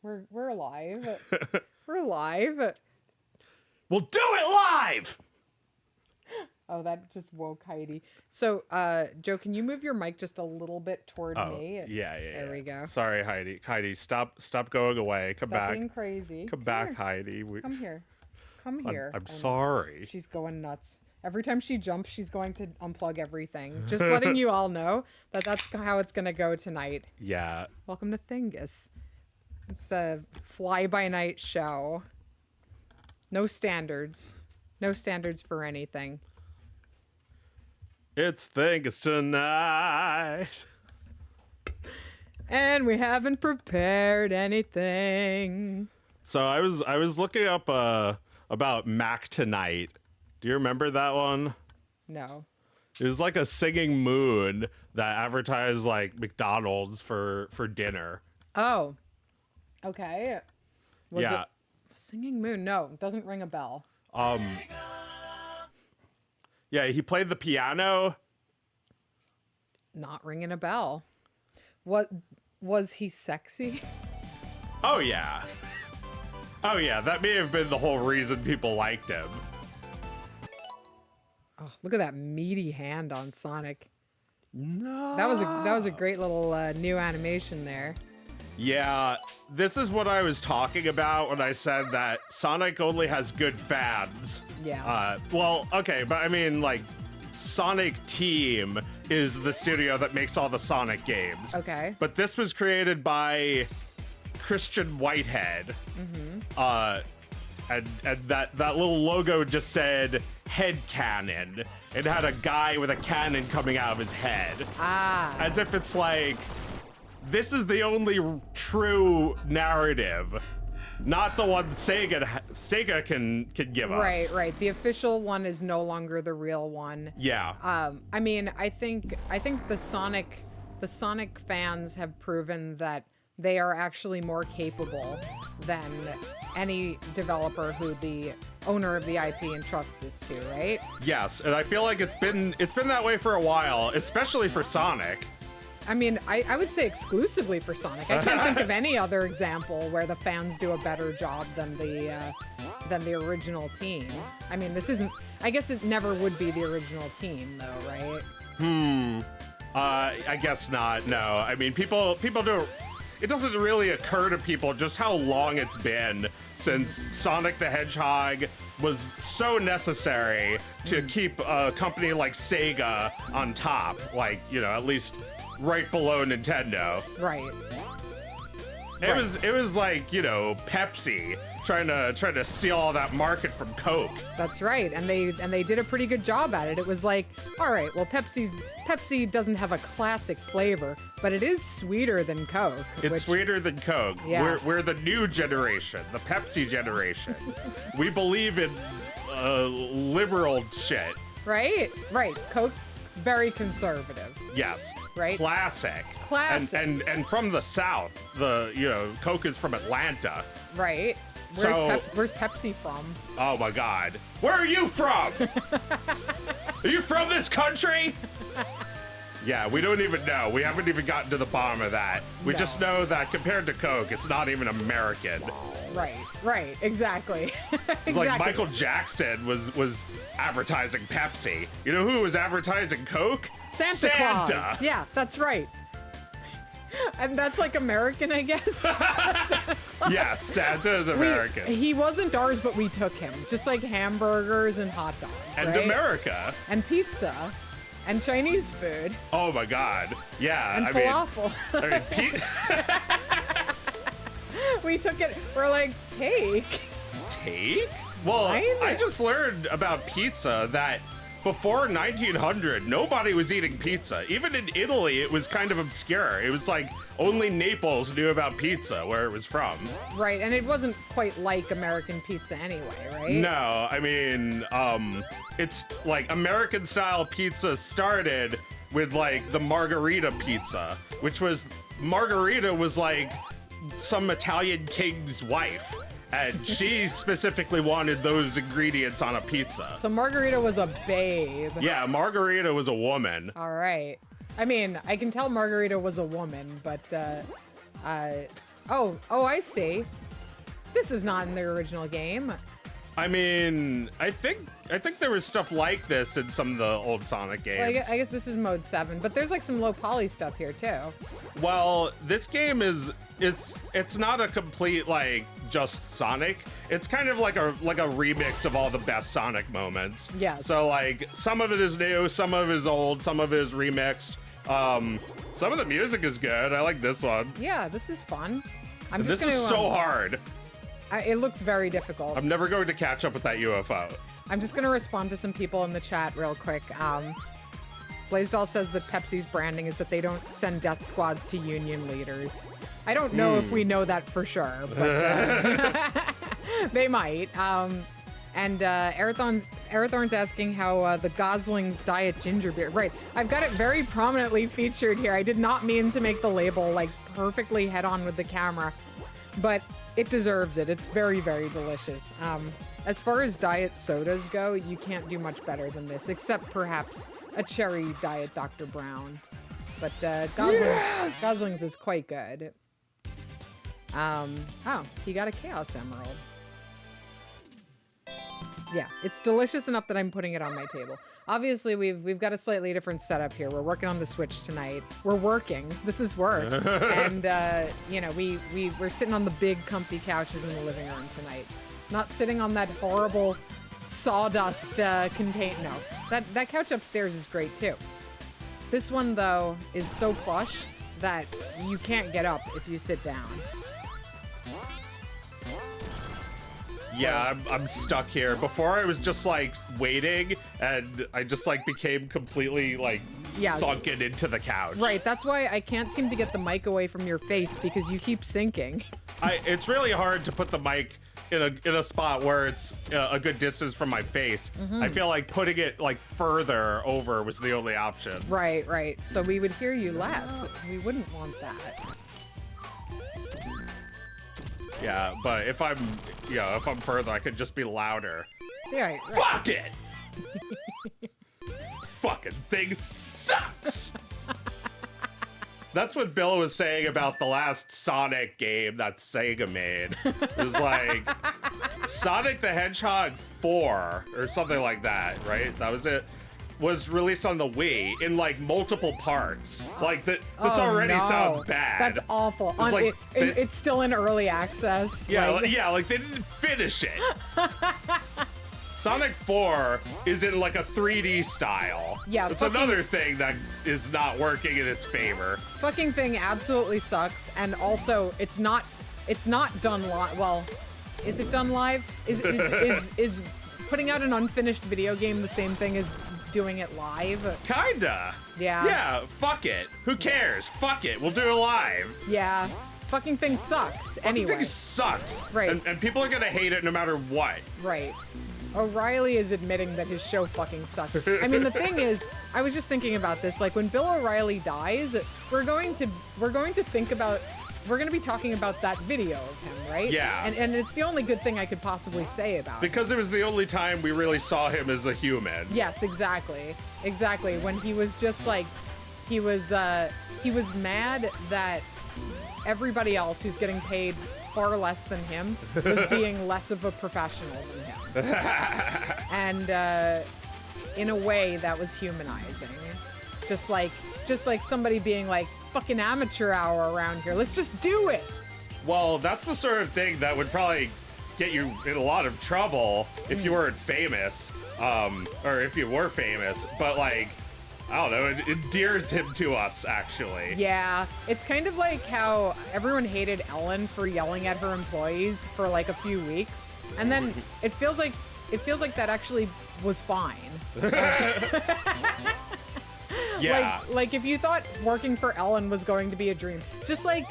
We're alive. We're live. We'll do it live. Oh, that just woke Heidi. So, Joe, can you move your mic just a little bit toward me? Yeah. There we go. Sorry, Heidi. Heidi, stop going away. Come Stop back. being crazy. Come back, Heidi. Come here. Come here. I'm sorry. She's going nuts. Every time she jumps, she's going to unplug everything. Just letting you all know that that's how it's going to go tonight. Yeah. Welcome to Thingus. It's a fly-by-night show. No standards. No standards for anything. It's Thingus tonight. And we haven't prepared anything. So I was looking up about Mac Tonight. Do you remember that one? No. It was like a singing moon that advertised like McDonald's for dinner. Oh. Okay. Was yeah. it Singing Moon? No, it doesn't ring a bell. Yeah, he played the piano. Not ringing a bell. What was he sexy? Oh yeah. Oh yeah, that may have been the whole reason people liked him. Oh, look at that meaty hand on Sonic. No. That was a great little new animation there. Yeah, this is what I was talking about when I said that Sonic only has good fans. Yes. Well, okay, but I mean, like, Sonic Team is the studio that makes all the Sonic games. Okay. But this was created by Christian Whitehead. Mm-hmm. And that little logo just said head cannon. It had a guy with a cannon coming out of his head. Ah. As if it's like, this is the only true narrative, not the one Sega can give us. Right. The official one is no longer the real one. Yeah. I mean, I think the Sonic fans have proven that they are actually more capable than any developer who the owner of the IP entrusts this to, right? Yes, and I feel like it's been that way for a while, especially for Sonic. I mean, I would say exclusively for Sonic. I can't think of any other example where the fans do a better job than the original team. I mean, this isn't. I guess it never would be the original team, though, right? I guess not. No, I mean, people don't. It doesn't really occur to people just how long it's been since Sonic the Hedgehog was so necessary to keep a company like Sega on top, like, you know, at least right below Nintendo. Right. It was like, you know, Pepsi trying to steal all that market from Coke. That's right, and they did a pretty good job at it. It was like, all right, well, Pepsi doesn't have a classic flavor, but it is sweeter than Coke. It's sweeter than Coke. Yeah. We're the new generation, the Pepsi generation. We believe in liberal shit. Right. Coke, very conservative. Yes. Right. Classic. And from the South, Coke is from Atlanta. Right. Where's Pepsi from? Oh my God. Where are you from? Are you from this country? Yeah, we don't even know. We haven't even gotten to the bottom of that. We just know that compared to Coke, it's not even American. Right, exactly. It's like Michael Jackson was advertising Pepsi. You know who was advertising Coke? Santa Claus. Yeah, that's right. And that's like American, I guess. Yes, Santa is American. He wasn't ours, but we took him. Just like hamburgers and hot dogs. And right? America. And pizza. And Chinese food. Oh my God. Yeah. And falafel. We took it. We're like, take? Well, I just learned about pizza that before 1900, nobody was eating pizza. Even in Italy, it was kind of obscure. It was like only Naples knew about pizza, where it was from. Right, and it wasn't quite like American pizza anyway, right? No, I mean, it's like American-style pizza started with like the margarita pizza, which was, margarita was like some Italian king's wife. And she specifically wanted those ingredients on a pizza. So Margarita was a babe. Yeah, Margarita was a woman. All right. I mean, I can tell Margarita was a woman, but Oh, I see. This is not in the original game. I mean, I think there was stuff like this in some of the old Sonic games. Well, I guess this is mode 7, but there's like some low poly stuff here too. Well, this game it's not a complete like just Sonic. It's kind of like a remix of all the best Sonic moments. Yes. So like some of it is new, some of it is old, some of it is remixed. Some of the music is good. I like this one. Yeah, this is fun. This is so hard. It looks very difficult. I'm never going to catch up with that UFO. I'm just going to respond to some people in the chat real quick. Blazedoll says that Pepsi's branding is that they don't send death squads to union leaders. I don't know if we know that for sure, but they might. And Arathorn's asking how the Gosling's Diet Ginger Beer. Right, I've got it very prominently featured here. I did not mean to make the label like perfectly head on with the camera, but it deserves it. It's very, very delicious. As far as diet sodas go, you can't do much better than this, except perhaps a cherry Diet Dr. Brown. But Gosling's is quite good. Oh, he got a Chaos Emerald. Yeah, it's delicious enough that I'm putting it on my table. Obviously, we've got a slightly different setup here. We're working on the Switch tonight. We're working. This is work. And, you know, we're sitting on the big, comfy couches in the living room tonight. Not sitting on that horrible sawdust contain. No, that couch upstairs is great, too. This one, though, is so plush that you can't get up if you sit down. Yeah, I'm stuck here. Before I was just like waiting, and I just like became completely like sunken into the couch. Right, that's why I can't seem to get the mic away from your face because you keep sinking. It's really hard to put the mic in a spot where it's a good distance from my face. I feel like putting it like further over was the only option. Right. So we would hear you less. We wouldn't want that. Yeah, but if I'm further, I could just be louder. Yeah, right. Fuck it! Fucking thing sucks! That's what Bill was saying about the last Sonic game that Sega made. It was like Sonic the Hedgehog 4 or something like that, right? That was it. Was released on the Wii in like multiple parts. Like this already sounds bad. That's awful. It's, like, it's still in early access. Yeah, like they didn't finish it. Sonic 4 is in like a 3D style. Yeah, it's another thing that is not working in its favor. Fucking thing absolutely sucks, and also it's not done live. Well, is it done live? Is putting out an unfinished video game the same thing as doing it live? Kinda. Yeah. Yeah, fuck it. Who cares? Fuck it. We'll do it live. Yeah. Fucking thing sucks. Anyway. Fucking thing sucks. Right. And people are gonna hate it no matter what. Right. O'Reilly is admitting that his show fucking sucks. I mean, the thing is, I was just thinking about this. Like, when Bill O'Reilly dies, we're going to be talking about that video of him, right? Yeah. And it's the only good thing I could possibly say about it. Because it was the only time we really saw him as a human. Yes, exactly. Exactly. When he was just like, he was mad that everybody else who's getting paid far less than him was being less of a professional than him. And in a way that was humanizing. Just like somebody being like, fucking amateur hour around here. Let's just do it. Well, that's the sort of thing that would probably get you in a lot of trouble if you weren't famous, or if you were famous. But like, I don't know, it endears him to us, actually. Yeah, it's kind of like how everyone hated Ellen for yelling at her employees for like a few weeks, and then it feels like that actually was fine. Yeah. Like if you thought working for Ellen was going to be a dream, just like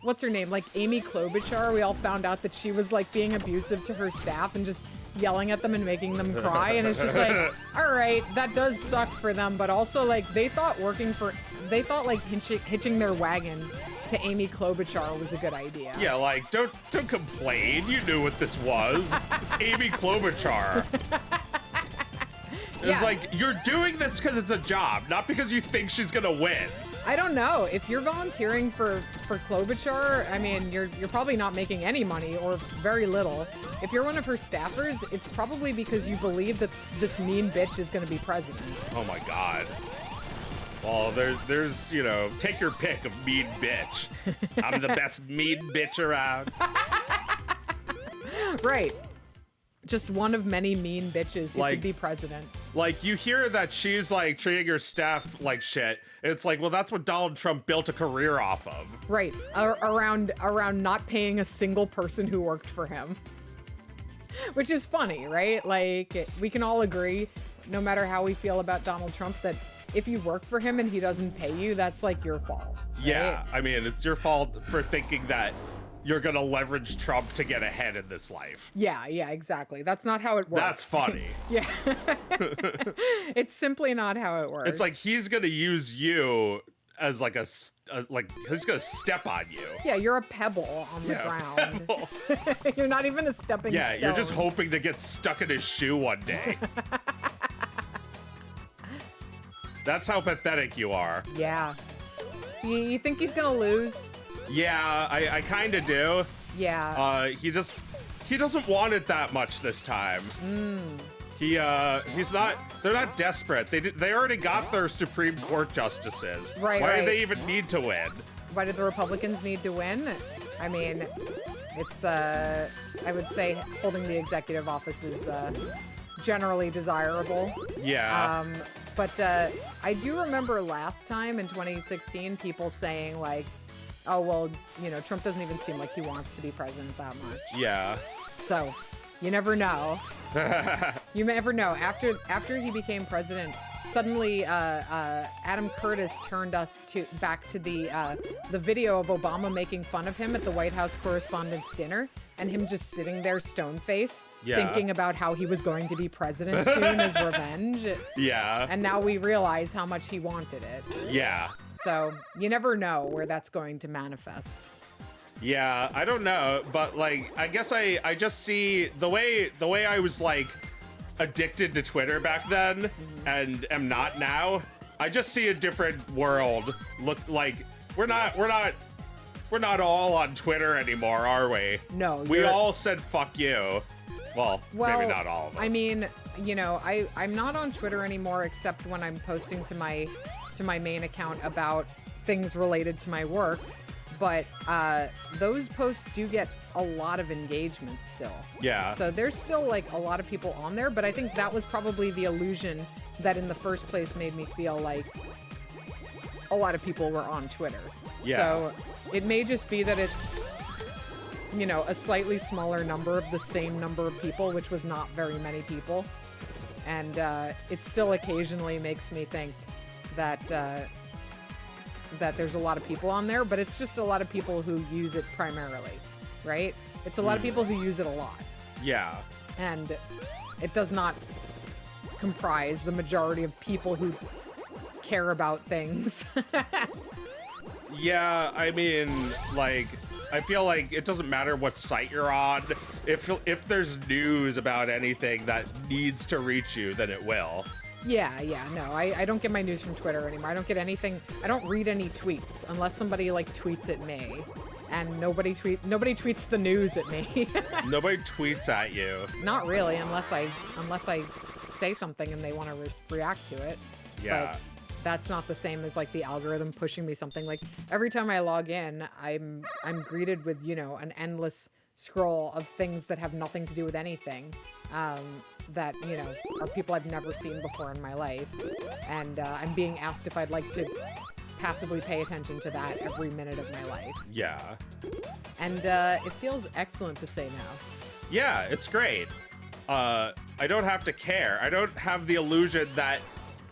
what's her name? Like Amy Klobuchar, we all found out that she was like being abusive to her staff and just yelling at them and making them cry, and it's just like, all right, that does suck for them, but also like they thought like hitching their wagon to Amy Klobuchar was a good idea. Yeah, like don't complain. You knew what this was. It's Amy Klobuchar. It's like, you're doing this because it's a job, not because you think she's gonna win. I don't know. If you're volunteering for Klobuchar, I mean, you're probably not making any money or very little. If you're one of her staffers, it's probably because you believe that this mean bitch is going to be president. Oh my God. Well, there's, you know, take your pick of mean bitch. I'm the best mean bitch around. Right. Just one of many mean bitches who could be president. Like, you hear that she's, like, treating her staff like shit. It's like, well, that's what Donald Trump built a career off of. Right. Around not paying a single person who worked for him. Which is funny, right? Like, we can all agree, no matter how we feel about Donald Trump, that if you work for him and he doesn't pay you, that's, like, your fault. Right? Yeah, I mean, it's your fault for thinking that you're gonna leverage Trump to get ahead in this life. Yeah, exactly. That's not how it works. That's funny. Yeah. It's simply not how it works. It's like he's gonna use you as like like he's gonna step on you. Yeah, you're a pebble on the ground. You're not even a stepping stone. Yeah, you're just hoping to get stuck in his shoe one day. That's how pathetic you are. Yeah. So you think he's gonna lose? Yeah, I kind of do. Yeah. He doesn't want it that much this time. He's not. They're not desperate. They already got their Supreme Court justices. Right. Why do they even need to win? Why do the Republicans need to win? I mean, it's I would say holding the executive office is generally desirable. Yeah. But I do remember last time in 2016, people saying like, oh, well, you know, Trump doesn't even seem like he wants to be president that much. Yeah. So, you never know. You never know. After he became president, suddenly Adam Curtis turned us back to the video of Obama making fun of him at the White House Correspondents' Dinner, and him just sitting there stone-faced, thinking about how he was going to be president soon as revenge. Yeah. And now we realize how much he wanted it. Yeah. So you never know where that's going to manifest. Yeah, I don't know, but like, I guess I just see the way I was like addicted to Twitter back then and am not now. I just see a different world. Look, like we're not all on Twitter anymore, are we? No. We all said fuck you. Well, maybe not all of us. I mean, you know, I'm not on Twitter anymore except when I'm posting to my main account about things related to my work. But those posts do get a lot of engagement still. Yeah. So there's still like a lot of people on there, but I think that was probably the illusion that in the first place made me feel like a lot of people were on Twitter. Yeah. So it may just be that it's, you know, a slightly smaller number of the same number of people, which was not very many people. And it still occasionally makes me think that that there's a lot of people on there, but it's just a lot of people who use it primarily, right? It's a lot of people who use it a lot. Yeah. And it does not comprise the majority of people who care about things. Yeah, I mean, like, I feel like it doesn't matter what site you're on. If there's news about anything that needs to reach you, then it will. Yeah, no, I don't get my news from Twitter anymore. I don't get anything. I don't read any tweets unless somebody like tweets at me, and nobody tweets the news at me. Nobody tweets at you. Not really, unless I say something and they want to react to it. Yeah. But that's not the same as like the algorithm pushing me something. Like every time I log in, I'm greeted with, you know, an endless scroll of things that have nothing to do with anything. That, you know, are people I've never seen before in my life. And I'm being asked if I'd like to passively pay attention to that every minute of my life. Yeah. And it feels excellent to say now. Yeah, it's great. I don't have to care. I don't have the illusion that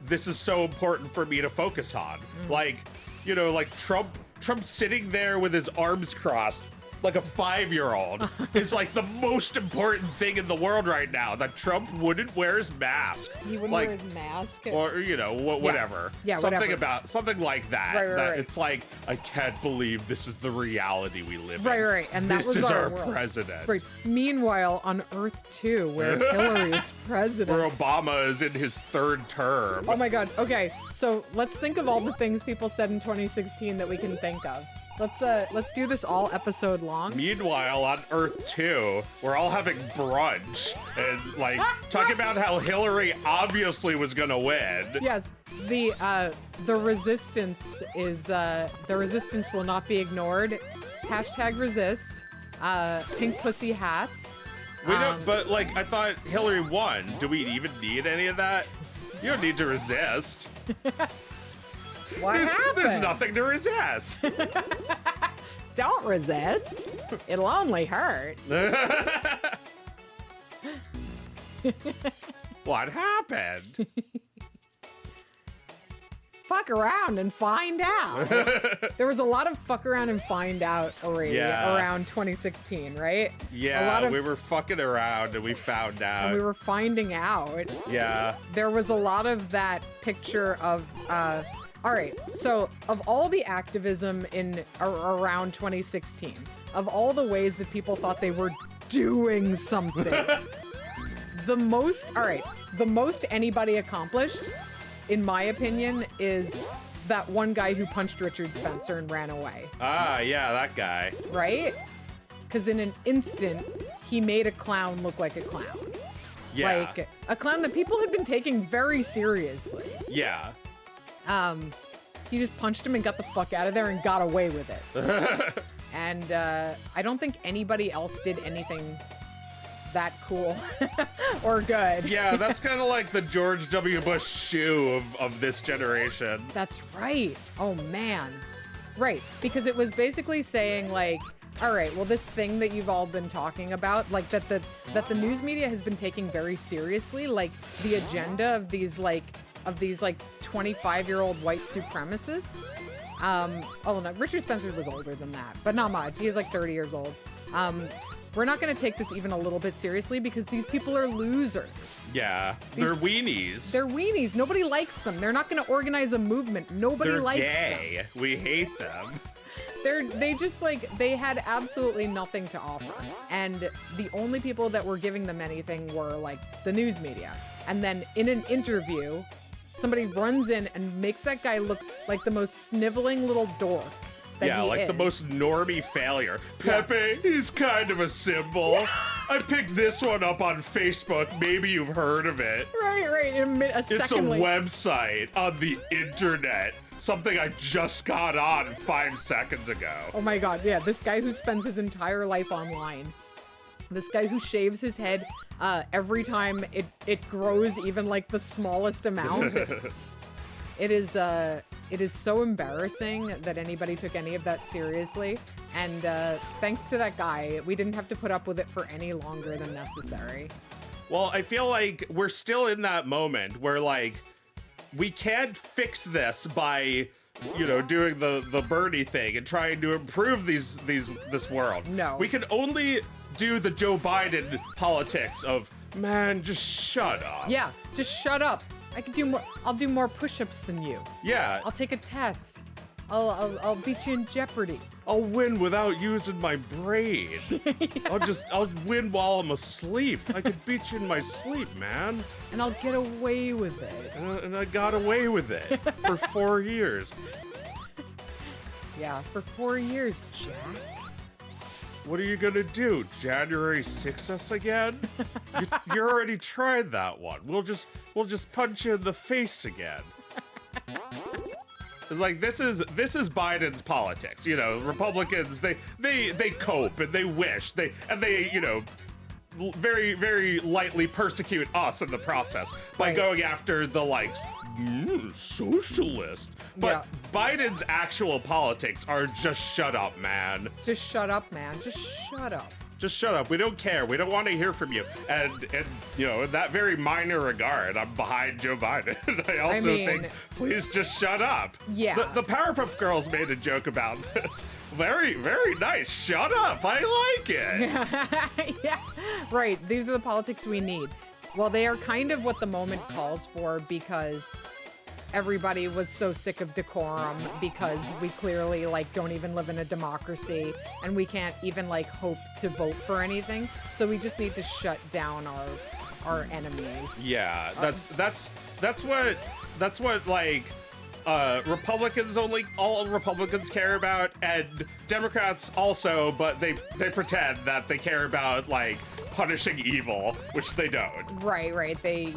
this is so important for me to focus on. Like, you know, like Trump sitting there with his arms crossed, like a 5-year-old, is like the most important thing in the world right now. That Trump wouldn't wear his mask. He wouldn't like, wear his mask. Or, you know, whatever. Yeah, Something like that. Right, that right. It's like, I can't believe this is the reality we live in. Right. And that this was is our world. president. Right. Meanwhile, on Earth 2, where Hillary is president. Where Obama is in his 3rd term. Oh my God. Okay, so let's think of all the things people said in 2016 that we can think of. Let's do this all episode long. Meanwhile, on Earth 2, we're all having brunch and like talking about how Hillary obviously was gonna win. Yes, the resistance is the resistance will not be ignored. #resist. Pink pussy hats. We don't, but like I thought Hillary won. Do we even need any of that? You don't need to resist. What happened? There's nothing to resist. Don't resist. It'll only hurt. What happened? Fuck around and find out. There was a lot of fuck around and find out already around 2016, right? Yeah, we were fucking around and we found out. And we were finding out. Yeah. There was a lot of that picture of, all right, so of all the activism in around 2016, of all the ways that people thought they were doing something, the most anybody accomplished, in my opinion, is that one guy who punched Richard Spencer and ran away. Ah, yeah, that guy. Right? Because in an instant, he made a clown look like a clown. Yeah. Like, a clown that people had been taking very seriously. Yeah. He just punched him and got the fuck out of there and got away with it. And I don't think anybody else did anything that cool or good. Yeah, that's kind of like the George W. Bush shoe of this generation. That's right. Oh, man. Right. Because it was basically saying, like, all right, well, this thing that you've all been talking about, like that the news media has been taking very seriously, like the agenda of these 25-year-old white supremacists. Oh no, Richard Spencer was older than that, but not much. He is like 30 years old. We're not going to take this even a little bit seriously because these people are losers. Yeah, they're weenies. They're weenies. Nobody likes them. They're not going to organize a movement. Nobody likes gay. them. We hate them. They had absolutely nothing to offer. And the only people that were giving them anything were like the news media. And then in an interview, somebody runs in and makes that guy look like the most sniveling little dork. Yeah, like the most normie failure. Pepe, he's kind of a symbol. Yeah. I picked this one up on Facebook. Maybe you've heard of it. Right. It's a website on the internet. Something I just got on 5 seconds ago. Oh my God, yeah. This guy who spends his entire life online. This guy who shaves his head every time it grows even like the smallest amount. It is so embarrassing that anybody took any of that seriously. And thanks to that guy, we didn't have to put up with it for any longer than necessary. Well, I feel like we're still in that moment where, like, we can't fix this by, you know, doing the Bernie thing and trying to improve this world. No. We can only do the Joe Biden politics of, man, just shut up. Yeah, just shut up. I can do more. I'll do more push-ups than you. Yeah. I'll take a test. I'll beat you in Jeopardy. I'll win without using my brain. I'll win while I'm asleep. I could beat you in my sleep, man. And I'll get away with it. And I got away with it for 4 years. Yeah, for 4 years, Jack. What are you gonna do? January 6 us again? you already tried that one. We'll just punch you in the face again. It's like this is Biden's politics. You know, Republicans they cope and they wish they you know, very very lightly persecute us in the process by going after the likes. Socialist. But Biden's actual politics are just shut up, man. Just shut up, man. Just shut up. Just shut up. We don't care. We don't want to hear from you. And you know, in that very minor regard, I'm behind Joe Biden. I also think, please just shut up. Yeah. The Powerpuff Girls made a joke about this. Very, very nice. Shut up. I like it. Yeah, right. These are the politics we need. Well, they are kind of what the moment calls for because everybody was so sick of decorum because we clearly like don't even live in a democracy and we can't even like hope to vote for anything. So we just need to shut down our enemies. Yeah, that's what like Republicans all Republicans care about, and Democrats also, but they pretend that they care about like punishing evil, which they don't. Right. They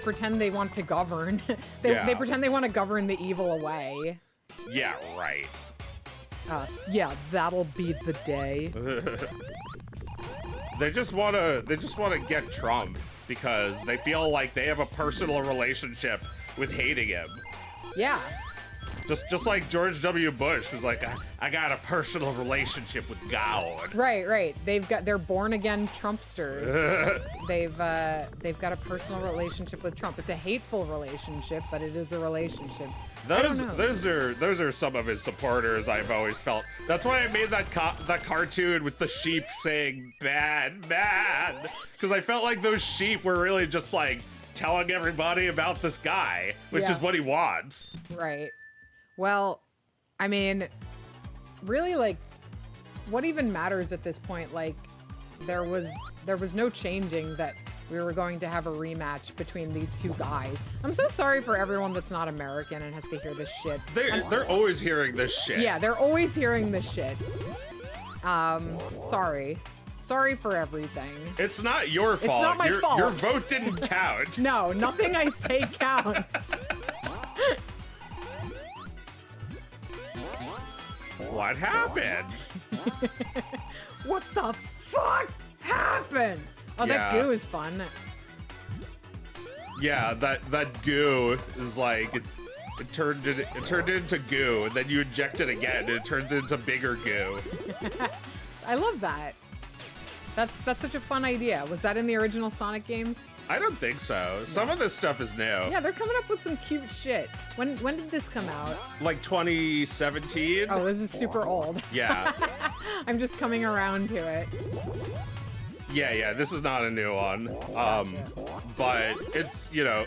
pretend they want to govern. They pretend they want to govern the evil away. Yeah, right. Yeah, that'll be the day. They just want to get Trump because they feel like they have a personal relationship with hating him. Yeah. Just like George W. Bush was like, I got a personal relationship with God. Right. They're born again Trumpsters. They've got a personal relationship with Trump. It's a hateful relationship, but it is a relationship. Those are some of his supporters. I've always felt. That's why I made that cartoon with the sheep saying "bad," because I felt like those sheep were really just like telling everybody about this guy, which is what he wants. Right. Well, I mean, really, like, what even matters at this point? Like, there was no changing that we were going to have a rematch between these two guys. I'm so sorry for everyone that's not American and has to hear this shit. They're always hearing this shit. Yeah, they're always hearing this shit. Sorry. Sorry for everything. It's not your fault. It's not my fault. Your vote didn't count. No, nothing I say counts. What happened? What the fuck happened? Oh, that goo is fun. Yeah, that goo is like it turned into goo, and then you inject it again, and it turns into bigger goo. I love that. That's such a fun idea. Was that in the original Sonic games? I don't think so. Some of this stuff is new. Yeah, they're coming up with some cute shit. When did this come out? Like 2017? Oh, this is super old. Yeah. I'm just coming around to it. Yeah, this is not a new one. But it's, you know,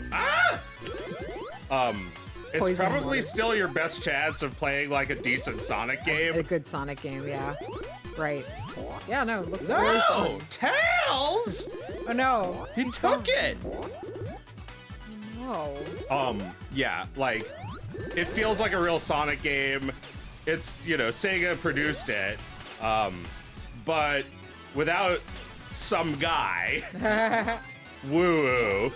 it's Poison probably water. still your best chance of playing like a decent Sonic game. A good Sonic game, yeah. Right. Yeah, no, it looks really fun. Tails! Oh no. He took it! No. Yeah, like, it feels like a real Sonic game. It's, you know, Sega produced it, but without some guy, woo-woo,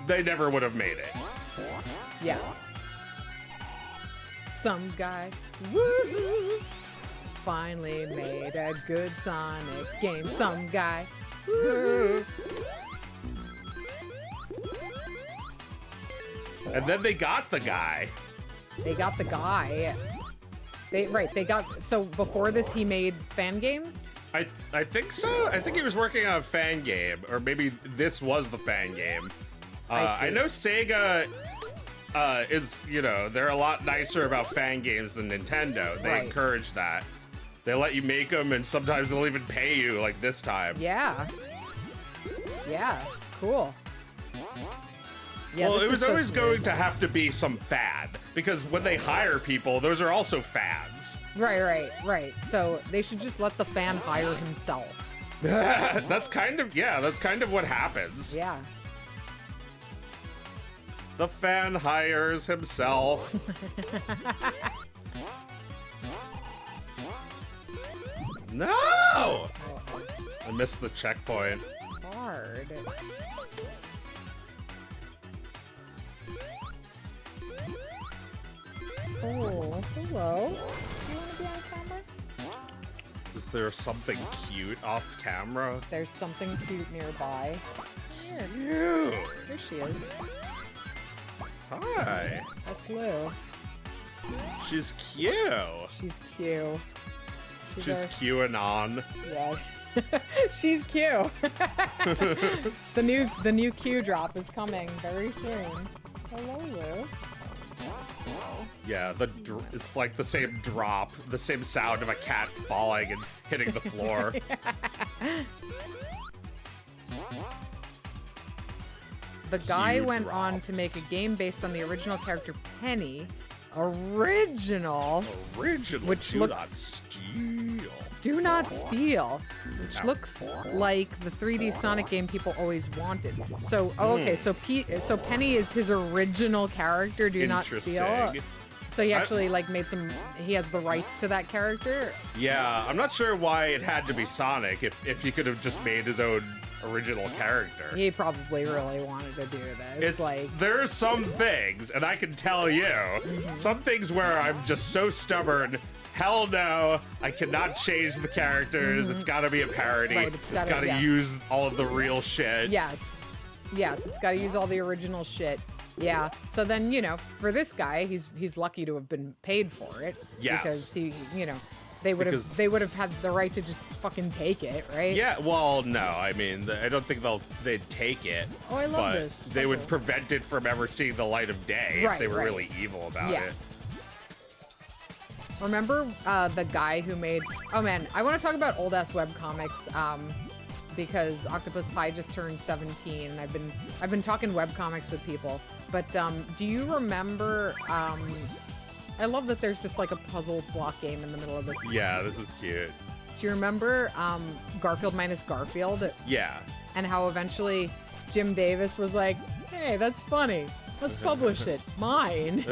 they never would have made it. Yes. Some guy, woo, finally made a good Sonic game. Some guy, woo. And then they got the guy. They got the guy. So before this, he made fan games? I think so. I think he was working on a fan game, or maybe this was the fan game. I know Sega is, you know, they're a lot nicer about fan games than Nintendo. They encourage that. They let you make them, and sometimes they'll even pay you, like this time. Yeah. Yeah. Cool. Yeah, well, it was always so going to have to be some fad, because when they hire people, those are also fads. Right. So they should just let the fan hire himself. That's kind of what happens. Yeah. The fan hires himself. No! I missed the checkpoint. Hard. Oh, hello. Do you want to be on camera? Is there something cute off camera? There's something cute nearby. Here. Ew. Here she is. Hi. That's Lou. She's cute. She's cute. She's QAnon. Yeah. She's Q. The new Q drop is coming very soon. Hello there. Yeah, it's like the same drop, the same sound of a cat falling and hitting the floor. The guy Q went on to make a game based on the original character Penny. Original. Which Do looks. not steal. Do Not Steal, which looks like the 3D Sonic game people always wanted. So, okay, so Penny is his original character, Do Not Steal. So he actually like made some. He has the rights to that character. Yeah, I'm not sure why it had to be Sonic. If he could have just made his own original character. He probably really wanted to do this. There are some things, and I can tell you, some things where I'm just so stubborn. Hell no, I cannot change the characters. It's got to be a parody. Right, it's got to use all of the real shit. Yes, it's got to use all the original shit. Yeah. So then, for this guy, he's lucky to have been paid for it. Yes. Because they would have had the right to just fucking take it, right? Yeah. Well, no. I mean, I don't think they'd take it. Oh, I love but this. They would prevent it from ever seeing the light of day if they were really evil about it. Remember the guy who made... Oh, man. I want to talk about old-ass webcomics because Octopus Pie just turned 17, and I've been talking webcomics with people. But do you remember... I love that there's just like a puzzle block game in the middle of this. Yeah, this is cute. Do you remember Garfield minus Garfield? Yeah. And how eventually Jim Davis was like, hey, that's funny. Let's publish it. Mine.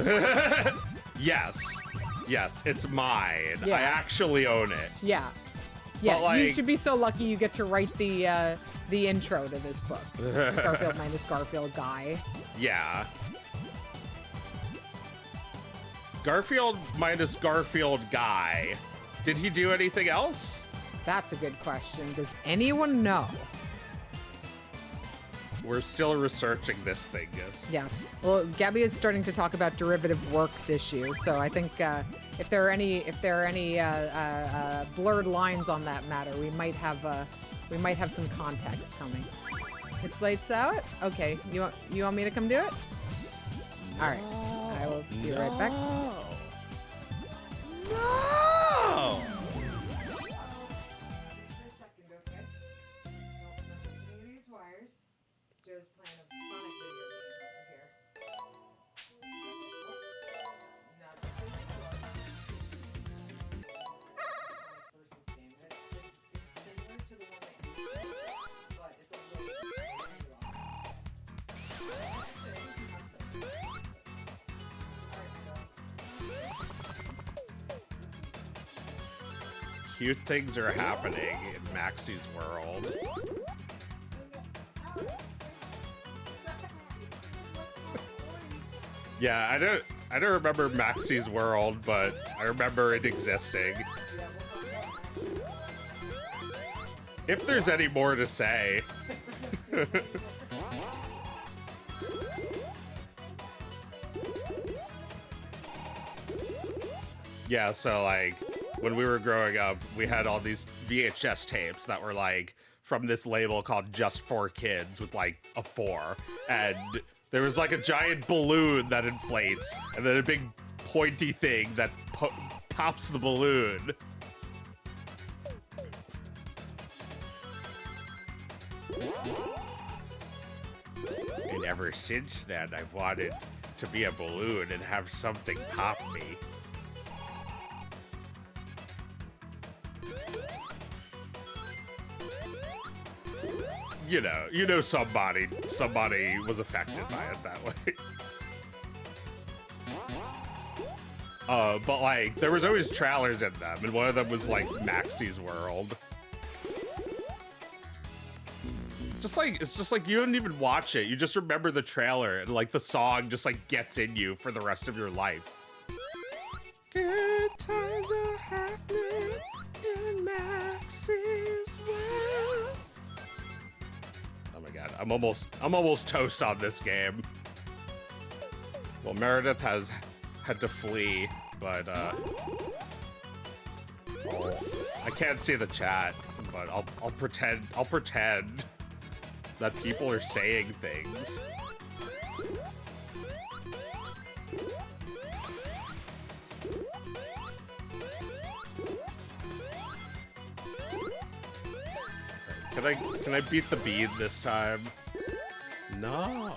Yes, it's mine. Yeah. I actually own it. Yeah, you should be so lucky you get to write the intro to this book. Garfield minus Garfield guy. Yeah. Garfield minus Garfield guy. Did he do anything else? That's a good question. Does anyone know? We're still researching this thing, yes. Yes. Well, Gabby is starting to talk about derivative works issues, so I think if there are any blurred lines on that matter, we might have some context coming. It's lights out. Okay. You want me to come do it? All right. I will be right back. No! Cute things are happening in Maxie's world. Yeah, I don't remember Maxie's world, but I remember it existing. If there's any more to say. Yeah, so like when we were growing up, we had all these VHS tapes that were like from this label called Just for Kids with like a 4. And there was like a giant balloon that inflates and then a big pointy thing that pops the balloon. And ever since then, I've wanted to be a balloon and have something pop me. You know somebody was affected by it that way. But like, there was always trailers in them, and one of them was like Maxie's World. It's just like you don't even watch it. You just remember the trailer, and like the song just like gets in you for the rest of your life. Good times are happening in Maxie's World. Oh my god, I'm almost toast on this game. Well, Meredith has had to flee, but I can't see the chat, but I'll pretend that people are saying things. Can I beat the bead this time? No.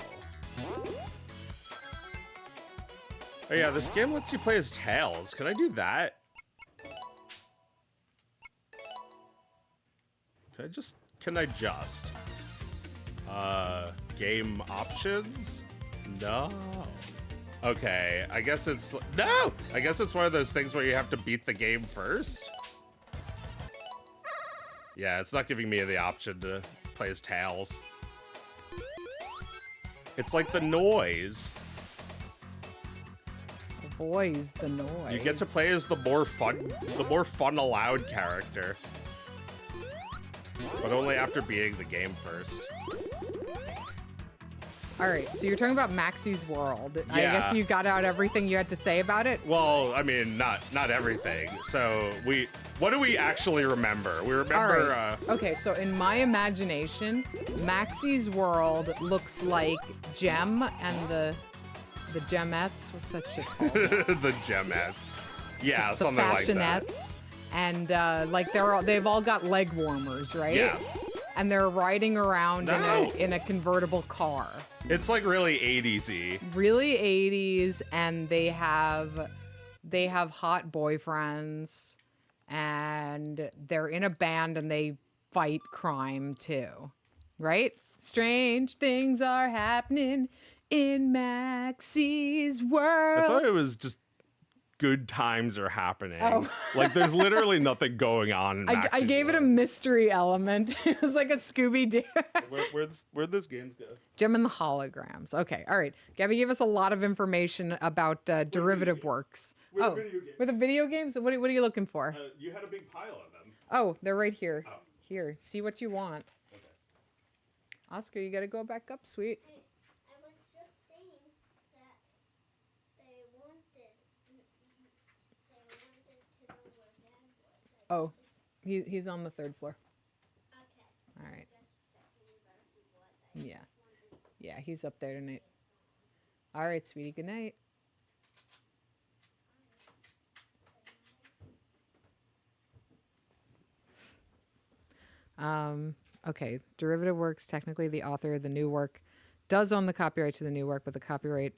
Oh yeah, this game lets you play as Tails. Can I do that? Can I just? Game options? No. Okay, I guess it's, no! I guess it's one of those things where you have to beat the game first? Yeah, it's not giving me the option to play as Tails. It's like the noise. Avoids the noise. You get to play as the more fun allowed character. But only after beating the game first. All right, so you're talking about Maxie's World. Yeah. I guess you got out everything you had to say about it? Well, I mean, not everything. So what do we actually remember? We remember. All right. Okay, so in my imagination, Maxie's World looks like Gem and the Gemettes. What's that shit called? The Gemettes. Yeah, the something like that. Fashionettes. And like they've all got leg warmers, right? Yes. And they're riding around in a convertible car. It's like really 80s-y. Really 80s, and they have hot boyfriends, and they're in a band and they fight crime too, right? Strange things are happening in Maxie's world. I thought it was just good times are happening. Oh. Like there's literally nothing going on in I gave it a mystery element. It was like a Scooby-Doo. Where'd those games go? Gem and the Holograms. Okay, all right. Gabby gave us a lot of information about derivative works. With the video games? What are you looking for? You had a big pile of them. Oh, they're right here. Oh. Here, see what you want. Okay. Oscar, you gotta go back up, sweet. I was just saying that they wanted to know where Dad was. Oh, he's on the 3rd floor. Okay. All right. Just checking where he was. Yeah, he's up there tonight. All right, sweetie, good night. Okay, derivative works, technically the author of the new work does own the copyright to the new work, but the copyright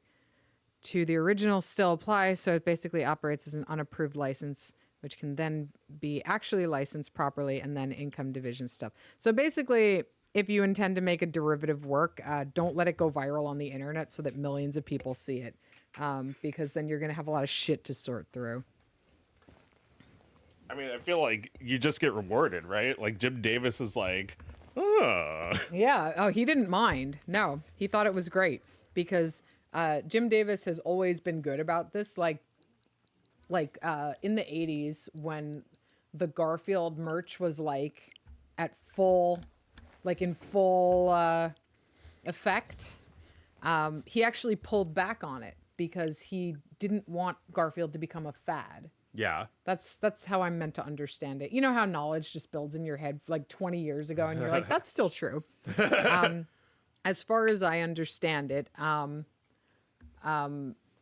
to the original still applies, so it basically operates as an unapproved license, which can then be actually licensed properly and then income division stuff. So basically, if you intend to make a derivative work, don't let it go viral on the internet so that millions of people see it, because then you're going to have a lot of shit to sort through. I mean, I feel like you just get rewarded, right? Like Jim Davis is like, oh. Yeah. Oh, he didn't mind. No, he thought it was great because Jim Davis has always been good about this. Like in the 80s when the Garfield merch was like at full, like in full effect, he actually pulled back on it because he didn't want Garfield to become a fad. Yeah. That's how I'm meant to understand it. You know how knowledge just builds in your head like 20 years ago and you're like, that's still true. As far as I understand it,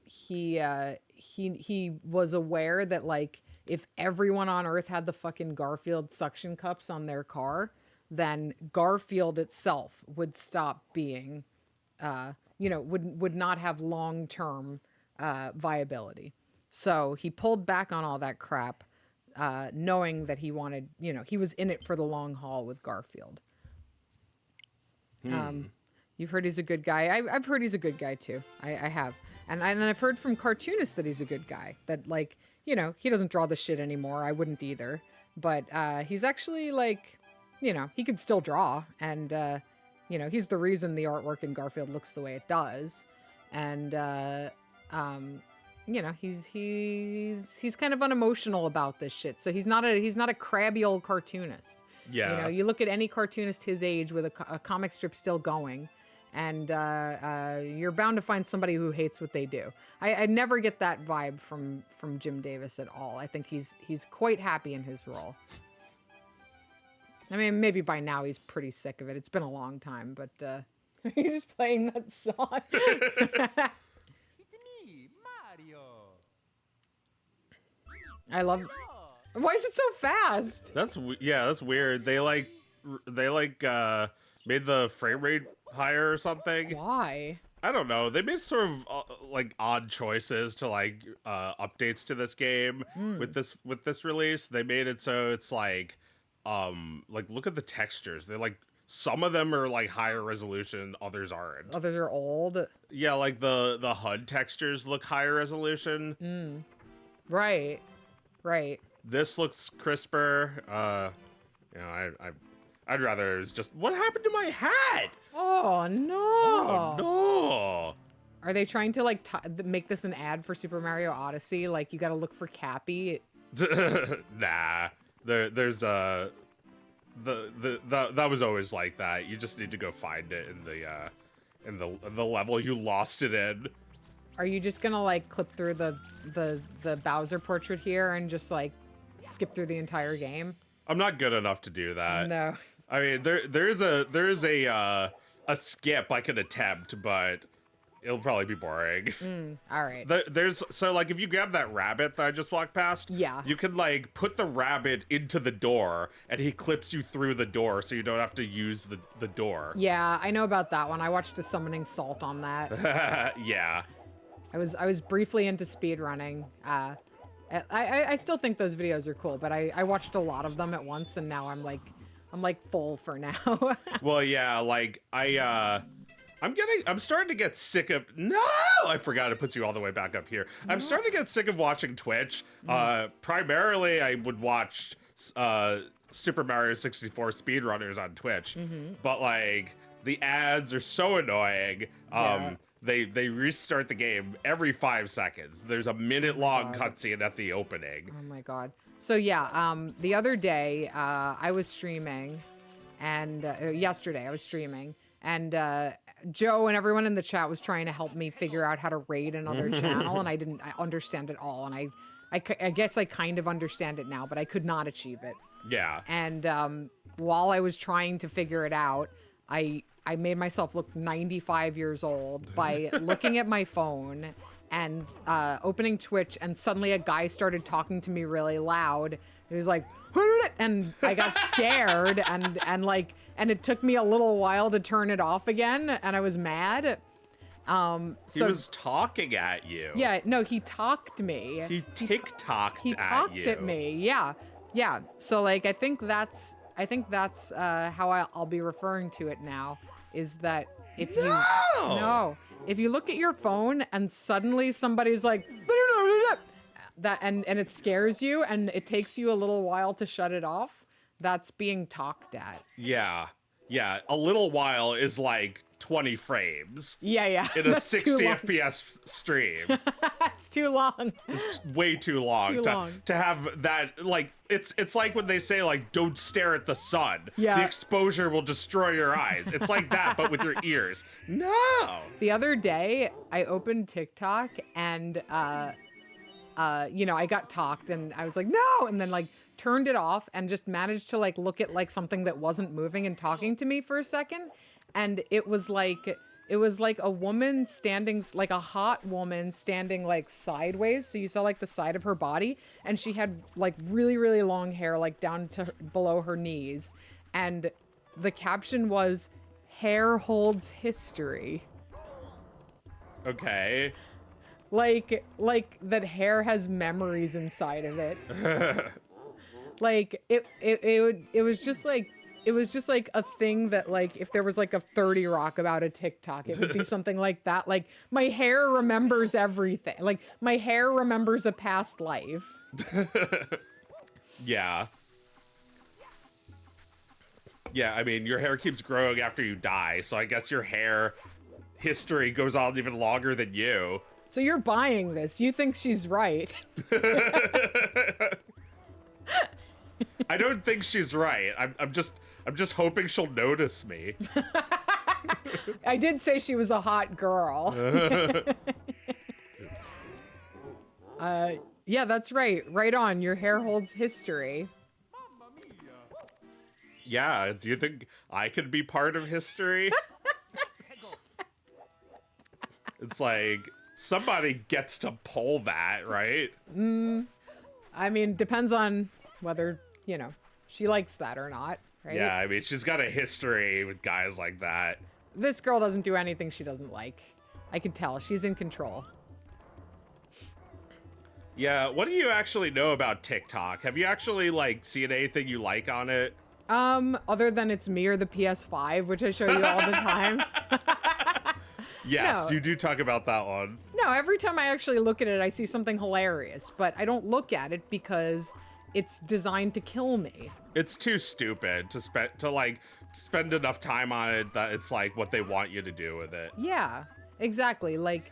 he was aware that like if everyone on Earth had the fucking Garfield suction cups on their car, then Garfield itself would stop being, would not have long-term viability. So he pulled back on all that crap, knowing that he wanted, he was in it for the long haul with Garfield. You've heard he's a good guy. I've heard he's a good guy too. I have. And I've heard from cartoonists that he's a good guy. That like, he doesn't draw the shit anymore. I wouldn't either. But he's actually like, he could still draw. And, he's the reason the artwork in Garfield looks the way it does. And, he's kind of unemotional about this shit. So he's not a crabby old cartoonist. Yeah. You look at any cartoonist his age with a comic strip still going, and you're bound to find somebody who hates what they do. I never get that vibe from Jim Davis at all. I think he's quite happy in his role. I mean, maybe by now he's pretty sick of it. It's been a long time, but he's just playing that song. I love. Why is it so fast? That's weird. They made the frame rate higher or something. Why? I don't know. They made sort of like odd choices to updates to this game with this release. They made it so it's like look at the textures. They're like some of them are like higher resolution, others aren't. Others are old. Yeah, like the HUD textures look higher resolution. Right. This looks crisper. I'd rather it was just, what happened to my hat? Oh no! Oh no! Are they trying to like make this an ad for Super Mario Odyssey? Like you got to look for Cappy? Nah, there's that was always like that. You just need to go find it in the level you lost it in. Are you just gonna like clip through the Bowser portrait here and just like skip through the entire game? I'm not good enough to do that. No. I mean, there's a skip I could attempt, but it'll probably be boring. All right. So like if you grab that rabbit that I just walked past, yeah, you can like put the rabbit into the door and he clips you through the door so you don't have to use the door. Yeah, I know about that one. I watched a Summoning Salt on that. Yeah. I was briefly into speedrunning. I still think those videos are cool, but I watched a lot of them at once and now I'm like full for now. Well, yeah, like I'm starting to get sick of, no, I forgot it puts you all the way back up here. I'm starting to get sick of watching Twitch. Primarily I would watch Super Mario 64 speedrunners on Twitch, but like the ads are so annoying. They restart the game every 5 seconds. There's a minute-long cutscene at the opening. Oh my god. So yeah, the other day I was streaming, and yesterday I was streaming, and Joe and everyone in the chat was trying to help me figure out how to raid another channel, and I didn't understand it all, and I guess I kind of understand it now, but I could not achieve it. Yeah. And while I was trying to figure it out, I made myself look 95 years old by looking at my phone and opening Twitch, and suddenly a guy started talking to me really loud. He was like, and I got scared, and it took me a little while to turn it off again, and I was mad. He was talking at you. Yeah, no, he talked me. He TikToked at you. He talked at me. Yeah. So like, I think that's how I'll be referring to it now. Is that if you look at your phone and suddenly somebody's like that and it scares you and it takes you a little while to shut it off, that's being talked at. Yeah. A little while is like 20 frames. Yeah. In a 60 FPS stream. It's too long. It's way too long. To have that, like, it's like when they say, like, don't stare at the sun. Yeah. The exposure will destroy your eyes. It's like that, but with your ears. No! The other day, I opened TikTok and, I got talked and I was like, no! And then, like, turned it off and just managed to, like, look at, like, something that wasn't moving and talking to me for a second. And it was like a woman standing, like a hot woman standing like sideways. So you saw like the side of her body, and she had like really, really long hair, like down to below her knees. And the caption was, "Hair holds history." Okay. Like that hair has memories inside of it. Like it was just like a thing that, like, if there was like a 30 Rock about a TikTok, it would be something like that. Like, my hair remembers everything. Like, my hair remembers a past life. Yeah. Yeah, I mean, your hair keeps growing after you die, so I guess your hair history goes on even longer than you. So you're buying this. You think she's right. I don't think she's right. I'm just hoping she'll notice me. I did say she was a hot girl. Yeah, that's right. Right on. Your hair holds history. Yeah, do you think I could be part of history? It's like, somebody gets to pull that, right? I mean, depends on whether, she likes that or not, right? Yeah, I mean, she's got a history with guys like that. This girl doesn't do anything she doesn't like. I can tell. She's in control. Yeah, what do you actually know about TikTok? Have you actually, seen anything you like on it? Other than it's me or the PS5, which I show you all the time. Yes, No. you do talk about that one. No, every time I actually look at it, I see something hilarious, but I don't look at it because it's designed to kill me. It's too stupid to spend enough time on it that it's like what they want you to do with it. Yeah, exactly. Like,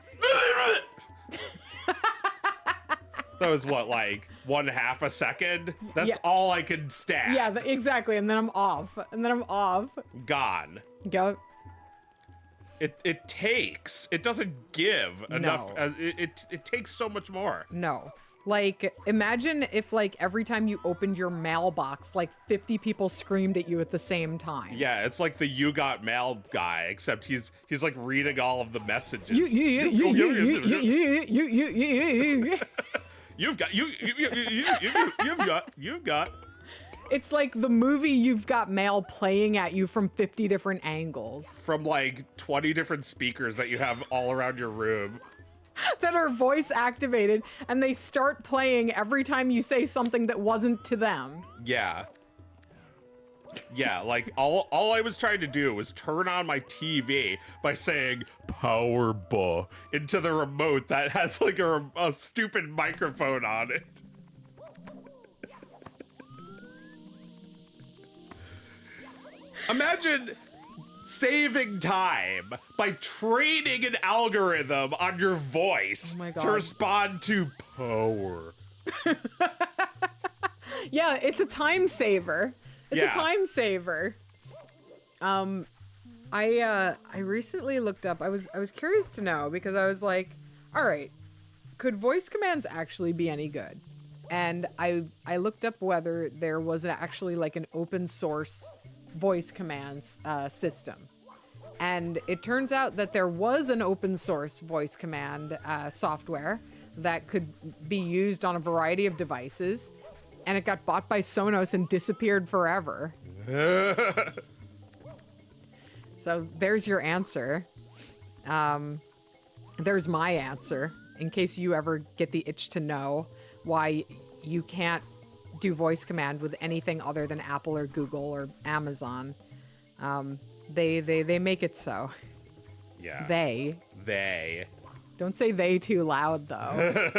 That was what, 1/2 a second? That's Yeah. all I could stand. yeah, exactly. And then I'm off. Gone. Go. It takes. It doesn't give enough. No. It takes so much more. No. Like, imagine if, every time you opened your mailbox, 50 people screamed at you at the same time. Yeah, it's like the You Got Mail guy, except he's reading all of the messages. You've got. It's like the movie You've Got Mail playing at you from 50 different angles From 20 different speakers that you have all around your room. that are voice activated, and they start playing every time you say something that wasn't to them. Yeah. Yeah, all I was trying to do was turn on my TV by saying "power buh" into the remote that has a stupid microphone on it. Imagine saving time by training an algorithm on your voice Oh my to God. respond to power. Yeah, it's a time saver. It's Yeah. a time saver. I recently looked up. I was curious to know because I was like, all right, could voice commands actually be any good? And I looked up whether there was actually an open source voice commands system. And it turns out that there was an open source voice command software that could be used on a variety of devices. And it got bought by Sonos and disappeared forever. So there's your answer. There's my answer, in case you ever get the itch to know why you can't do voice command with anything other than Apple or Google or Amazon. They make it so. Yeah. They. Don't say they too loud, though.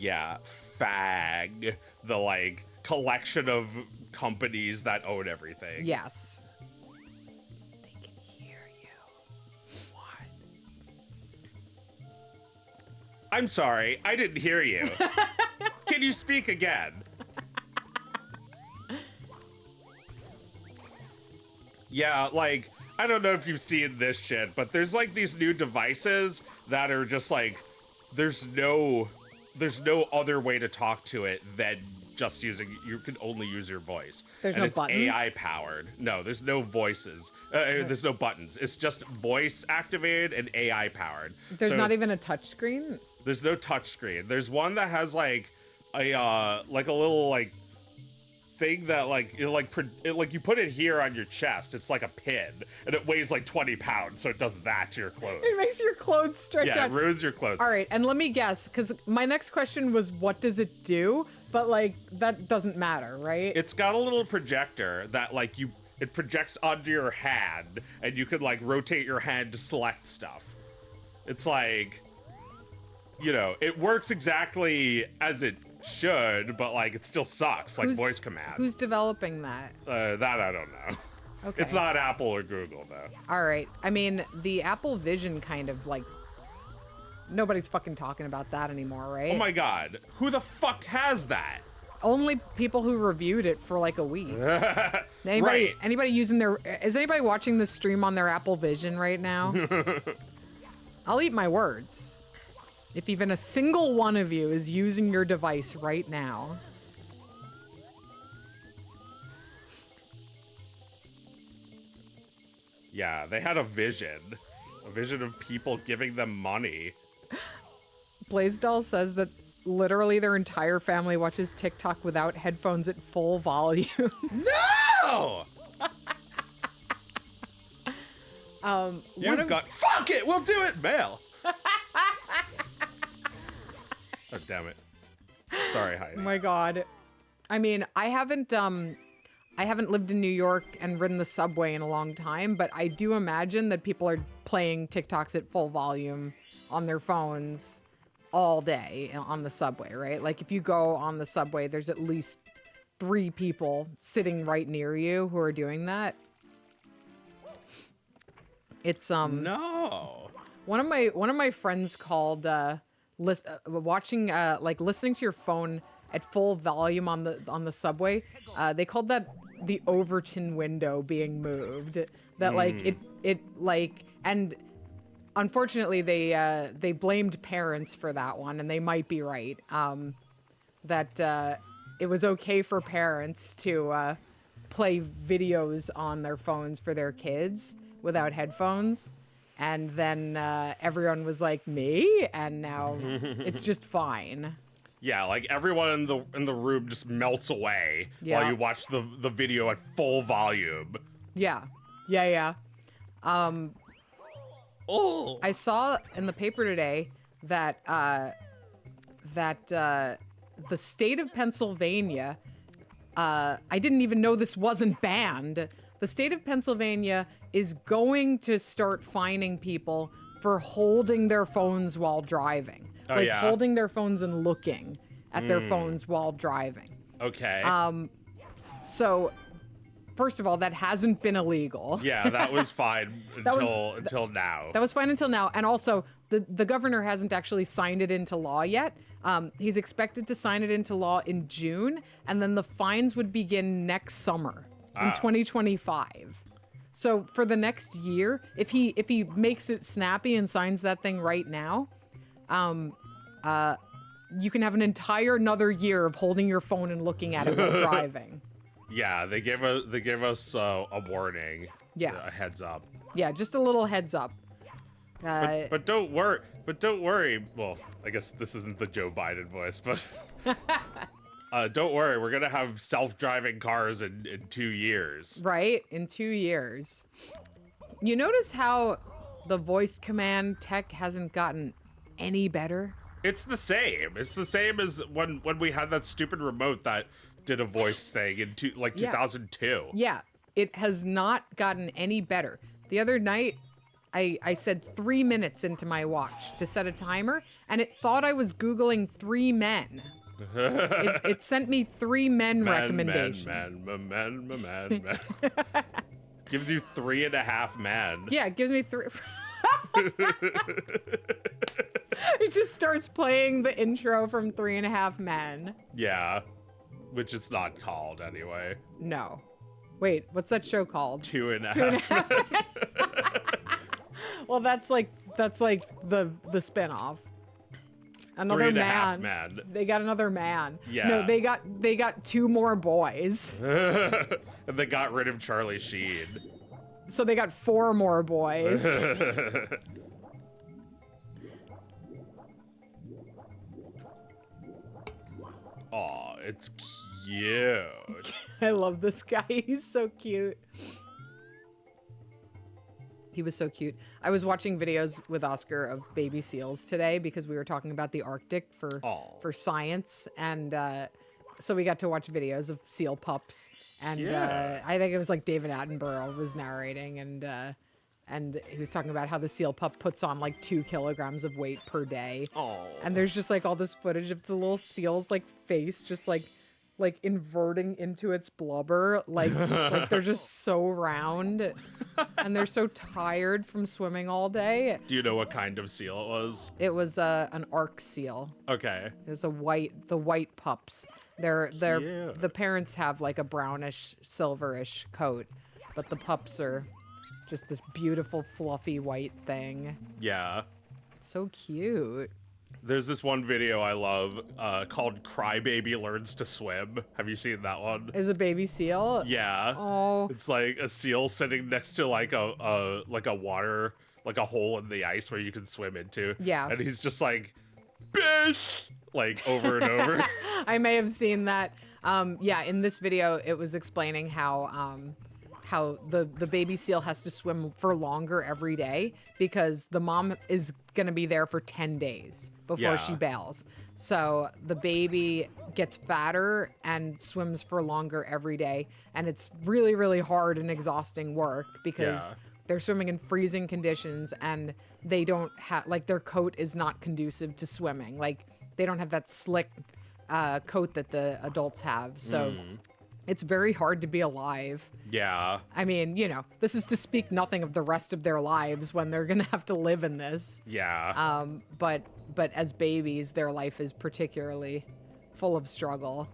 Yeah, fag, the collection of companies that own everything. Yes. They can hear you. What? I'm sorry, I didn't hear you. Can you speak again? Yeah, I don't know if you've seen this shit, but there's these new devices that are just there's no other way to talk to it than just you can only use your voice. There's and no it's buttons? AI powered. No, there's no voices. There's no buttons. It's just voice activated and AI powered. There's So not even a touch screen? there's no touch screen. There's one that has a little thing that you put it here on your chest. It's like a pin, and it weighs 20 pounds, so it does that to your clothes. It makes your clothes stretch Yeah, out. it ruins your clothes. All right, and let me guess, because my next question was, what does it do? But that doesn't matter, right? It's got a little projector that it projects onto your hand, and you can rotate your hand to select stuff. It's it works exactly as it should, but it still sucks, voice command. Who's developing that? That I don't know. Okay. It's not Apple or Google though. All right. I mean, the Apple Vision kind of nobody's fucking talking about that anymore, right? Oh my god, who the fuck has that? only people who reviewed it for like a week. Right. Anybody using their? Is anybody watching this stream on their Apple Vision right now? I'll eat my words. If even a single one of you is using your device right now. Yeah, they had a vision of people giving them money. Blaisdell says that literally their entire family watches TikTok without headphones at full volume. No! You've got fuck it, we'll do it, mail. Oh damn it! Sorry, Heidi. Oh my god. I mean, I haven't lived in New York and ridden the subway in a long time, but I do imagine that people are playing TikToks at full volume on their phones all day on the subway, right? Like if you go on the subway, there's at least 3 people sitting right near you who are doing that. It's No. one of my friends called listening to your phone at full volume on the subway. They called that the Overton window being moved. That like it like, and unfortunately they blamed parents for that one, and they might be right. That it was okay for parents to play videos on their phones for their kids without headphones. And then everyone was like, me? And now it's just fine. Yeah, like everyone in the room just melts away Yeah. while you watch the video at full volume. Yeah. Oh. I saw in the paper today that the state of Pennsylvania, I didn't even know this wasn't banned. The state of Pennsylvania is going to start fining people for holding their phones while driving. Oh, like yeah? holding their phones and looking at their phones while driving. Okay. So, first of all, that hasn't been illegal. Yeah, that was fine until now. That was fine until now. And also, the governor hasn't actually signed it into law yet. He's expected to sign it into law in June, and then the fines would begin next summer in 2025. So for the next year, if he makes it snappy and signs that thing right now, you can have an entire another year of holding your phone and looking at it while driving. Yeah, they gave us a warning. Yeah. A heads up. Yeah, just a little heads up. But don't worry. Well, I guess this isn't the Joe Biden voice, but don't worry. We're gonna have self-driving cars in 2 years. Right? In 2 years. You notice how the voice command tech hasn't gotten any better? It's the same. It's the same as when we had that stupid remote that did a voice thing in 2002. Yeah, it has not gotten any better. The other night, I said 3 minutes into my watch to set a timer, and it thought I was Googling 3 men. It sent me 3 men recommendations. Men. Gives you 3.5 men. Yeah, it gives me 3. It just starts playing the intro from 3.5 Men. Yeah, which it's not called anyway. No. Wait, what's that show called? 2.5 Men. Well, that's like the spinoff. Another 3.5 man. Men. They got another man. Yeah. No, they got 2 more boys. And they got rid of Charlie Sheen. So they got 4 more boys. Aw, it's cute. I love this guy. He's so cute. He was so cute. I was watching videos with Oscar of baby seals today because we were talking about the Arctic for science, and so we got to watch videos of seal pups. And Yeah. I think it was like David Attenborough was narrating, and he was talking about how the seal pup puts on like 2 kilograms of weight per day. Oh. And there's just like all this footage of the little seal's like face just like like inverting into its blubber, like they're just so round, and they're so tired from swimming all day. Do you know what kind of seal it was? It was an arc seal. Okay. It was the white pups. They're Cute. the parents have like a brownish silverish coat, but the pups are just this beautiful fluffy white thing. Yeah. It's so cute. There's this one video I love called Crybaby Learns to Swim. Have you seen that one? Is a baby seal? Yeah. Oh. It's like a seal sitting next to like a water, like a hole in the ice where you can swim into. Yeah. And he's just like, bish, like over and over. I may have seen that. Yeah, in this video, it was explaining how the baby seal has to swim for longer every day because the mom is going to be there for 10 days before she bails. So the baby gets fatter and swims for longer every day. And it's really, really hard and exhausting work because they're swimming in freezing conditions and they don't have, like, their coat is not conducive to swimming. Like, they don't have that slick coat that the adults have. So it's very hard to be alive. Yeah. I mean, you know, this is to speak nothing of the rest of their lives when they're going to have to live in this. Yeah. But as babies, their life is particularly full of struggle.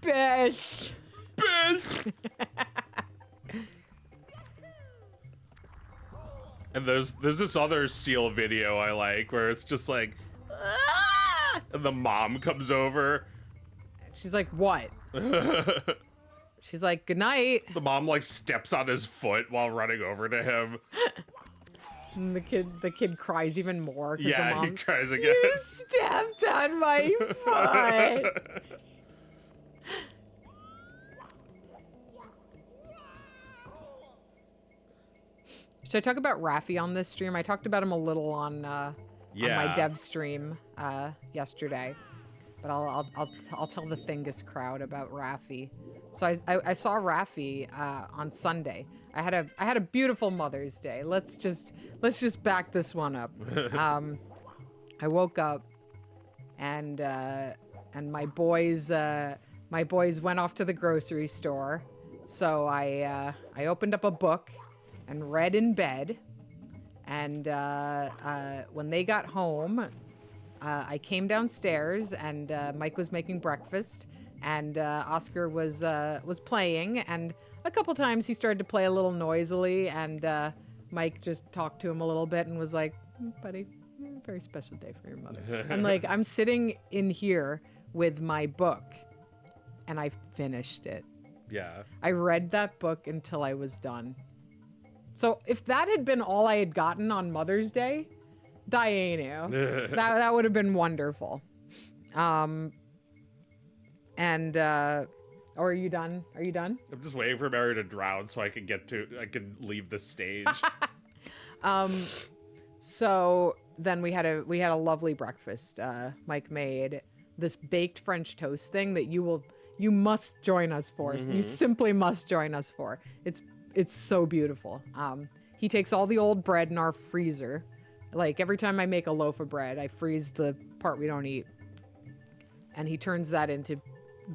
Bish! Bish! And there's this other seal video I like where it's just like, "Ah!" And the mom comes over. She's like, what? She's like, good night. The mom like steps on his foot while running over to him. And the kid cries even more. Yeah, the mom, he cries again. You stepped on my foot. Should I talk about Raffi on this stream? I talked about him a little on my dev stream yesterday, but I'll tell the Thingus crowd about Raffi. So I saw Raffi on Sunday. I had a beautiful Mother's Day. Let's just back this one up. I woke up and my boys went off to the grocery store. So I opened up a book and read in bed. And when they got home, I came downstairs and Mike was making breakfast, and Oscar was playing. And a couple times he started to play a little noisily, and Mike just talked to him a little bit and was like, "Buddy, very special day for your mother." And like, I'm sitting in here with my book, and I finished it. Yeah. I read that book until I was done. So if that had been all I had gotten on Mother's Day, Dianu, that would have been wonderful. Or are you done? Are you done? I'm just waiting for Mary to drown so I can leave the stage. So then we had a lovely breakfast. Mike made this baked French toast thing that you must join us for. Mm-hmm. You simply must join us for. It's so beautiful. He takes all the old bread in our freezer. Like every time I make a loaf of bread, I freeze the part we don't eat. And he turns that into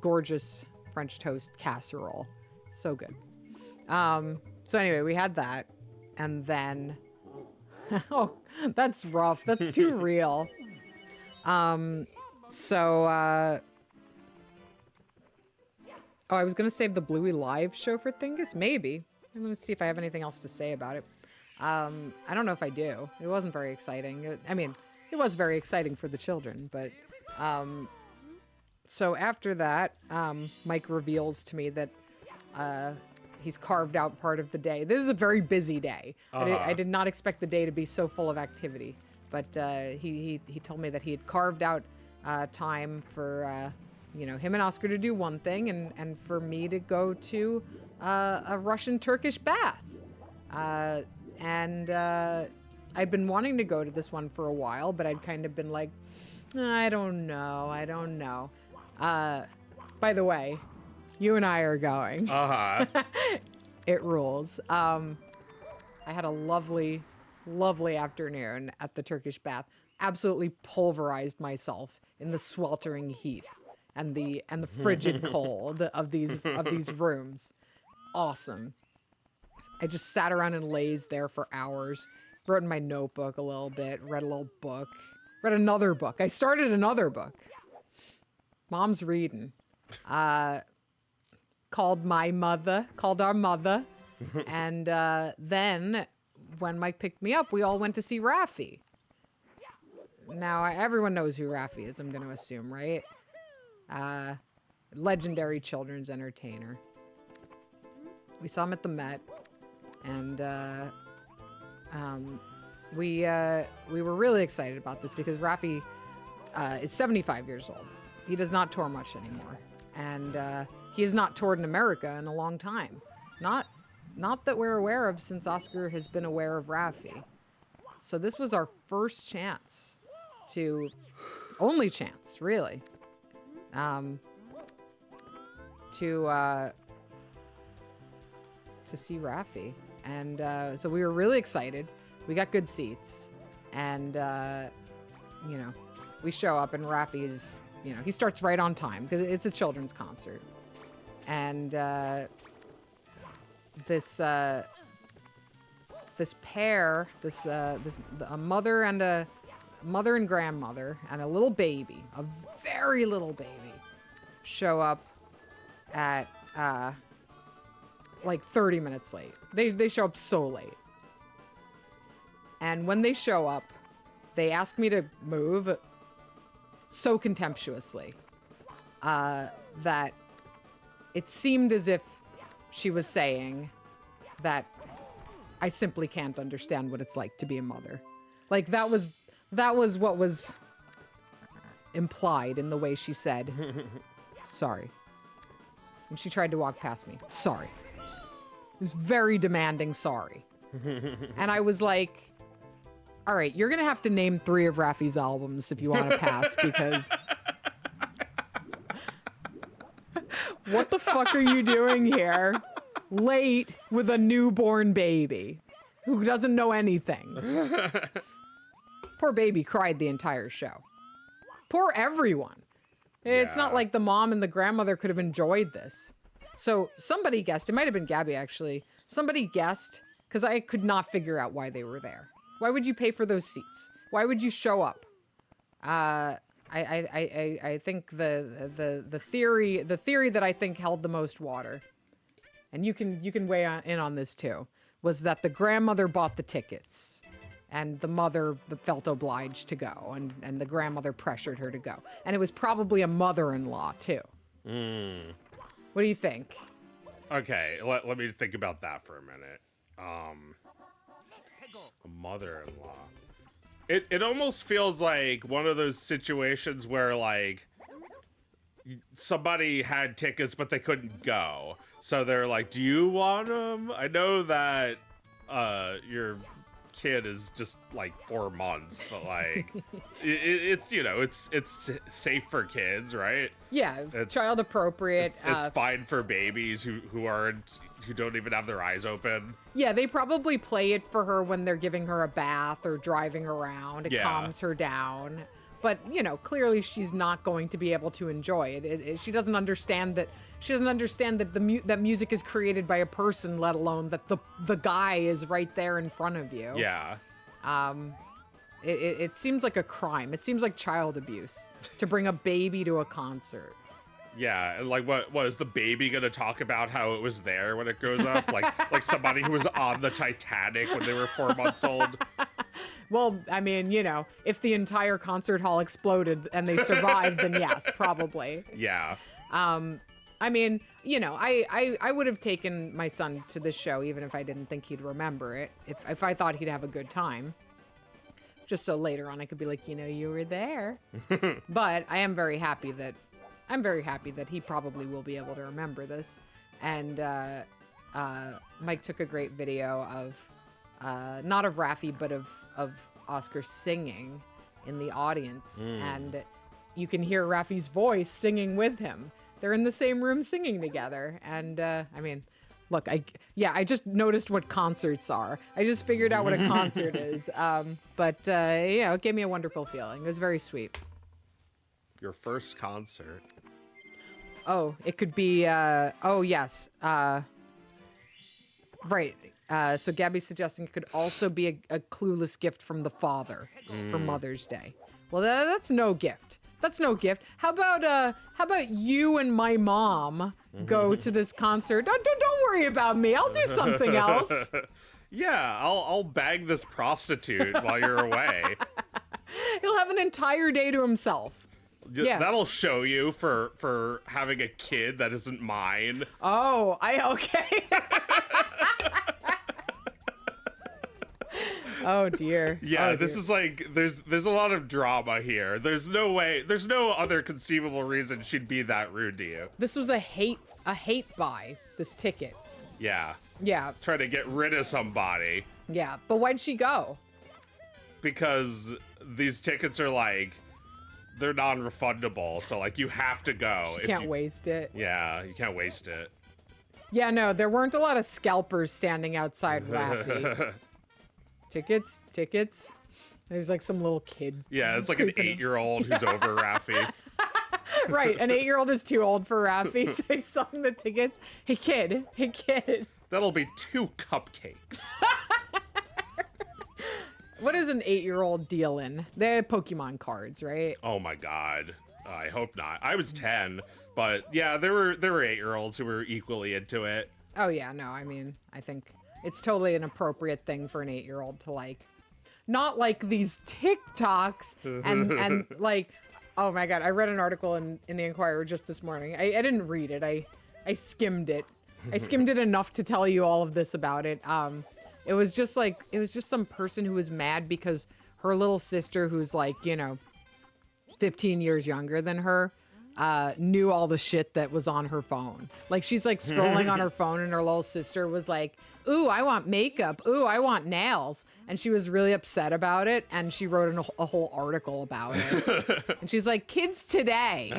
gorgeous French toast casserole. So good. So anyway, we had that. And then, oh, that's rough. That's too real. I was going to save the Bluey live show for Thingus. Maybe. I'm going to see if I have anything else to say about it. I don't know if I do. It wasn't very exciting. It was very exciting for the children, but so after that, Mike reveals to me that he's carved out part of the day. This is a very busy day. I did not expect the day to be so full of activity, but he told me that he had carved out time for him and Oscar to do one thing, and for me to go to a Russian-Turkish bath. And I'd been wanting to go to this one for a while, but I'd kind of been like, I don't know. By the way, you and I are going. It rules. I had a lovely, lovely afternoon at the Turkish bath. Absolutely pulverized myself in the sweltering heat. and the frigid cold of these rooms. Awesome. I just sat around and lazed there for hours, wrote in my notebook a little bit, read a little book, read another book. I started another book. Mom's reading. Called our mother. And then when Mike picked me up, we all went to see Raffi. Now, everyone knows who Raffi is, I'm going to assume, right? Legendary children's entertainer. We saw him at the Met, and we were really excited about this because Raffi is 75 years old. He does not tour much anymore, and he has not toured in America in a long time. Not that we're aware of, since Oscar has been aware of Raffi. So this was our first chance only chance, really, to see Raffi. And so we were really excited. We got good seats, and we show up, and Raffi is, he starts right on time because it's a children's concert. And this pair, a mother and grandmother and a little baby, a very little baby, show up at like 30 minutes late. They show up so late. And when they show up, they ask me to move so contemptuously that it seemed as if she was saying that I simply can't understand what it's like to be a mother. Like that was what was implied in the way she said, sorry. And she tried to walk past me. Sorry. It was very demanding sorry. And I was like, all right, you're going to have to name 3 of Raffi's albums if you want to pass, because what the fuck are you doing here late with a newborn baby who doesn't know anything? Poor baby cried the entire show. Poor everyone. It's not like the mom and the grandmother could have enjoyed this. So somebody guessed, it might have been Gabby actually, somebody guessed, because I could not figure out why they were there. Why would you pay for those seats? Why would you show up? I think the theory that I think held the most water, and you can weigh in on this too, was that the grandmother bought the tickets, and the mother felt obliged to go, and the grandmother pressured her to go, and it was probably a mother-in-law too. What do you think? Okay, let me think about that for a minute. A mother-in-law. It almost feels like one of those situations where like somebody had tickets but they couldn't go, so they're like, "Do you want them? I know that your kid is just like 4 months, but like it's it's safe for kids, right? Yeah, it's child appropriate. It's fine for babies who don't even have their eyes open. Yeah, they probably play it for her when they're giving her a bath or driving around. It calms her down. But, clearly she's not going to be able to enjoy it. She doesn't understand that that music is created by a person, let alone that the guy is right there in front of you. Yeah. It seems like a crime. It seems like child abuse to bring a baby to a concert. Yeah, and like what is the baby gonna talk about how it was there when it grows up? like somebody who was on the Titanic when they were 4 months old? Well, I mean, if the entire concert hall exploded and they survived, then yes, probably. Yeah. I mean, I would have taken my son to this show even if I didn't think he'd remember it, if I thought he'd have a good time. Just so later on I could be like, you were there. But I am very happy that he probably will be able to remember this. And Mike took a great video of, not of Raffi, but of Oscar singing in the audience. And you can hear Raffi's voice singing with him. They're in the same room singing together. And I mean, look, I just noticed what concerts are. I just figured out what a concert is. But it gave me a wonderful feeling. It was very sweet. Your first concert. Oh, it could be. Oh, yes. Right. So Gabby's suggesting it could also be a clueless gift from the father for Mother's Day. Well, that's no gift. That's no gift. How about you and my mom go to this concert? Don't worry about me. I'll do something else. Yeah, I'll bag this prostitute while you're away. He'll have an entire day to himself. Yeah. That'll show you for having a kid that isn't mine. Oh, okay. Oh dear. Yeah, Oh, this dear. is like there's a lot of drama here. There's no other conceivable reason she'd be that rude to you. This was a hate buy, this ticket. Yeah. Yeah. Trying to get rid of somebody Yeah. But why'd she go? because these tickets are like they're non-refundable, so like you have to go. She can't waste it. Yeah, you can't waste it. Yeah, no, there weren't a lot of scalpers standing outside Raffy. Tickets. There's like some little kid. Yeah, it's like an creeping in. 8-year-old who's over Raffy. Right, an 8-year-old is too old for Raffy, so he's selling the tickets. Hey kid. That'll be 2 cupcakes. What is an 8-year-old dealing? They're Pokemon cards, right? Oh my god. I hope not. I was 10, but yeah, there were 8-year-olds who were equally into it. Oh yeah, no, I mean, I think it's totally an appropriate thing for an 8-year-old to like. Not like these TikToks and like, oh my god, I read an article in the Inquirer just this morning. I didn't read it. I skimmed it. I skimmed it enough to tell you all of this about it. It was just some person who was mad because her little sister, who's like, 15 years younger than her, knew all the shit that was on her phone. Like she's like scrolling on her phone and her little sister was like, ooh, I want makeup. Ooh, I want nails. And she was really upset about it. And she wrote a whole article about it. And she's like, kids today,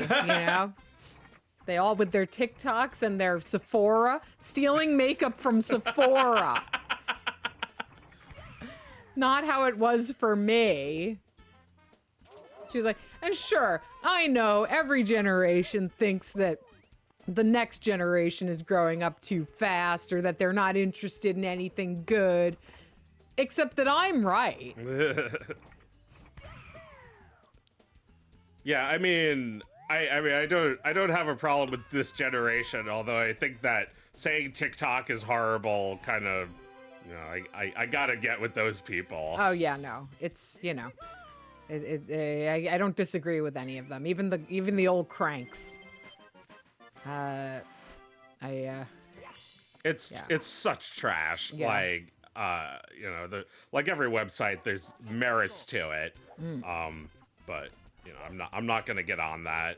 they all with their TikToks and their Sephora, stealing makeup from Sephora. Not how it was for me. She's like, and sure, I know every generation thinks that the next generation is growing up too fast or that they're not interested in anything good, except that I'm right. Yeah, I mean, I don't have a problem with this generation, although I think that saying TikTok is horrible kind of, I gotta get with those people. Oh yeah, no, it's I don't disagree with any of them, even the old cranks. It's such trash. Yeah. Like like every website, there's merits to it. But I'm not gonna get on that.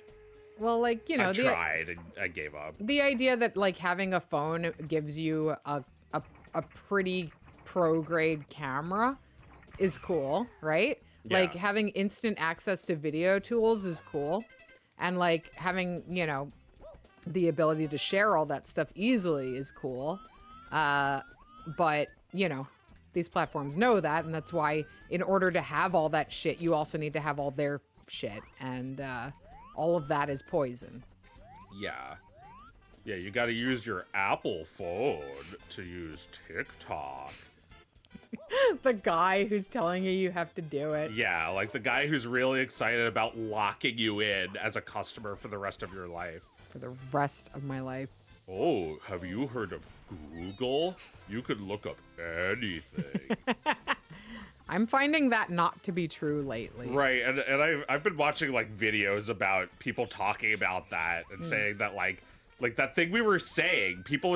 Well, like I tried. I gave up. The idea that like having a phone gives you a pretty pro grade camera is cool, right? Yeah. Like having instant access to video tools is cool, and like having the ability to share all that stuff easily is cool. But these platforms know that, and that's why in order to have all that shit, you also need to have all their shit, and all of that is poison. Yeah. Yeah, you got to use your Apple phone to use TikTok. The guy who's telling you have to do it. Yeah, like the guy who's really excited about locking you in as a customer for the rest of your life. For the rest of my life. Oh, have you heard of Google? You could look up anything. I'm finding that not to be true lately. Right, and I've been watching like videos about people talking about that and saying that like that thing we were saying, people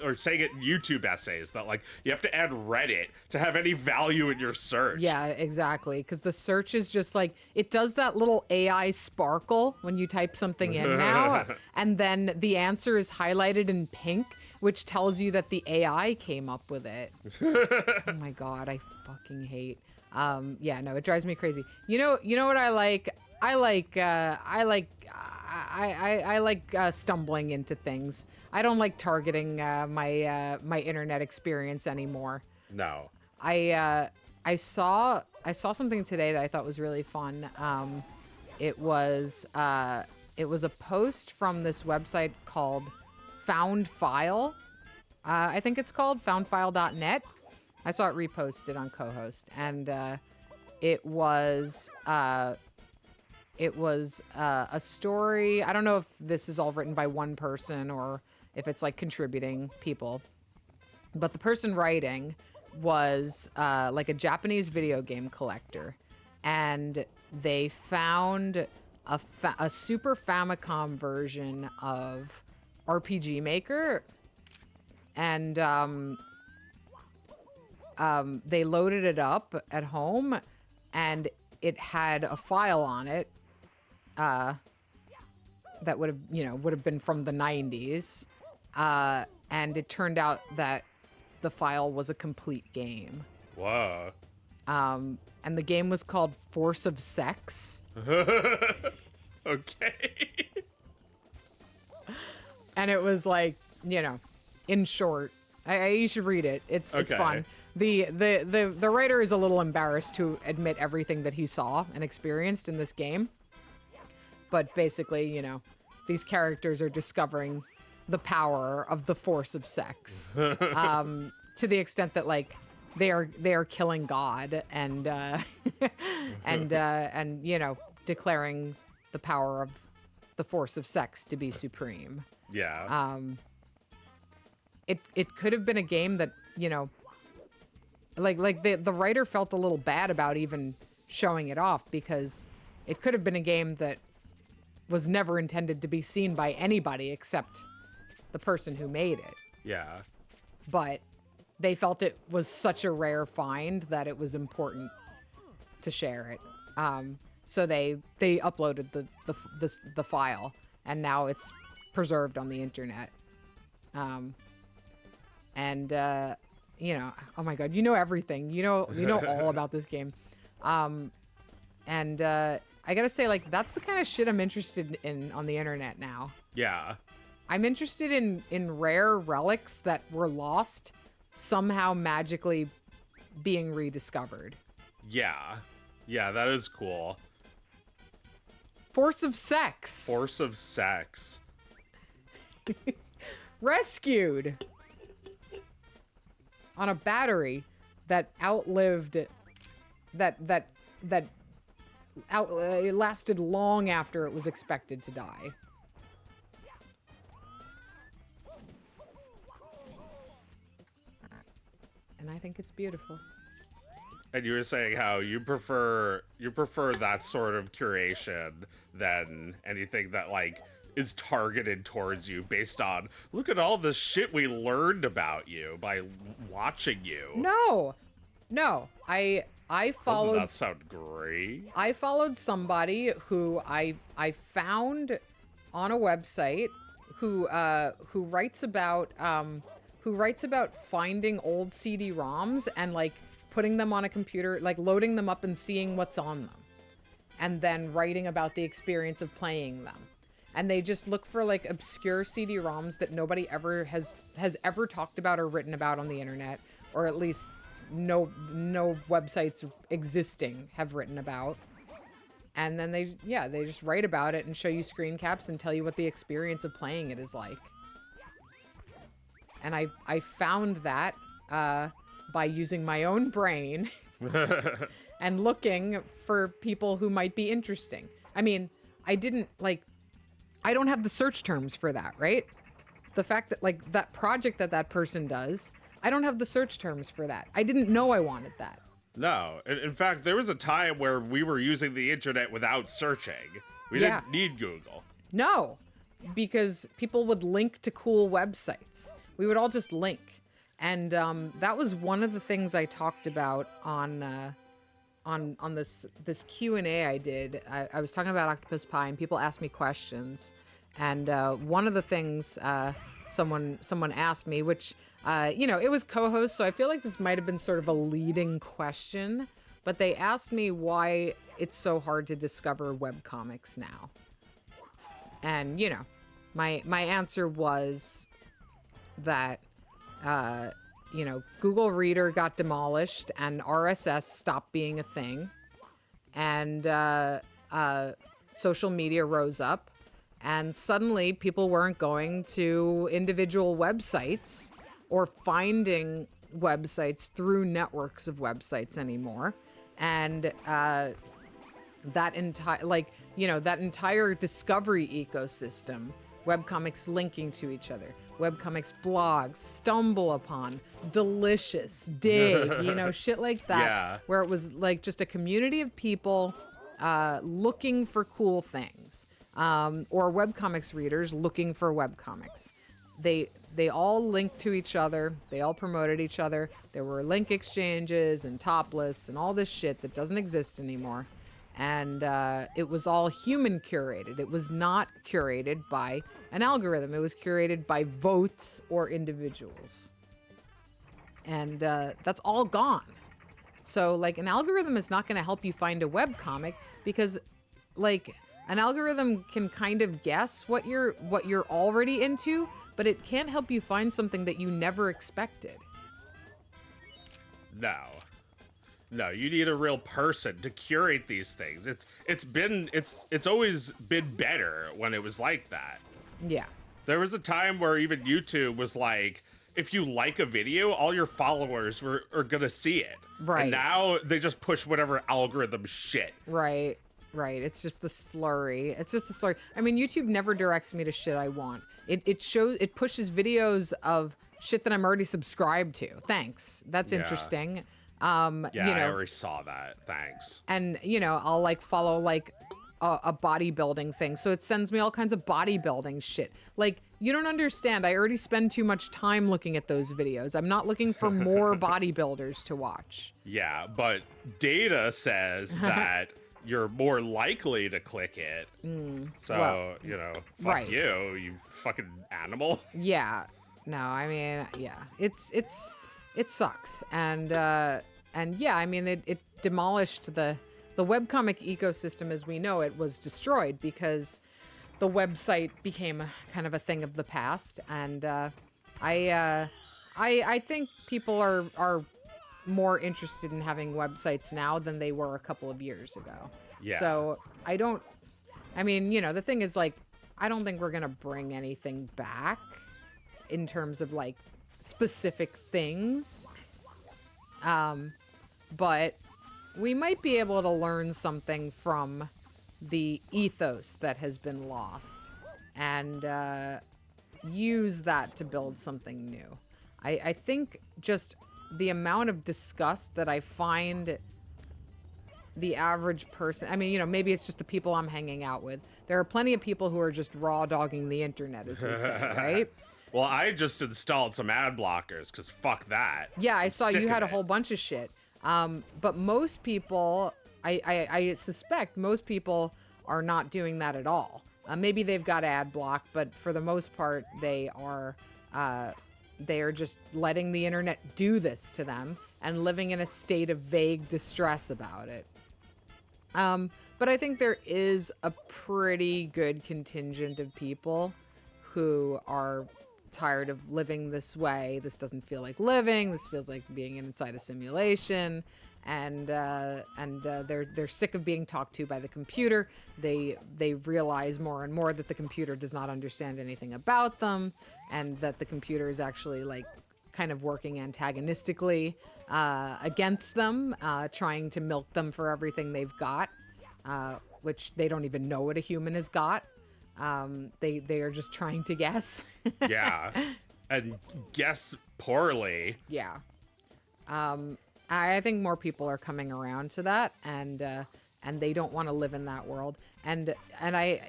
are saying it in YouTube essays that like you have to add Reddit to have any value in your search. Yeah, exactly. Because the search is just like, it does that little AI sparkle when you type something in now. And then the answer is highlighted in pink, which tells you that the AI came up with it. Oh my God, I fucking hate. Yeah, no, it drives me crazy. You know what I like? I like stumbling into things. I don't like targeting my internet experience anymore. No. I saw something today that I thought was really fun. It was It was a post from this website called Found File. I think it's called foundfile.net. I saw it reposted on co-host, and it was a story. I don't know if this is all written by one person or if it's like contributing people, but the person writing was like a Japanese video game collector, and they found a Super Famicom version of RPG Maker, and they loaded it up at home, and it had a file on it that would have been from the 90s, and it turned out that the file was a complete game. Whoa. And the game was called Force of Sex. Okay. And it was like, in short, you should read it. It's fun. The writer is a little embarrassed to admit everything that he saw and experienced in this game. But basically, these characters are discovering the power of the force of sex, to the extent that like they are killing God and declaring the power of the force of sex to be supreme. Yeah. It could have been a game that, like the writer felt a little bad about even showing it off, because it could have been a game that was never intended to be seen by anybody except the person who made it. Yeah. But they felt it was such a rare find that it was important to share it. So they uploaded the file, and now it's preserved on the internet. Oh my God, you know everything. You know all about this game. I gotta say, like, that's the kind of shit I'm interested in on the internet now. Yeah. I'm interested in rare relics that were lost somehow magically being rediscovered. Yeah. Yeah, that is cool. Force of Sex. Force of Sex. Rescued on a battery that outlived it lasted long after it was expected to die. And I think it's beautiful. And you were saying how you prefer that sort of curation than anything that like is targeted towards you based on, look at all the shit we learned about you by watching you. No. I followed. Doesn't that sound great? I followed somebody who I found on a website who writes about finding old CD-ROMs and like putting them on a computer, like loading them up and seeing what's on them, and then writing about the experience of playing them. And they just look for like obscure CD-ROMs that nobody ever has ever talked about or written about on the internet, or at least no websites existing have written about. And then they just write about it and show you screen caps and tell you what the experience of playing it is like. And I found that by using my own brain and looking for people who might be interesting. I mean, I don't have the search terms for that, right? The fact that like that project that person does, I don't have the search terms for that. I didn't know I wanted that. No. In fact, there was a time where we were using the internet without searching. We didn't need Google. No, because people would link to cool websites. We would all just link. And that was one of the things I talked about on this Q&A I did. I was talking about Octopus Pie, and people asked me questions. And one of the things someone asked me, which, it was co-host, so I feel like this might have been sort of a leading question, but they asked me why it's so hard to discover webcomics now. And, my answer was that, Google Reader got demolished and RSS stopped being a thing. And social media rose up. And suddenly people weren't going to individual websites or finding websites through networks of websites anymore. And that entire discovery ecosystem, webcomics linking to each other, webcomics blogs, Stumble Upon, Delicious, Dig, shit like that, Yeah. where it was like just a community of people looking for cool things, or webcomics readers looking for webcomics. They all linked to each other. They all promoted each other. There were link exchanges and top lists and all this shit that doesn't exist anymore. And it was all human curated. It was not curated by an algorithm. It was curated by votes or individuals. And that's all gone. So, like, an algorithm is not going to help you find a webcomic because, like, an algorithm can kind of guess what you're already into, but it can't help you find something that you never expected. No, you need a real person to curate these things. It's always been better when it was like that. Yeah. There was a time where even YouTube was like, if you like a video, all your followers are gonna see it. Right. And now they just push whatever algorithm shit. Right. It's just the slurry. I mean, YouTube never directs me to shit I want. It pushes videos of shit that I'm already subscribed to. Thanks. That's interesting. I already saw that. Thanks. And, I'll like follow like a bodybuilding thing. So it sends me all kinds of bodybuilding shit. Like, you don't understand. I already spend too much time looking at those videos. I'm not looking for more bodybuilders to watch. Yeah, but data says that you're more likely to click it. So, fuck right. you fucking animal. Yeah. No, I mean, yeah. It sucks. And yeah, I mean, it demolished the webcomic ecosystem as we know it was destroyed because the website became kind of a thing of the past. And I think people are more interested in having websites now than they were a couple of years ago. Yeah. So the thing is, like, I don't think we're going to bring anything back in terms of like specific things. But we might be able to learn something from the ethos that has been lost and use that to build something new. I think just the amount of disgust that I find the average person, I mean, maybe it's just the people I'm hanging out with. There are plenty of people who are just raw dogging the internet, as we say, right? Well, I just installed some ad blockers because fuck that. Yeah, I saw you had a it. whole bunch of shit. But most people, I suspect most people are not doing that at all. Maybe they've got ad block, but for the most part, they are just letting the internet do this to them and living in a state of vague distress about it. But I think there is a pretty good contingent of people who are tired of living this way. This doesn't feel like living. This feels like being inside a simulation. And they're sick of being talked to by the computer. They realize more and more that the computer does not understand anything about them, and that the computer is actually like kind of working antagonistically against them, trying to milk them for everything they've got, which they don't even know what a human has got. They are just trying to guess. Yeah, and guess poorly. Yeah. I think more people are coming around to that, and they don't want to live in that world. And I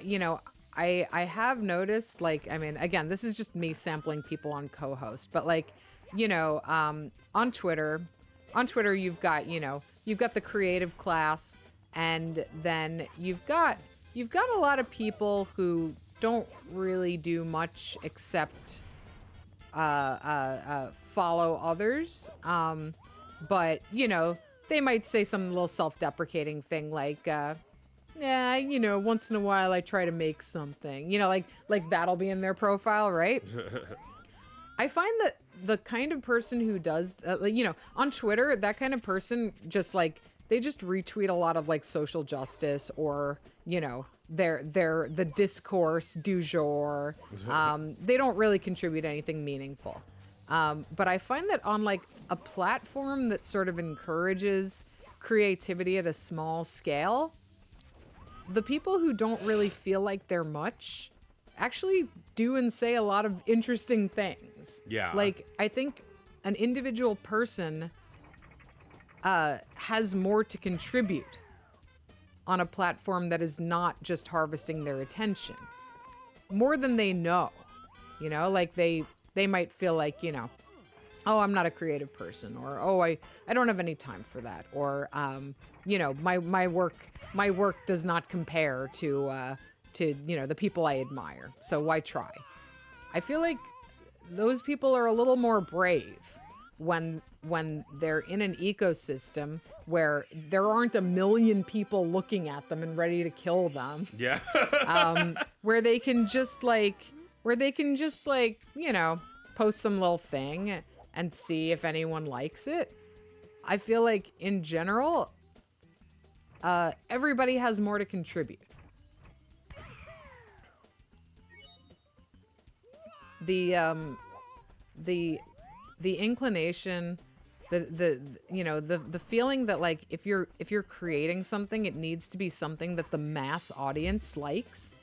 have noticed, like, I mean, again, this is just me sampling people on co-host, but like, on Twitter, you've got the creative class, and then you've got a lot of people who don't really do much except follow others. But, they might say some little self-deprecating thing like, once in a while I try to make something, like that'll be in their profile, right? I find that the kind of person who does, on Twitter, that kind of person just like, they just retweet a lot of like social justice or, they're the discourse du jour. They don't really contribute anything meaningful. But I find that on like a platform that sort of encourages creativity at a small scale, the people who don't really feel like they're much actually do and say a lot of interesting things. Yeah. Like, I think an individual person has more to contribute on a platform that is not just harvesting their attention. More than they know. You know, like they might feel like, you know, oh, I'm not a creative person, or oh, I don't have any time for that, or you know, my work does not compare to you know, the people I admire, so why try? I feel like those people are a little more brave when they're in an ecosystem where there aren't a million people looking at them and ready to kill them. Yeah. Where they can just like, you know, post some little thing and see if anyone likes it. I feel like in general, everybody has more to contribute. The inclination, the you know, the feeling that like if you're creating something, it needs to be something that the mass audience likes,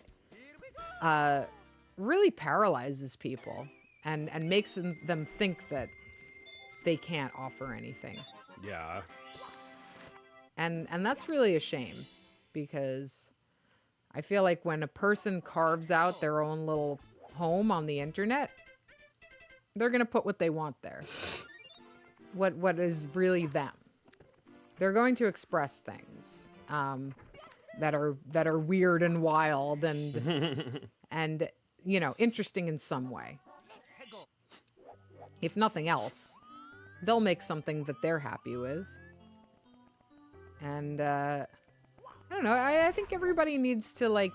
really paralyzes people and makes them think that they can't offer anything. Yeah. And that's really a shame, because I feel like when a person carves out their own little home on the internet, they're going to put what they want there. What is really them. They're going to express things that are weird and wild and and you know, interesting in some way. If nothing else, they'll make something that they're happy with. And I don't know, I think everybody needs to like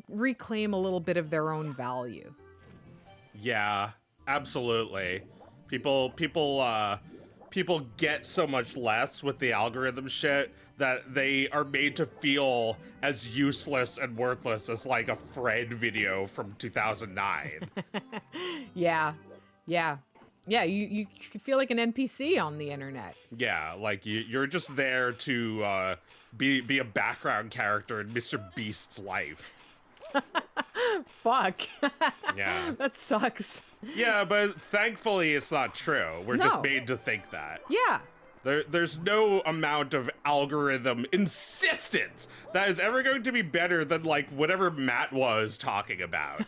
reclaim a little bit of their own value. Yeah, absolutely. People get so much less with the algorithm shit that they are made to feel as useless and worthless as like a Fred video from 2009. Yeah. You feel like an NPC on the internet. Yeah, like you're just there to be a background character in Mr. Beast's life. Fuck. Yeah. That sucks. Yeah, but thankfully it's not true. We're just No. made to think that. Yeah. There's no amount of algorithm insistence that is ever going to be better than like whatever Matt was talking about.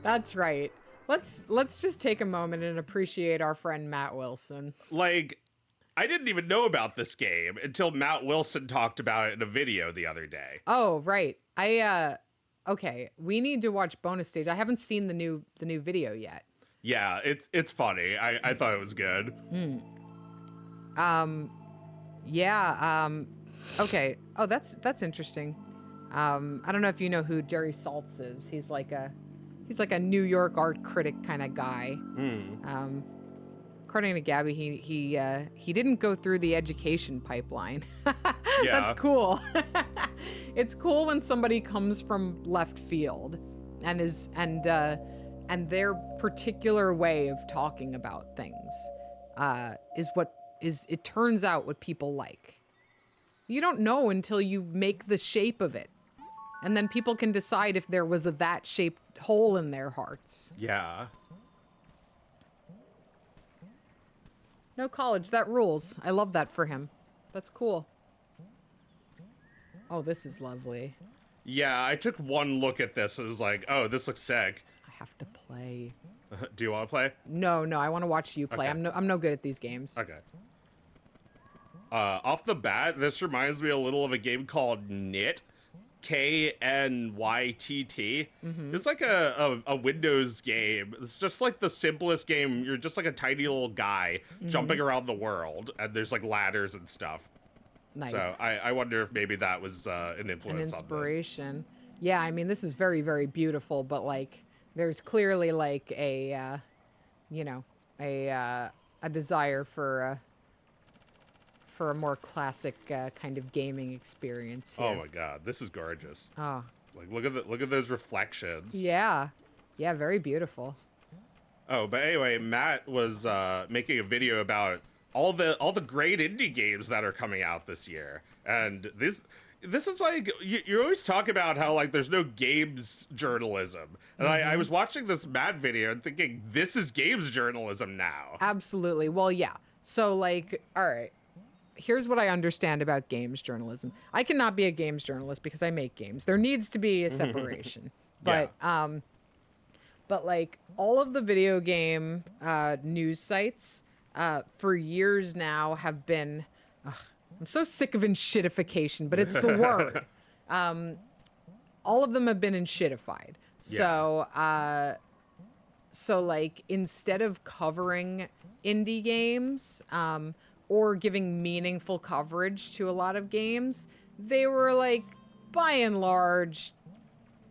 That's right. Let's just take a moment and appreciate our friend Matt Wilson. Like, I didn't even know about this game until Matt Wilson talked about it in a video the other day. Oh, right. Okay, we need to watch bonus stage. I haven't seen the new video yet. Yeah, it's funny. I thought it was good. Okay. Oh, that's interesting. I don't know if you know who Jerry Saltz is. He's like a New York art critic kind of guy. According to Gabby, he didn't go through the education pipeline. Yeah. That's cool. It's cool when somebody comes from left field and their particular way of talking about things is it turns out what people like. You don't know until you make the shape of it. And then people can decide if there was a that shaped hole in their hearts. Yeah. No college, that rules. I love that for him. That's cool. Oh, this is lovely. Yeah, I took one look at this and was like, oh, this looks sick. I have to play. Do you want to play? No, I want to watch you play. Okay. I'm no good at these games. Okay. Off the bat, this reminds me a little of a game called Knit. KNYTT. It's like a Windows game. It's just like the simplest game. You're just like a tiny little guy jumping around the world, and there's like ladders and stuff. Nice. So I wonder if maybe that was an influence An on inspiration. Yeah, I mean, this is very, very beautiful, but like there's clearly like a desire for for a more classic kind of gaming experience here. Oh my god, this is gorgeous. Oh, Like look at those reflections. yeah. Yeah, very beautiful. Oh, but anyway, Matt was making a video about all the great indie games that are coming out this year, and this is like you always talk about how like there's no games journalism, and I was watching this Matt video and thinking this is games journalism now. Absolutely. Well, yeah. So, like, all right. Here's what I understand about games journalism. I cannot be a games journalist because I make games. There needs to be a separation. But like all of the video game news sites for years now have been. I'm so sick of shitification, but it's the word. All of them have been shitified. So, so like instead of covering indie games or giving meaningful coverage to a lot of games, they were like, by and large,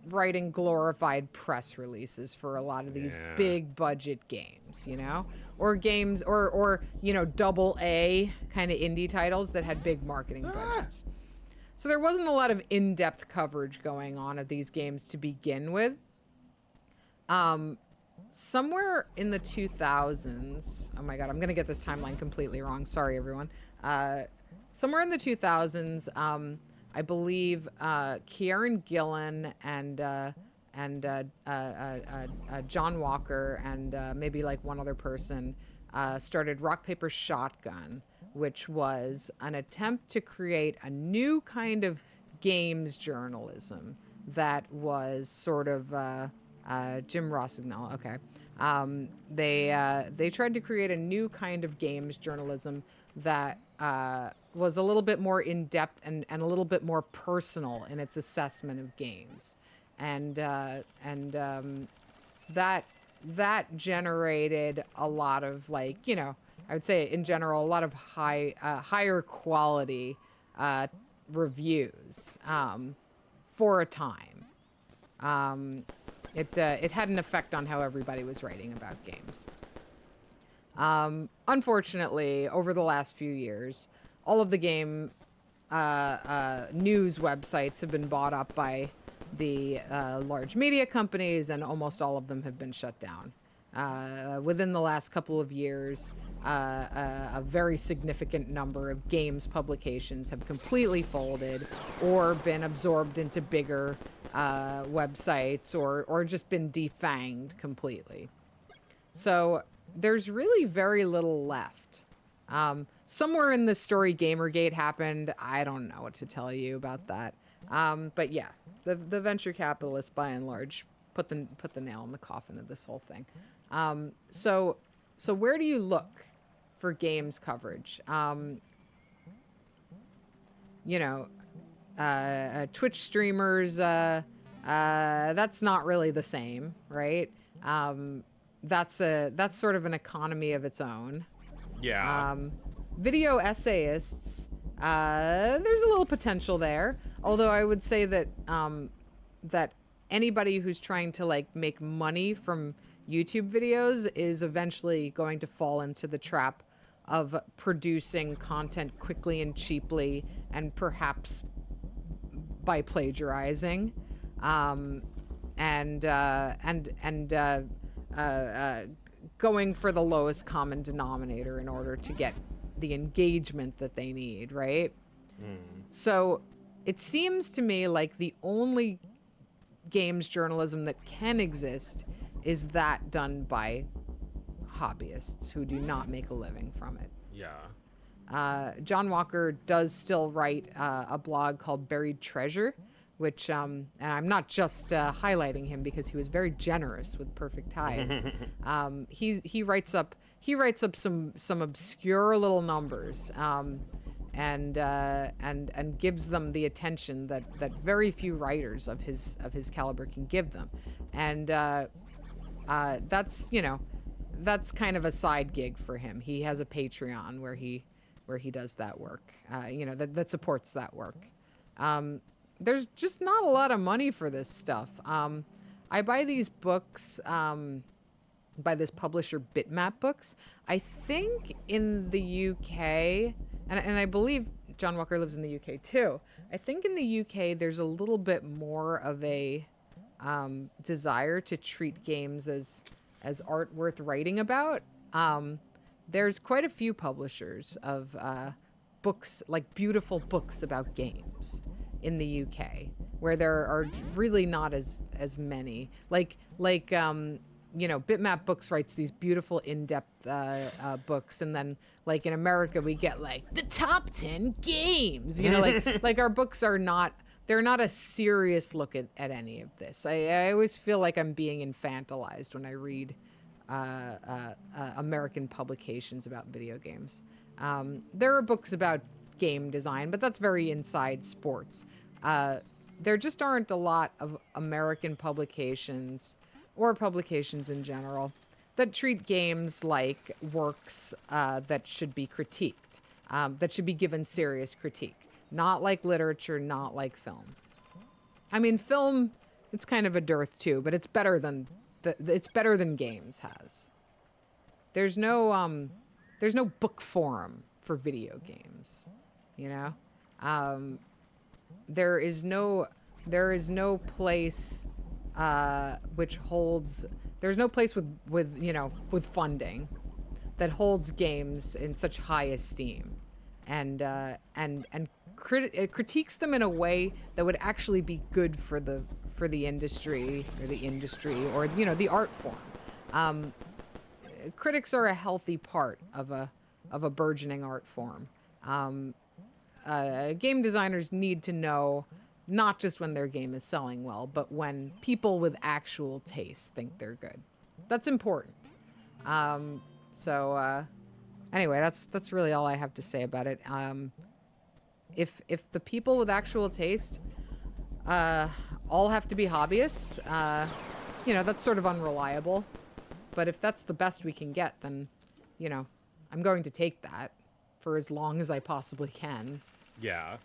writing glorified press releases for a lot of these big budget games, you know, or games or you know, double A kind of indie titles that had big marketing budgets. So there wasn't a lot of in-depth coverage going on of these games to begin with. Somewhere in the 2000s, oh my god, I'm gonna get this timeline completely wrong. Sorry, everyone. Somewhere in the 2000s, I believe Kieran Gillen and John Walker and maybe like one other person started Rock Paper Shotgun, which was an attempt to create a new kind of games journalism that was sort of Jim Rossignol. Okay, they tried to create a new kind of games journalism that was a little bit more in depth and a little bit more personal in its assessment of games, and that generated a lot of, like, you know, I would say in general a lot of higher quality reviews for a time. It had an effect on how everybody was writing about games. Unfortunately, over the last few years, all of the game news websites have been bought up by the large media companies, and almost all of them have been shut down. Within the last couple of years, a very significant number of games publications have completely folded or been absorbed into bigger websites or just been defanged completely. So there's really very little left. Somewhere in this story, Gamergate happened. I don't know what to tell you about that. But yeah, the venture capitalists, by and large, put the nail in the coffin of this whole thing. So where do you look for games coverage? You know, Twitch streamers, that's not really the same, right? That's sort of an economy of its own. Yeah. Video essayists, there's a little potential there. Although I would say that that anybody who's trying to like make money from YouTube videos is eventually going to fall into the trap of producing content quickly and cheaply, and perhaps by plagiarizing, and going for the lowest common denominator in order to get the engagement that they need, right? So it seems to me like the only games journalism that can exist is that done by hobbyists who do not make a living from it. Yeah. John Walker does still write a blog called Buried Treasure, which, and I'm not just highlighting him because he was very generous with Perfect Tides. He writes up some obscure little numbers, and gives them the attention that very few writers of his caliber can give them, and that's, you know, that's kind of a side gig for him. He has a Patreon where he does that work, you know, that supports that work. There's just not a lot of money for this stuff. I buy these books by this publisher, Bitmap Books. I think in the UK and I believe John Walker lives in the UK too. I think in the UK there's a little bit more of a desire to treat games as art worth writing about. There's quite a few publishers of books, like beautiful books about games in the UK, where there are really not as many. Bitmap Books writes these beautiful in-depth books, and then like in America we get like the top 10 games. Like our books are not. They're not a serious look at any of this. I always feel like I'm being infantilized when I read American publications about video games. There are books about game design, but that's very inside sports. There just aren't a lot of American publications or publications in general that treat games like works that should be critiqued, that should be given serious critique. Not like literature, not like film. I mean, film, it's kind of a dearth too, but it's better than games has. There's no book forum for video games, you know. There is no place which holds. There's no place with funding that holds games in such high esteem, and it critiques them in a way that would actually be good for the industry or the art form. Critics are a healthy part of a burgeoning art form. Game designers need to know not just when their game is selling well, but when people with actual taste think they're good. That's important. Anyway, that's really all I have to say about it. If the people with actual taste all have to be hobbyists, that's sort of unreliable. But if that's the best we can get, then, I'm going to take that for as long as I possibly can. Yeah.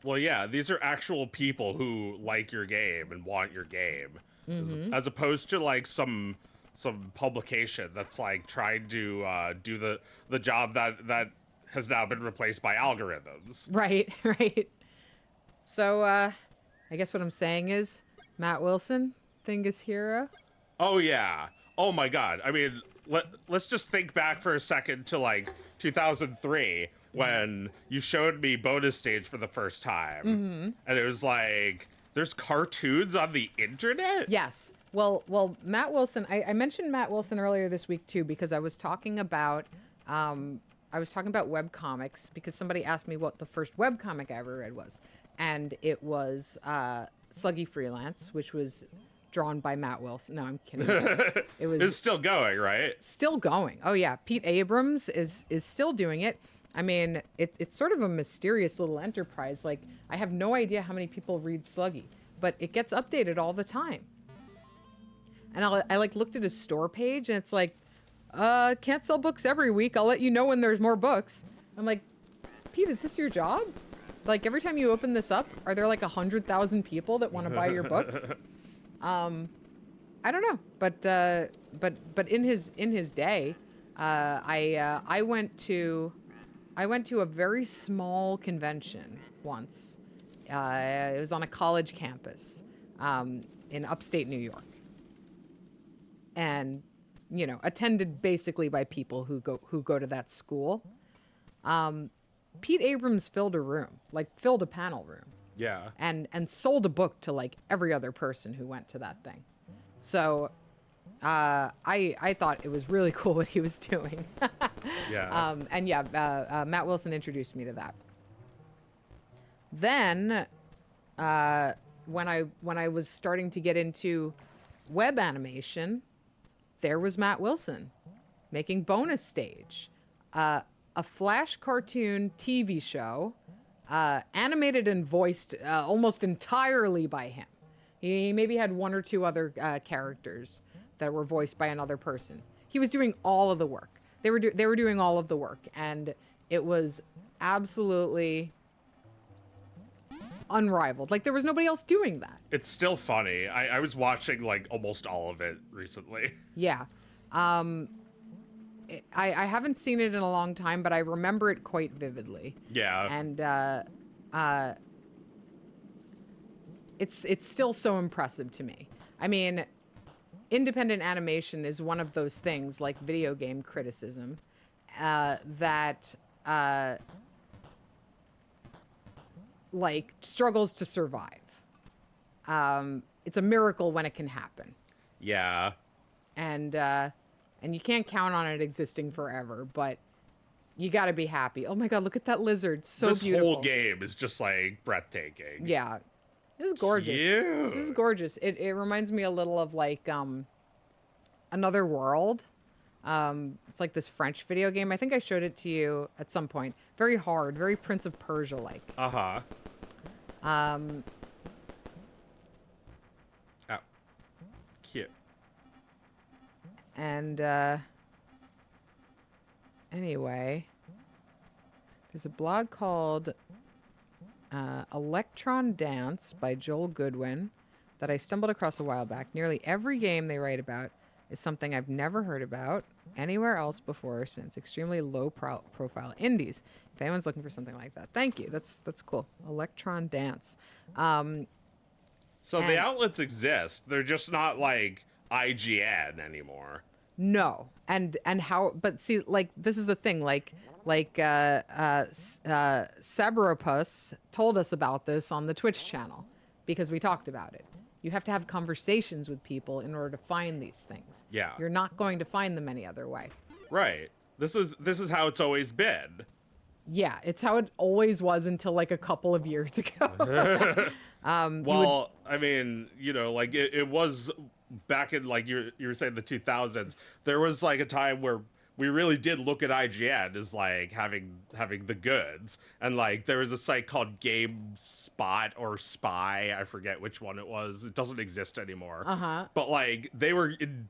Well, yeah, these are actual people who like your game and want your game, as opposed to like some publication that's like trying to do the job that has now been replaced by algorithms. Right. So, I guess what I'm saying is, Matt Wilson, Thingus hero. Oh yeah. Oh my God. I mean, let's just think back for a second to like 2003 when you showed me bonus stage for the first time, and it was like, there's cartoons on the internet. Yes. Well, Matt Wilson. I mentioned Matt Wilson earlier this week too because I was talking about webcomics because somebody asked me what the first webcomic I ever read was, and it was Sluggy Freelance, which was drawn by Matt Wilson. No, I'm kidding. It's still going, right? Still going. Oh yeah, Pete Abrams is still doing it. I mean, it's sort of a mysterious little enterprise. Like, I have no idea how many people read Sluggy, but it gets updated all the time. And I looked at his store page, and it's like, can't sell books every week. I'll let you know when there's more books. I'm like, Pete, is this your job? Like, every time you open this up, are there like 100,000 people that want to buy your books? I don't know, but in his day, I went to a very small convention once. It was on a college campus in upstate New York, and attended basically by people who go to that school. Pete Abrams filled a panel room. Yeah. And sold a book to like every other person who went to that thing. So I thought it was really cool what he was doing. Yeah. Matt Wilson introduced me to that. Then when I was starting to get into web animation, there was Matt Wilson making Bonus Stage, a Flash cartoon TV show, animated and voiced almost entirely by him. He maybe had one or two other characters that were voiced by another person. He was doing all of the work. They were doing all of the work, and it was absolutely unrivaled. Like, there was nobody else doing that. It's still funny. I was watching like almost all of it recently. Yeah. I haven't seen it in a long time, but I remember it quite vividly. Yeah. And it's still so impressive to me. I mean, independent animation is one of those things like video game criticism that like struggles to survive. It's a miracle when it can happen, Yeah. and you can't count on it existing forever. But you got to be happy. Oh my God, look at that lizard! So This beautiful. whole game is just like breathtaking. Yeah, this is gorgeous. Cute. This is gorgeous. It reminds me a little of like Another World. It's like this French video game. I think I showed it to you at some point. Very hard, very Prince of Persia like. Uh-huh. Oh. Cute. And anyway, there's a blog called Electron Dance by Joel Goodwin that I stumbled across a while back. Nearly every game they write about is something I've never heard about anywhere else before or since. Extremely low profile indies. If anyone's looking for something like that, thank you. That's cool. Electron Dance. So the outlets exist. They're just not like IGN anymore. No, and how? But see, like this is the thing. Sabrapus told us about this on the Twitch channel because we talked about it. You have to have conversations with people in order to find these things. Yeah. You're not going to find them any other way. Right. This is how it's always been. Yeah, it's how it always was until like a couple of years ago. Well, I mean, you know, like it was back in like you were saying the 2000s. There was like a time where we really did look at IGN as like having the goods, and like there was a site called GameSpot or Spy, I forget which one it was. It doesn't exist anymore. But like they were in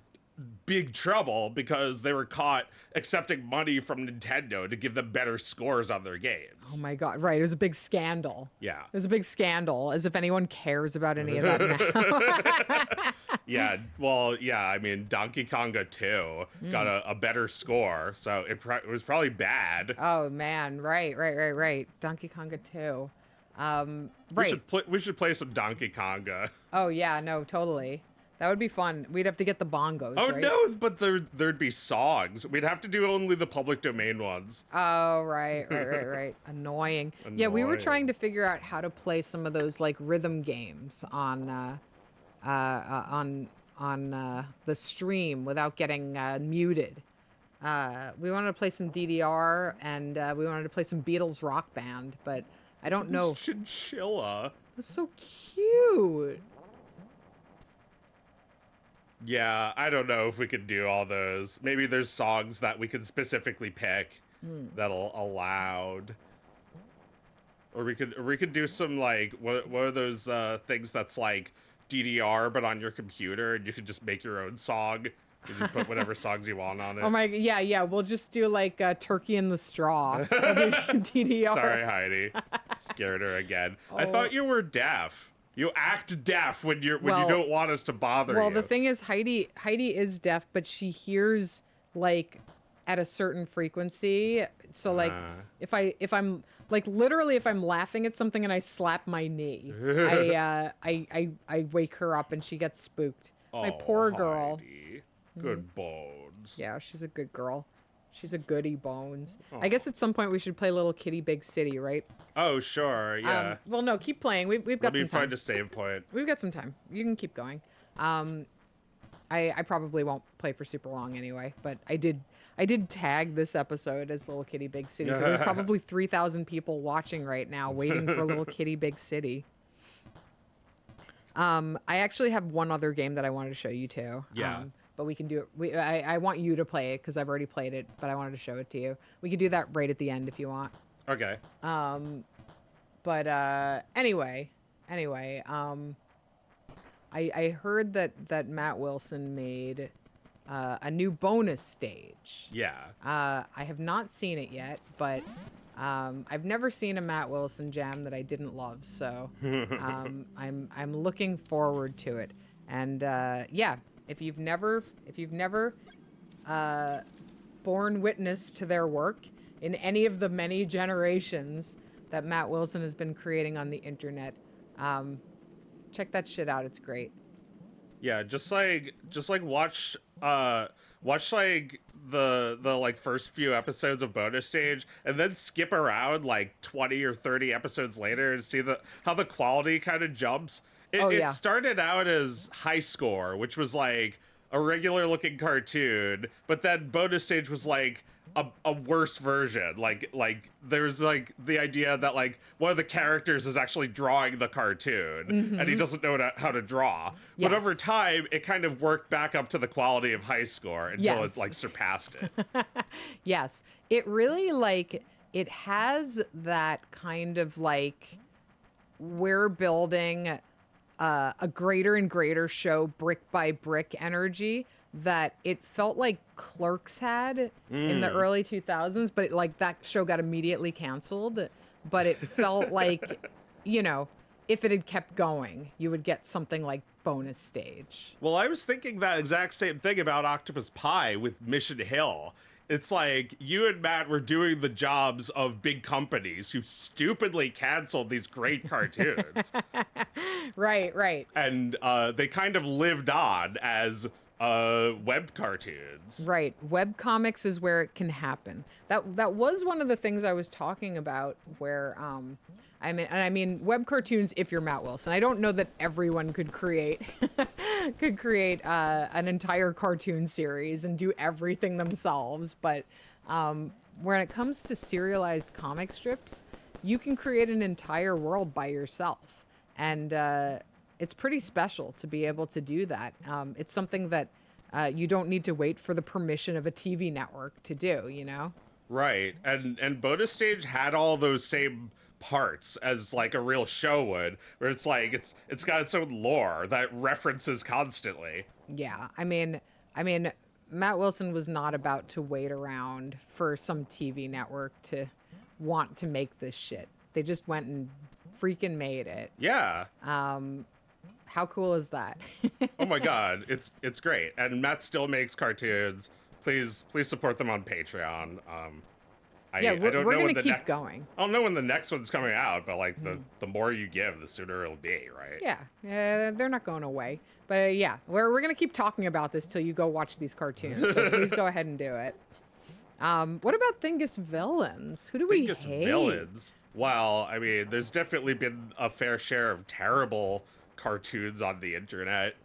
big trouble because they were caught accepting money from Nintendo to give them better scores on their games. Oh my God! Right, it was a big scandal. Yeah. It was a big scandal, as if anyone cares about any of that now. Yeah, well, yeah, I mean, Donkey Konga 2 got a better score, so it was probably bad. Oh man, right. Donkey Konga 2. Right. We should play some Donkey Konga. Oh yeah, no, totally. That would be fun. We'd have to get the bongos. Oh right? no, but there'd be songs. We'd have to do only the public domain ones. Oh right. Annoying. Yeah, we were Annoying. trying to figure out how to play some of those like rhythm games on the stream without getting muted. We wanted to play some DDR and we wanted to play some Beatles Rock Band, but I don't know. Chinchilla. That's so cute. Yeah, I don't know if we could do all those. Maybe there's songs that we could specifically pick that'll allowed. Or we could do some like what are those things that's like DDR but on your computer, and you can just make your own song. You just put whatever songs you want on it. Oh my, yeah. We'll just do like Turkey in the Straw. We'll do DDR. Sorry, Heidi. Scared her again. I thought you were deaf. You act deaf when you don't want us to bother you. Well, the thing is, Heidi is deaf, but she hears like at a certain frequency. So like, if I'm like literally if I'm laughing at something and I slap my knee, I wake her up and she gets spooked. My poor girl. Heidi. Good bones. Yeah, she's a good girl. She's a goody bones. I guess at some point we should play Little Kitty Big City, right? Oh, sure, yeah. Well, no, keep playing. We've got Let me some time. find a save point. We've got some time. You can keep going. I probably won't play for super long anyway, but I did tag this episode as Little Kitty Big City. So there's probably 3,000 people watching right now waiting for Little Kitty Big City. I actually have one other game that I wanted to show you too. Yeah. But we can do it. I want you to play it because I've already played it, but I wanted to show it to you. We could do that right at the end if you want. Okay. But anyway, I heard that Matt Wilson made a new bonus stage. Yeah. I have not seen it yet, but I've never seen a Matt Wilson jam that I didn't love. So I'm looking forward to it. And yeah, if you've never borne witness to their work in any of the many generations that Matt Wilson has been creating on the internet. Check that shit out. It's great. Yeah, just like watch like the like first few episodes of Bonus Stage and then skip around like 20 or 30 episodes later and see how the quality kind of jumps. It started out as High Score, which was like a regular looking cartoon, but then Bonus Stage was like a worse version. Like there's like the idea that like one of the characters is actually drawing the cartoon and he doesn't know how to draw. Yes. But over time, it kind of worked back up to the quality of High Score until Yes. it like surpassed it. Yes. It really like it has that kind of like we're building a greater and greater show brick by brick energy that it felt like Clerks had in the early 2000s, but like that show got immediately canceled. But it felt like, you know, if it had kept going, you would get something like Bonus Stage. Well, I was thinking that exact same thing about Octopus Pie with Mission Hill. It's like you and Matt were doing the jobs of big companies who stupidly canceled these great cartoons. Right. And they kind of lived on as web cartoons. Right. Web comics is where it can happen. That was one of the things I was talking about where I mean web cartoons if you're Matt Wilson. I don't know that everyone could create an entire cartoon series and do everything themselves, but when it comes to serialized comic strips, you can create an entire world by yourself. And it's pretty special to be able to do that. It's something that you don't need to wait for the permission of a TV network to do, you know? Right. And Bonus Stage had all those same parts as like a real show would, where it's like it's got its own lore that references constantly. Yeah. I mean, Matt Wilson was not about to wait around for some TV network to want to make this shit. They just went and freaking made it. Yeah. How cool is that? Oh my god, it's great. And Matt still makes cartoons. Please support them on Patreon. We're don't know going when to the keep going. I don't know when the next one's coming out, but like the more you give, the sooner it'll be, right? Yeah, they're not going away. But yeah, we're going to keep talking about this till you go watch these cartoons. So please go ahead and do it. What about Thingus villains? Who do we Thingus hate? villains. Well, I mean, there's definitely been a fair share of terrible cartoons on the internet.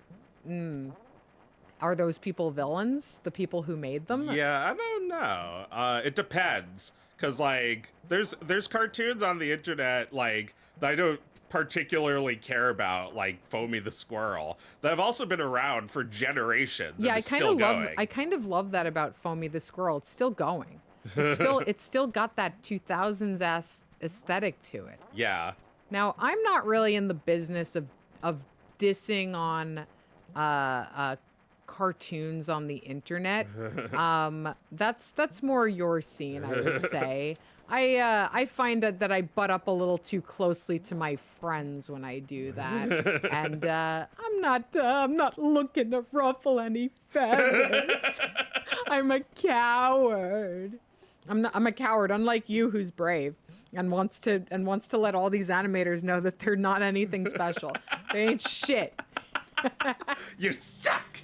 Are those people villains? The people who made them? Yeah, I don't know. It depends, cause like there's cartoons on the internet like that I don't particularly care about, like Foamy the Squirrel, that have also been around for generations. Yeah, and I kind of love that about Foamy the Squirrel. It's still going. It's still got that 2000s aesthetic to it. Yeah. Now, I'm not really in the business of dissing on cartoons on the internet. That's more your scene, I would say. I find that I butt up a little too closely to my friends when I do that, and I'm not looking to ruffle any feathers. I'm a coward. I'm a coward, unlike you, who's brave and wants to let all these animators know that they're not anything special. They ain't shit. You suck.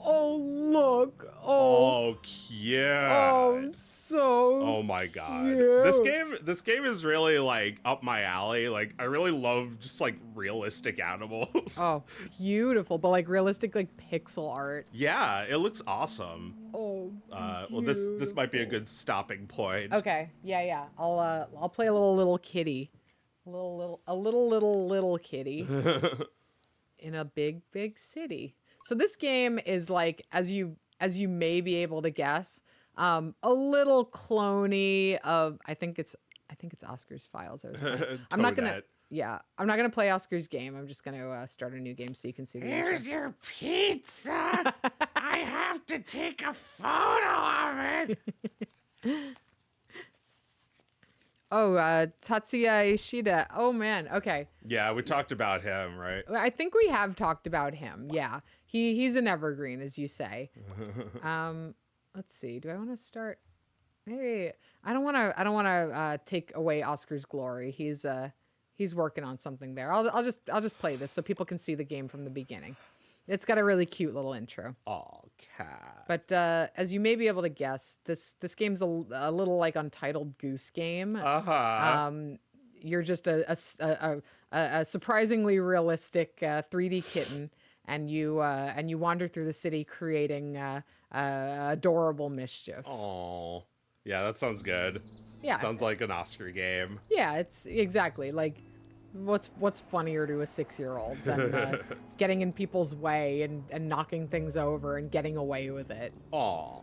Oh, look. Oh, cute. Oh, so Oh my god. cute. This game is really like up my alley. Like I really love just like realistic animals. Oh, beautiful, but like realistic, like pixel art. Yeah, it looks awesome. Oh, Well, this might be a good stopping point. okay. Yeah. I'll play a little kitty, a little kitty in a big city. So this game is like, as you may be able to guess, a little cloney of I think it's Oscar's Files. I'm not gonna. Toadette. Yeah, I'm not gonna play Oscar's game. I'm just gonna start a new game so you can see the intro. Here's your pizza. I have to take a photo of it. Oh, Tatsuya Ishida. Oh man. Okay. Yeah, we talked about him, right? I think we have talked about him. Yeah, he's an evergreen, as you say. let's see. Do I want to start? Maybe I don't want to. I don't want to take away Oscar's glory. He's working on something there. I'll just play this so people can see the game from the beginning. It's got a really cute little intro. Oh, cat. But as you may be able to guess, this game's a little like Untitled Goose Game. You're just a surprisingly realistic 3D kitten, and you wander through the city creating adorable mischief. Oh, yeah, that sounds good. Yeah, Sounds like an Oscar game. yeah, it's exactly like what's funnier to a 6-year-old than getting in people's way and knocking things over and getting away with it. Aw.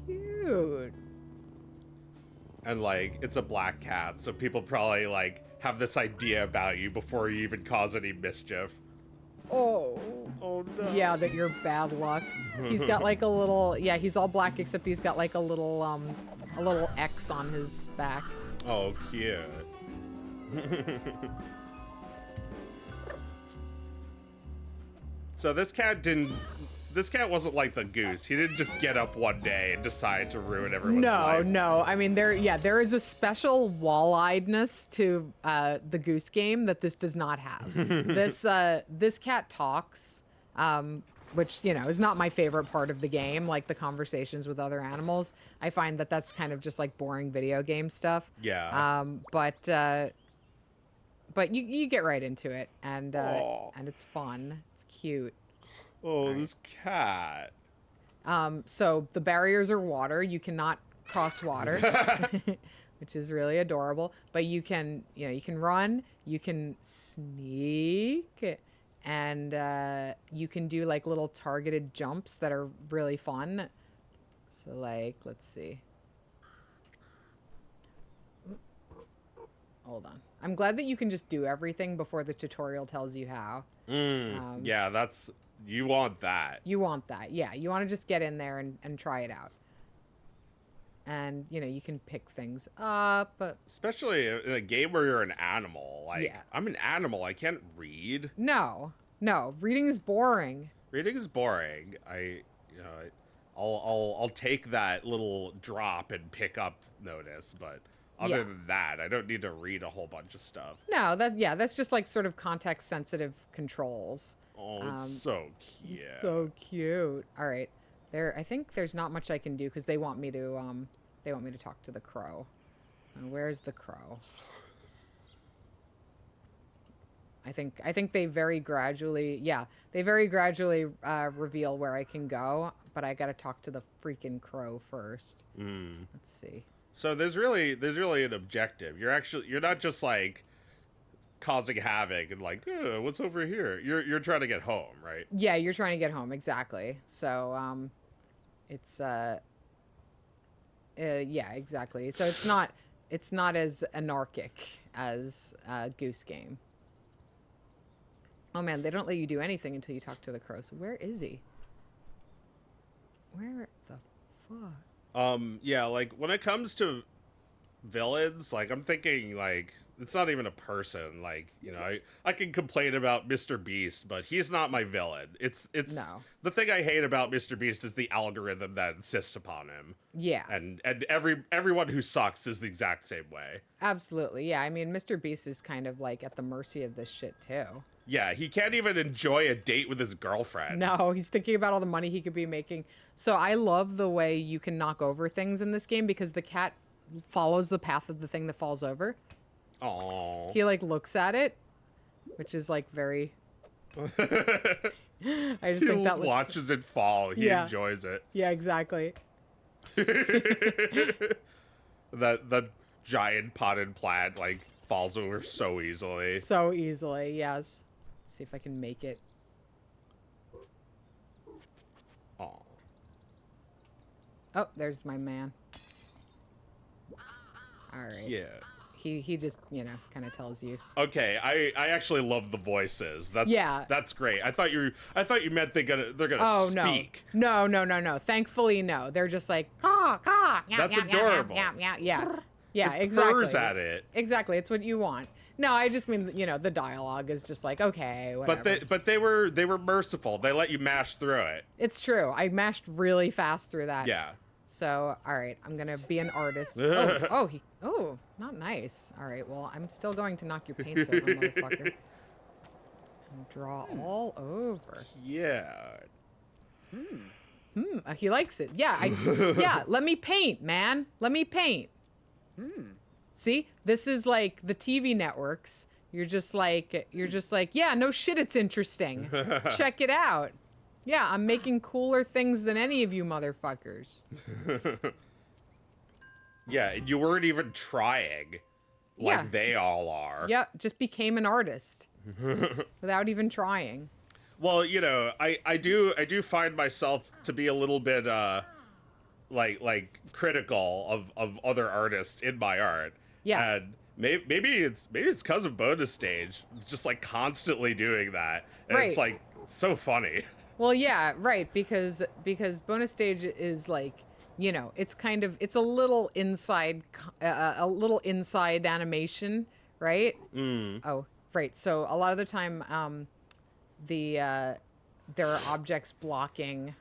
Cute. And like, it's a black cat, so people probably like have this idea about you before you even cause any mischief. Oh. Oh no. Yeah, that you're bad luck. He's got like a little, yeah, he's all black except he's got like a little X on his back. Oh, cute. So this cat wasn't like the goose. He didn't just get up one day and decide to ruin everyone's life. No. I mean, there is a special wall-eyedness to the Goose Game that this does not have. This cat talks, which, you know, is not my favorite part of the game, like the conversations with other animals. I find that that's kind of just like boring video game stuff. Yeah. But you get right into it, and it's fun. It's cute. Oh, this cat. So the barriers are water. You cannot cross water, which is really adorable. But you can run, you can sneak, and you can do like little targeted jumps that are really fun. So like, let's see. Hold on. I'm glad that you can just do everything before the tutorial tells you how. Yeah, you want that. You want that. Yeah, you want to just get in there and try it out. And, you know, you can pick things up. Especially in a game where you're an animal. Like, Yeah. I'm an animal. I can't read. No, reading is boring. Reading is boring. I'll take that little drop and pick up notice, but other than that, I don't need to read a whole bunch of stuff. No, that's just like sort of context sensitive controls. Oh, it's so cute. So cute. All right. I think there's not much I can do because they want me to talk to the crow. And where's the crow? I think they very gradually reveal where I can go, but I got to talk to the freaking crow first. Let's see. So there's really an objective. You're not just like causing havoc and like, what's over here? You're trying to get home, right? Yeah, you're trying to get home, exactly. So it's yeah, exactly. So it's not as anarchic as Goose Game. Oh man, they don't let you do anything until you talk to the crow. So where is he? Where the fuck? Yeah, like when it comes to villains, like I'm thinking like it's not even a person. Like, you know, I can complain about Mr. Beast, but he's not my villain. It's No. The thing I hate about Mr. Beast is the algorithm that insists upon him. Yeah. And everyone who sucks is the exact same way. Absolutely. Yeah, I mean, Mr. Beast is kind of like at the mercy of this shit too. Yeah, he can't even enjoy a date with his girlfriend. No, he's thinking about all the money he could be making. So I love the way you can knock over things in this game because the cat follows the path of the thing that falls over. Oh. He like looks at it, which is like very. I just think that looks. Watches it fall. He enjoys it. Yeah, exactly. that giant potted plant like falls over so easily. So easily, yes. Let's see if I can make it. Oh. Oh, there's my man. All right. Yeah. He just, you know, kind of tells you. Okay, I actually love the voices. That's great. I thought you meant they're gonna speak. No. Thankfully, no. They're just like caw. That's adorable. Yeah, exactly. Purrs at it. Exactly. It's what you want. No, I just mean, the dialogue is just like, okay, whatever. But they were merciful. They let you mash through it. It's true. I mashed really fast through that. Yeah. So, all right, I'm gonna be an artist. Not nice. All right, well, I'm still going to knock your paints over, motherfucker. And draw all over. Yeah. He likes it. Yeah, let me paint, man. Let me paint. See, this is like the TV networks. You're just like, yeah, no shit, it's interesting. Check it out. Yeah, I'm making cooler things than any of you motherfuckers. Yeah, you weren't even trying like they all are. Yep, just became an artist without even trying. Well, I do find myself to be a little bit like critical of other artists in my art. Yeah. And maybe it's because of Bonus Stage, just like constantly doing that. And Right. It's like so funny. Well, yeah, right, because bonus stage is like, it's a little inside animation, right? Oh, right. So a lot of the time, there are objects blocking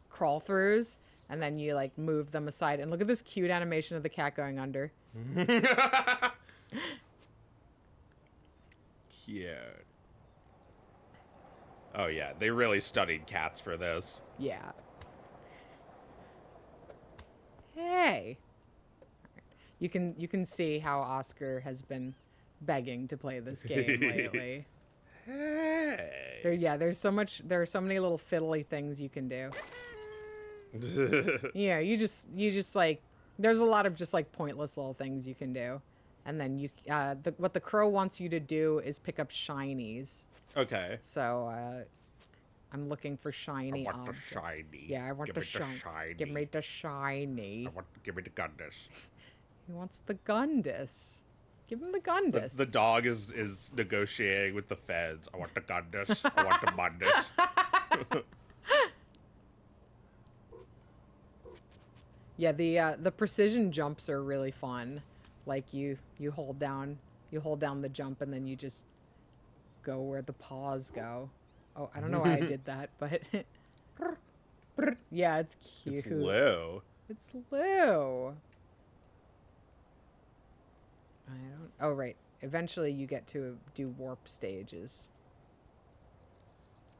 crawl throughs, and then you like move them aside. And look at this cute animation of the cat going under. Cute. Oh yeah, they really studied cats for this. Yeah. Hey. You can see how Oscar has been begging to play this game lately. Hey. There are so many little fiddly things you can do. Yeah, you just like, there's a lot of just like pointless little things you can do. And then what the crow wants you to do is pick up shinies. Okay. So, I'm looking for shiny I want objects. the shiny. Yeah, I want Give the me shiny. Give me the shiny. Give me the Gundus. He wants the Gundus. Give him the Gundus. The dog is negotiating with the feds. I want the Gundus. I want the Mundus. Yeah, the precision jumps are really fun. Like you hold down the jump and then you just go where the paws go. Oh, I don't know why I did that, but yeah, it's cute. It's Lou. It's Lou. Oh, right. Eventually you get to do warp stages.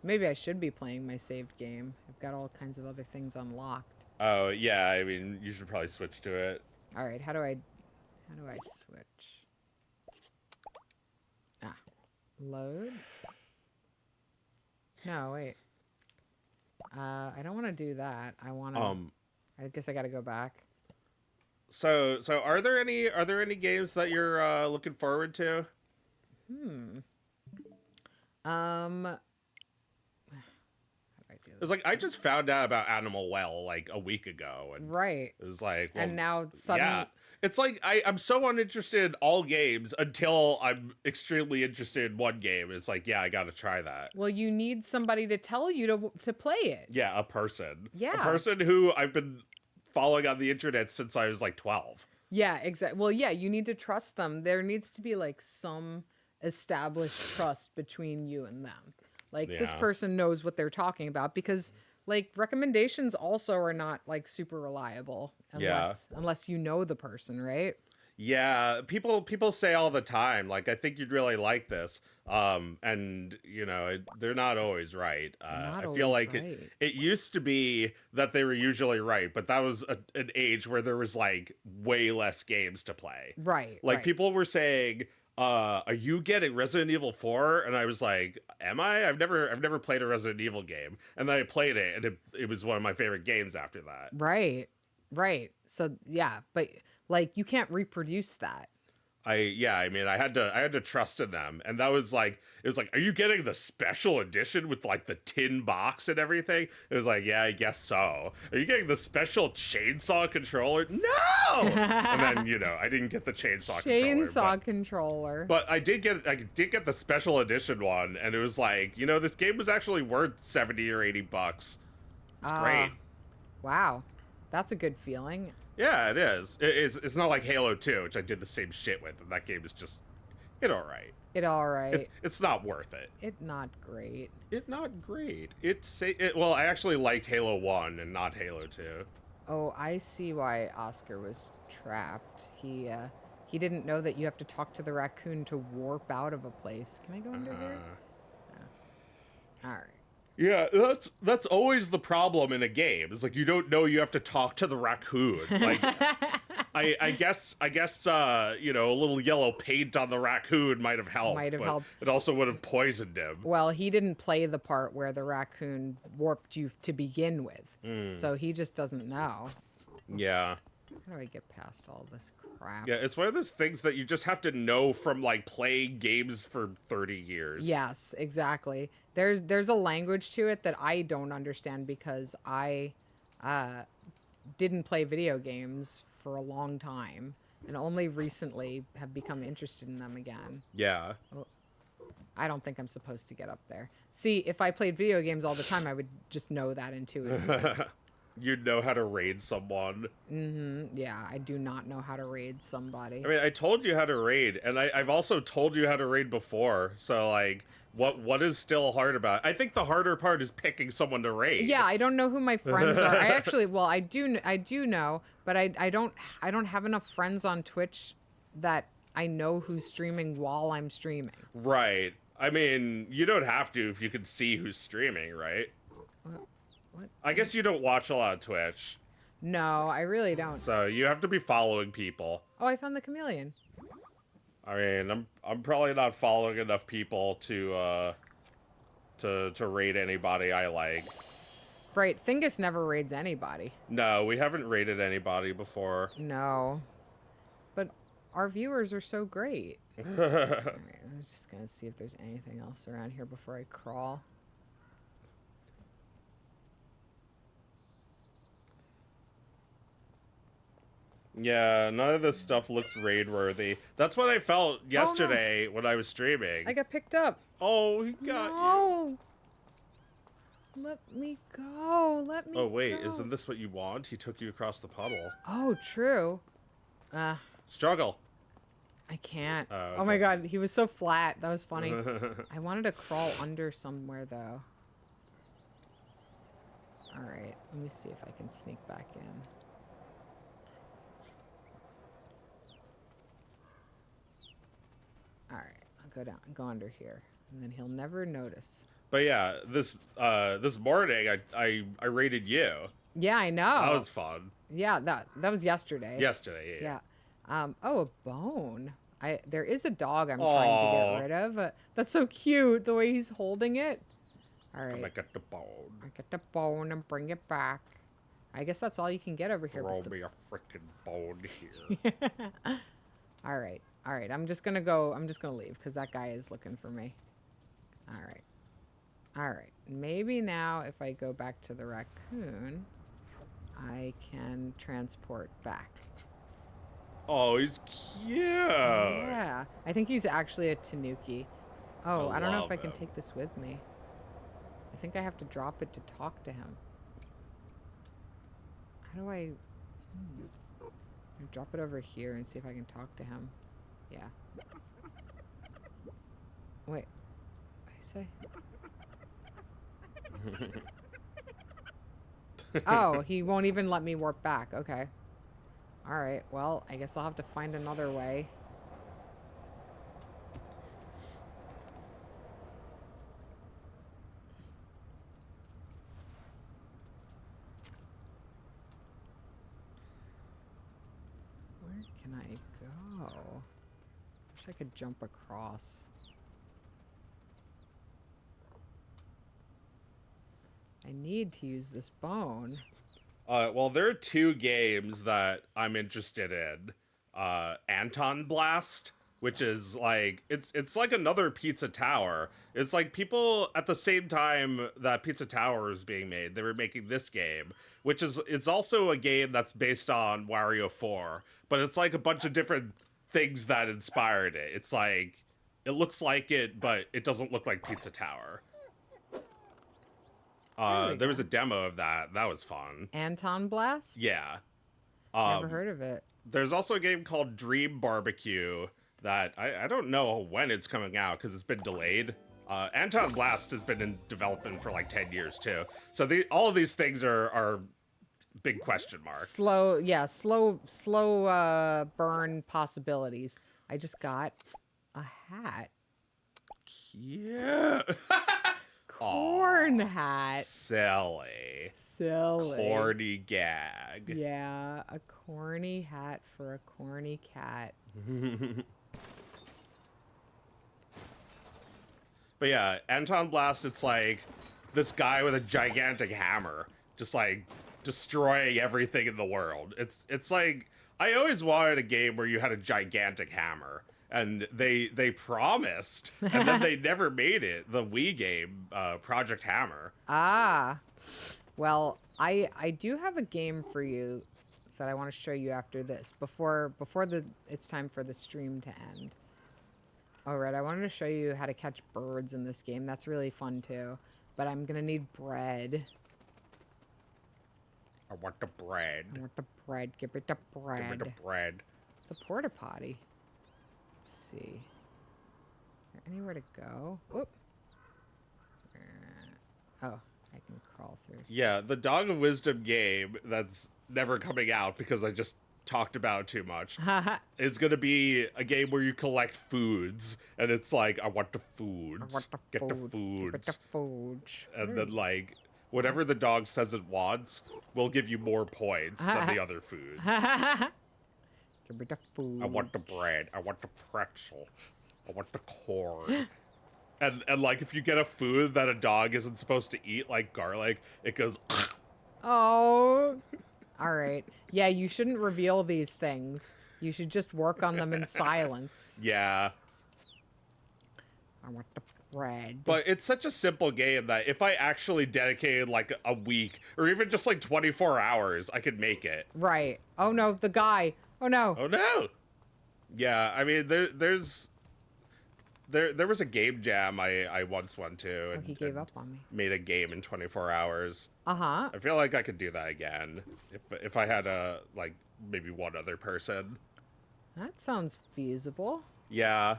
Maybe I should be playing my saved game. I've got all kinds of other things unlocked. Oh yeah, I mean you should probably switch to it. All right, how do I switch? Load? No, wait. I don't want to do that. I want to I guess I got to go back. So are there any games that you're looking forward to? How do I do It's like I just found out about Animal Well like a week ago, and Right. it was like, well, And now suddenly yeah. It's like I'm so uninterested in all games until I'm extremely interested in one game. It's like, yeah, I got to try that. Well, you need somebody to tell you to play it. Yeah, a person. Yeah. A person who I've been following on the internet since I was like 12. Yeah, exactly. Well, yeah, you need to trust them. There needs to be like some established trust between you and them. Like this Yeah. person knows what they're talking about, because like recommendations also are not like super reliable unless you know the person, right? Yeah, people say all the time, like, I think you'd really like this. And they're not always right. Not I feel always like right. it used to be that they were usually right, but that was an age where there was like way less games to play. Right. Like right. people were saying, are you getting Resident Evil 4? And I was like, am I? I've never played a Resident Evil game. And then I played it, and it was one of my favorite games after that. Right. Right. So yeah, but like you can't reproduce that. I had to trust in them, and that was like, it was like, are you getting the special edition with like the tin box and everything? It was like, yeah, I guess so. Are you getting the special chainsaw controller? No. And then I didn't get the chainsaw controller. but I did get the special edition one, and it was like, this game was actually worth $70 or $80. It's great. Wow, that's a good feeling. Yeah, it is. It's not like Halo 2, which I did the same shit with, and that game is just It all right. It all right. It's not worth it. It not great. It not great. Well, I actually liked Halo 1 and not Halo 2. Oh, I see why Oscar was trapped. He didn't know that you have to talk to the raccoon to warp out of a place. Can I go under here? All right. Yeah, that's always the problem in a game. It's like you don't know you have to talk to the raccoon. Like I guess you know, a little yellow paint on the raccoon might have helped. Might have but helped. It also would have poisoned him. Well, he didn't play the part where the raccoon warped you to begin with. So he just doesn't know. Yeah. How do I get past all this crap? Yeah, it's one of those things that you just have to know from like playing games for 30 years. Yes, exactly. There's a language to it that I don't understand because I didn't play video games for a long time and only recently have become interested in them again. Yeah. I don't think I'm supposed to get up there. See, if I played video games all the time, I would just know that intuitively. You'd know how to raid someone. Yeah, I do not know how to raid somebody. I mean, I told you how to raid, and I've also told you how to raid before. So, like, what is still hard about it? I think the harder part is picking someone to raid. Yeah, I don't know who my friends are. I actually, well, I do know, but I don't have enough friends on Twitch that I know who's streaming while I'm streaming. Right. I mean, you don't have to if you can see who's streaming, right? What? I guess you don't watch a lot of Twitch. No, I really don't. So you have to be following people. Oh, I found the chameleon. I mean, I'm probably not following enough people to raid anybody I like. Right, Thingus never raids anybody. No, we haven't raided anybody before. No. But our viewers are so great. Alright, I'm just gonna see if there's anything else around here before I crawl. Yeah, none of this stuff looks raid worthy. That's what I felt yesterday when I was streaming. I got picked up. Oh, he got you. No. Let me go. Let me Oh, wait, go. isn't this what you want? He took you across the puddle. Oh, true. Struggle. I can't. Oh, okay. Oh my god, he was so flat. That was funny. I wanted to crawl under somewhere, though. Alright, let me see if I can sneak back in. Alright, I'll go under here. And then he'll never notice. But yeah, this morning I raided you. Yeah, I know. That was fun. Yeah, that was yesterday. Yesterday, yeah. Oh, a bone. There is a dog I'm trying to get rid of. That's so cute, the way he's holding it. All right. Come and get the bone. I get the bone and bring it back. I guess that's all you can get over here. Throw me a freaking bone here. All right. All right. I'm just gonna go. I'm just gonna leave because that guy is looking for me. All right. All right. Maybe now if I go back to the raccoon, I can transport back. Oh, he's cute. Yeah. I think he's actually a tanuki. Oh, I don't know if I can him. take this with me. I think I have to drop it to talk to him. How do I... Drop it over here and see if I can talk to him. Yeah. Wait. What did I say? Oh, he won't even let me warp back. Okay. Alright, well, I guess I'll have to find another way. Where can I go? Wish I could jump across. I need to use this bone. Well, there are two games that I'm interested in. Anton Blast, which is like it's like another Pizza Tower. It's like people at the same time that Pizza Tower is being made, they were making this game, which is it's also a game that's based on Wario 4, but it's like a bunch of different things that inspired it. It's like it looks like it, but it doesn't look like Pizza Tower. There was a demo of that. That was fun. Anton Blast? Yeah. Never heard of it. There's also a game called Dream Barbecue that I don't know when it's coming out because it's been delayed. Anton Blast has been in development for like 10 years too. So all of these things are big question mark. Slow burn possibilities. I just got a hat. Yeah. Corn hat. Silly. Silly. Corny gag. Yeah, a corny hat for a corny cat. But yeah, Anton Blast, it's like this guy with a gigantic hammer, just like destroying everything in the world. It's like I always wanted a game where you had a gigantic hammer, and they promised, and then they never made it. The Wii game, Project Hammer. Ah, well, I do have a game for you that I want to show you after this. Before it's time for the stream to end. All right, I wanted to show you how to catch birds in this game. That's really fun too. But I'm gonna need bread. I want the bread. I want the bread. Give me the bread. Give me the bread. It's a porta potty. Let's see. Is there anywhere to go? Whoop. Oh, I can crawl through. Yeah, the Dog of Wisdom game that's never coming out because I just talked about too much is going to be a game where you collect foods, and it's like, I want the foods. I want the Get the food. foods. Get the foods. And then, like, whatever the dog says it wants will give you more points than the other foods. Give me the food. I want the bread. I want the pretzel. I want the corn. And like, if you get a food that a dog isn't supposed to eat, like garlic, it goes... Oh. All right. Yeah, you shouldn't reveal these things. You should just work on them in silence. Yeah. I want the bread. But it's such a simple game that if I actually dedicated like a week or even just like 24 hours, I could make it. Right. Oh no, the guy. Oh no. Oh no. Yeah, I mean there was a game jam I once went to and He gave up on me. made a game in 24 hours. Uh-huh. I feel like I could do that again if I had like maybe one other person. That sounds feasible. Yeah.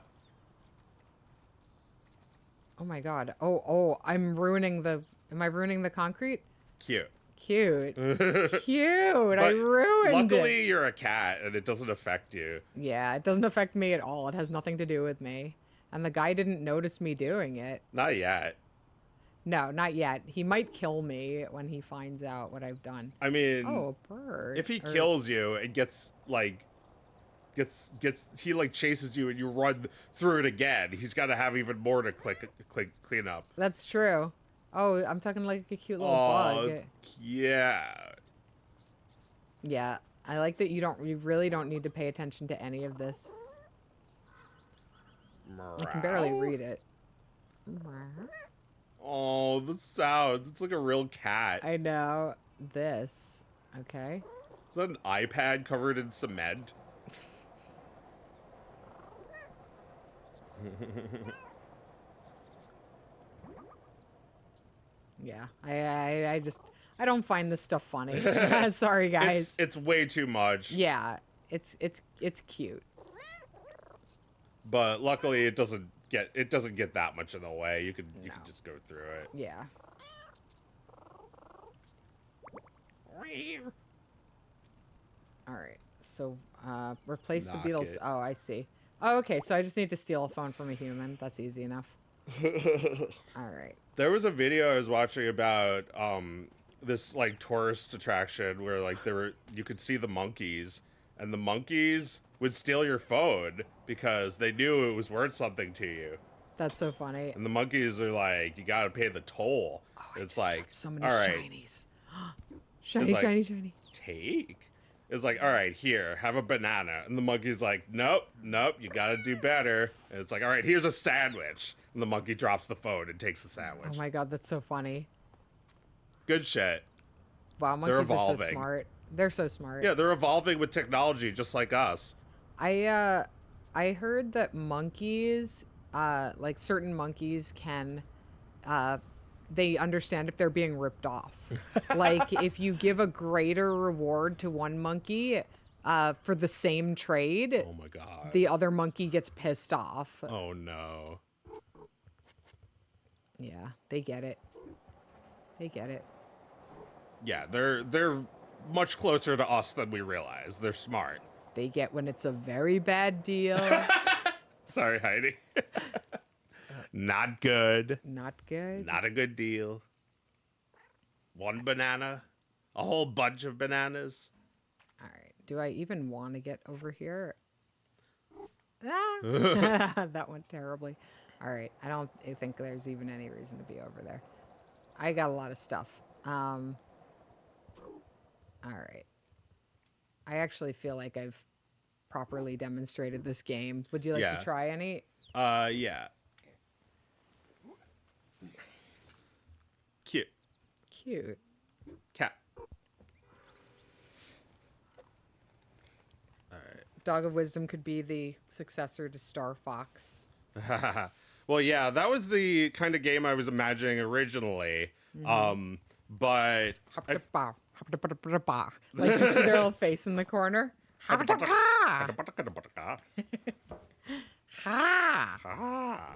Oh my god. Oh, I'm ruining the... Am I ruining the concrete? Cute. Cute. Cute. I But ruined luckily it. you're a cat and it doesn't affect you. Yeah, it doesn't affect me at all. It has nothing to do with me. And the guy didn't notice me doing it. Not yet. No, not yet. He might kill me when he finds out what I've done. I mean, Oh, a bird. if he Or- kills you and gets he like chases you and you run through it again, he's got to have even more to clean up. That's true. Oh, I'm talking like a cute little Oh, bug. yeah. Yeah, I like that you really don't need to pay attention to any of this. I can barely read it. Oh, the sounds. It's like a real cat. I know. This. Okay. Is that an iPad covered in cement? Yeah. I don't find this stuff funny. Sorry, guys. It's way too much. Yeah. It's cute. But luckily it doesn't get that much in the way. You can just go through it. Yeah. All right. So, replace the Knock Beatles. it. Oh, I see. Oh, okay. So I just need to steal a phone from a human. That's easy enough. All right. There was a video I was watching about this like tourist attraction where like you could see the monkeys, and the monkeys would steal your phone because they knew it was worth something to you. That's so funny. And the monkeys are like, you gotta pay the toll. Oh, I It's just like, dropped so many all right, shinies. Shiny, like- shiny, shiny. take. It's like, all right, here, have a banana. And the monkey's like, nope, you gotta do better. And it's like, all right, here's a sandwich. And the monkey drops the phone and takes the sandwich. Oh my god, that's so funny. Good shit. Wow, They're monkeys are so evolving. smart. They're so smart. Yeah, they're evolving with technology just like us. I heard that monkeys, like certain monkeys can, they understand if they're being ripped off. Like if you give a greater reward to one monkey, for the same trade, Oh my god. the other monkey gets pissed off. Oh no. Yeah, they get it. They get it. Yeah, they're much closer to us than we realize. They're smart. They get when it's a very bad deal. Sorry, Heidi. Not good. Not good. Not a good deal. One banana. A whole bunch of bananas. All right. Do I even want to get over here? Ah, that went terribly. All right. I don't think there's even any reason to be over there. I got a lot of stuff. All right. I actually feel like I've properly demonstrated this game. Would you like Yeah. to try any? Yeah. Cute. Cute. Cat. Alright. Dog of Wisdom could be the successor to Star Fox. Well, yeah, that was the kind of game I was imagining originally. But Like you see their little face in the corner. Ha!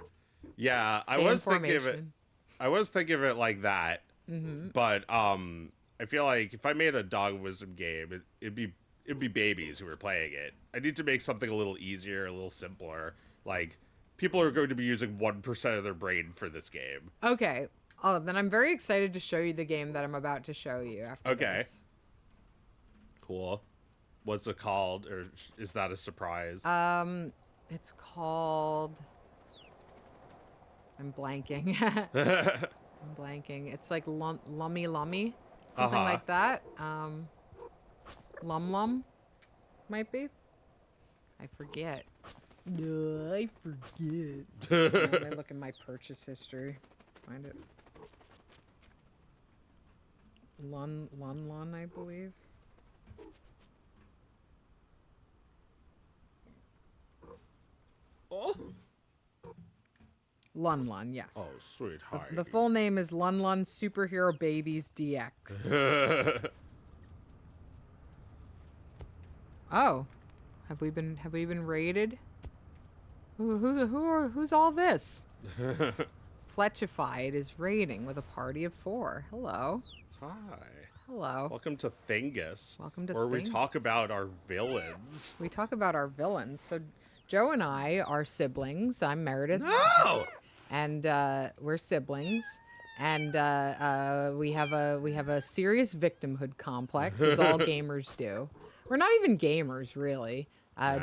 yeah, I Stay in was thinking of it. formation. I was thinking of it like that. But I feel like if I made a Dog Wisdom game, it'd be babies who were playing it. I need to make something a little easier, a little simpler. Like people are going to be using 1% of their brain for this game. Okay. Oh, then I'm very excited to show you the game that I'm about to show you after Okay. this. Cool. What's it called, or is that a surprise? It's called... I'm blanking. I'm blanking. It's like Lummy Lummy. Something Uh-huh. like that. Lum Lum? Might be. I forget. No, I forget. Let me look at my purchase history. Find it. Lun, I believe. Oh, Lun, yes. oh sweetheart. The full name is Lun Superhero Babies DX. Oh, have we been raided? Who's all this? Fletchified is raiding with a party of 4. Hello. Hi. Hello. Welcome to Thingus. Welcome to where we Thingus. talk about our villains. We talk about our villains. So Joe and I are siblings. I'm Meredith. No. And we're siblings. And we have a serious victimhood complex, as all gamers do. We're not even gamers, really.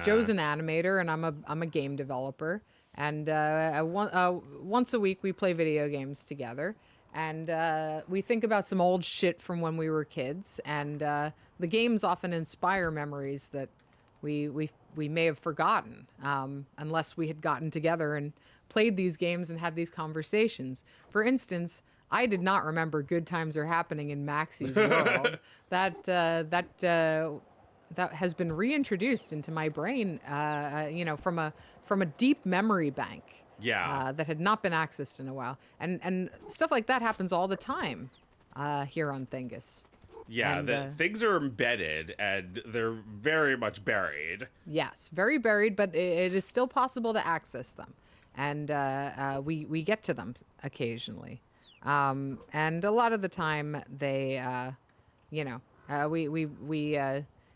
Joe's an animator, and I'm a game developer. And once a week, we play video games together. And we think about some old shit from when we were kids. And the games often inspire memories that we may have forgotten, unless we had gotten together and played these games and had these conversations. For instance, I did not remember Good Times Are Happening in Maxie's World. That has been reintroduced into my brain, from a deep memory bank. Yeah. That had not been accessed in a while, and stuff like that happens all the time here on Thingus. Yeah, And, things are embedded and they're very much buried. Yes, very buried, but it is still possible to access them, and we get to them occasionally, and a lot of the time they,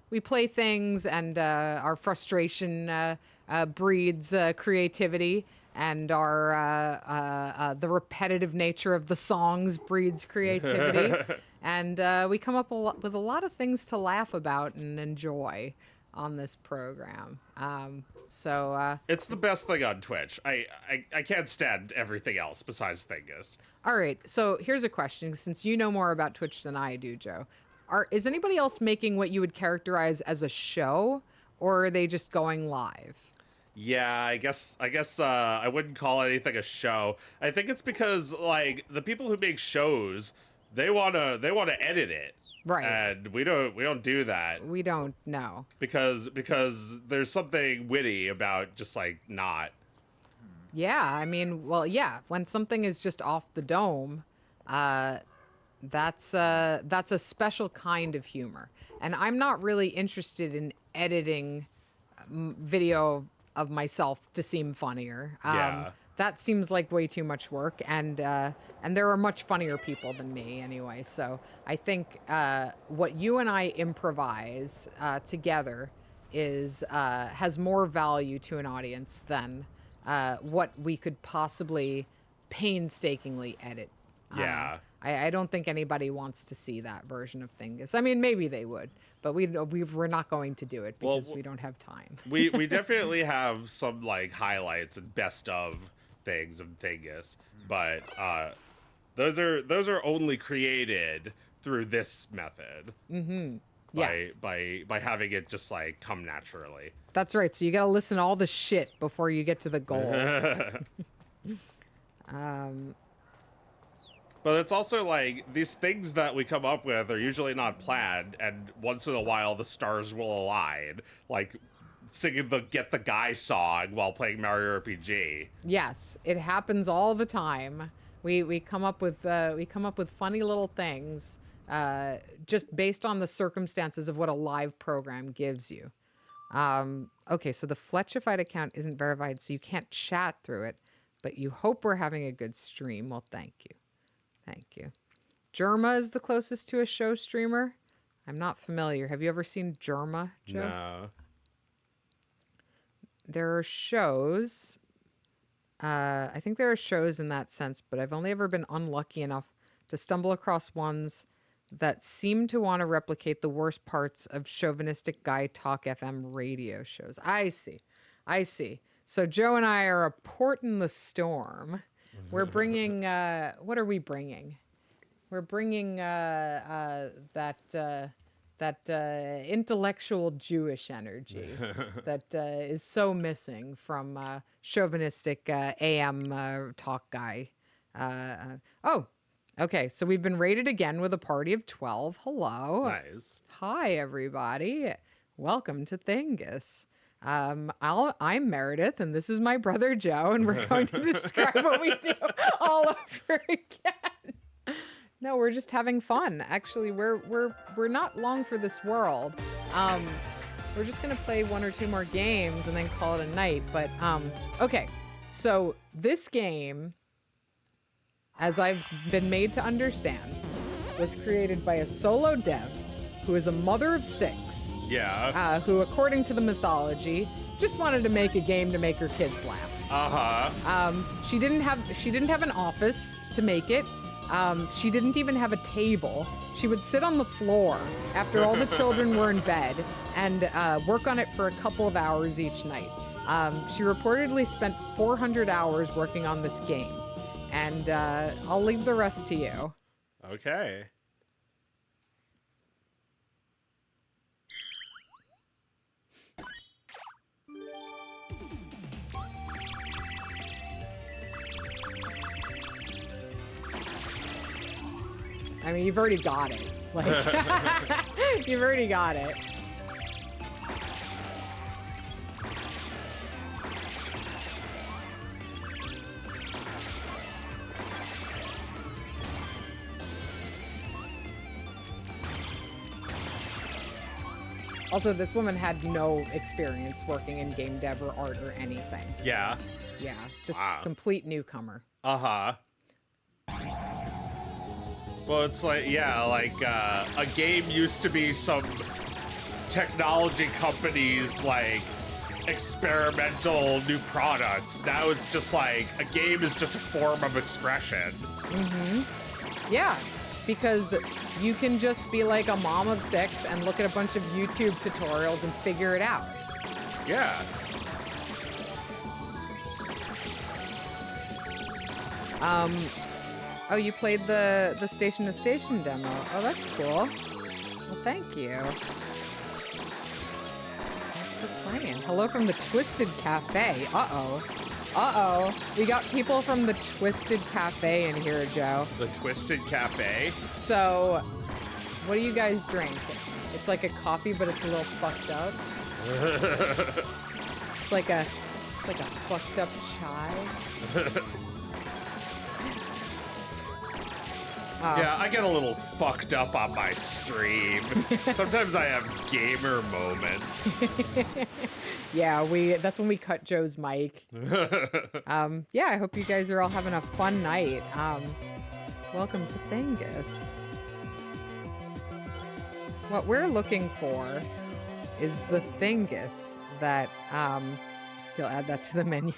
we play things, and our frustration breeds creativity, and our the repetitive nature of the songs breeds creativity, and we come up with a lot of things to laugh about and enjoy on this program. It's the best thing on Twitch. I can't stand everything else besides Thingus. All right, so here's a question, since you know more about Twitch than I do, Joe. Is anybody else making what you would characterize as a show, or are they just going live? Yeah, I guess I wouldn't call anything a show. I think it's because like the people who make shows, they wanna edit it. Right. And we don't do that We don't know. because there's something witty about just like not. Yeah, I mean, well, yeah, when something is just off the dome, that's a special kind of humor. And I'm not really interested in editing video of myself to seem funnier. Yeah. That seems like way too much work, and there are much funnier people than me anyway. So I think what you and I improvise together is has more value to an audience than what we could possibly painstakingly edit. Yeah. I don't think anybody wants to see that version of Thingus. I mean, maybe they would, but we're not going to do it because we don't have time. we definitely have some like highlights and best of things of Thingus, but those are only created through this method. Yes. By having it just like come naturally. That's right. So you got to listen to all the shit before you get to the goal. But it's also like these things that we come up with are usually not planned, and once in a while the stars will align, like singing the "Get the Guy" song while playing Mario RPG. Yes, it happens all the time. We come up with funny little things just based on the circumstances of what a live program gives you. Okay, so the Fletchified account isn't verified, so you can't chat through it, but you hope we're having a good stream. Well, thank you. Thank you. Germa is the closest to a show streamer. I'm not familiar. Have you ever seen Germa, Joe? No. There are shows. I think there are shows in that sense, but I've only ever been unlucky enough to stumble across ones that seem to want to replicate the worst parts of chauvinistic Guy Talk FM radio shows. I see. So Joe and I are a port in the storm. We're bringing, what are we bringing? We're bringing that intellectual Jewish energy that is so missing from chauvinistic AM talk guy. Okay, so we've been rated again with a party of 12. Hello. Nice. Hi, everybody. Welcome to Thingus. I'm Meredith, and this is my brother Joe, and we're going to describe what we do all over again. No, we're just having fun. Actually, we're not long for this world. We're just gonna play one or two more games and then call it a night. But okay, so this game, as I've been made to understand, was created by a solo dev who is a mother of 6. Yeah. Who, according to the mythology, just wanted to make a game to make her kids laugh. She didn't have an office to make it. She didn't even have a table. She would sit on the floor after all the children were in bed and work on it for a couple of hours each night. She reportedly spent 400 hours working on this game. And I'll leave the rest to you. Okay. I mean, you've already got it. Like, you've already got it. Also, this woman had no experience working in game dev or art or anything. Yeah. Yeah, just Wow. complete newcomer. Uh-huh. Well, it's like, yeah, like, a game used to be some technology company's, like, experimental new product. Now it's just like, a game is just a form of expression. Yeah, because you can just be like a mom of 6 and look at a bunch of YouTube tutorials and figure it out. Yeah. Oh, you played the Station to Station demo. Oh, that's cool. Well, thank you. Thanks for playing. Hello from the Twisted Cafe. Uh-oh. We got people from the Twisted Cafe in here, Joe. The Twisted Cafe? So, what do you guys drink? It's like a coffee, but it's a little fucked up. It's like a fucked up chai. Yeah, I get a little fucked up on my stream. Sometimes I have gamer moments. Yeah, that's when we cut Joe's mic. Yeah, I hope you guys are all having a fun night. Welcome to Thingus. What we're looking for is the Thingus that, you'll add that to the menu.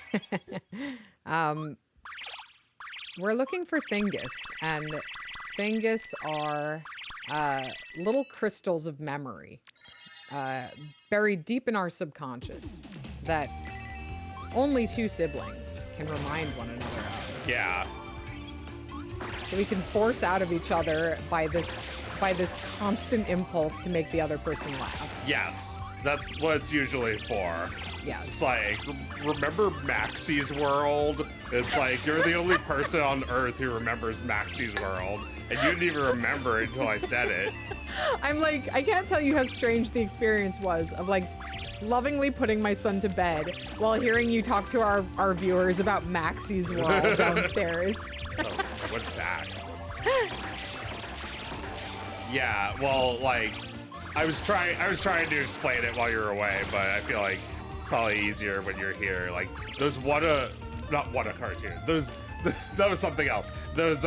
We're looking for Thingus, and Thingus are little crystals of memory buried deep in our subconscious that only two siblings can remind one another of. Yeah. That we can force out of each other by this constant impulse to make the other person laugh. Yes, that's what it's usually for. Yes. It's like, remember Maxie's World? It's like, you're the only person on Earth who remembers Maxie's World, and you didn't even remember it until I said it. I'm like, I can't tell you how strange the experience was of like lovingly putting my son to bed while hearing you talk to our viewers about Maxie's World downstairs. Oh, what's that? Yeah, well, like, I was trying to explain it while you were away, but I feel like probably easier when you're here. Like those not Whata cartoon. That was something else. Those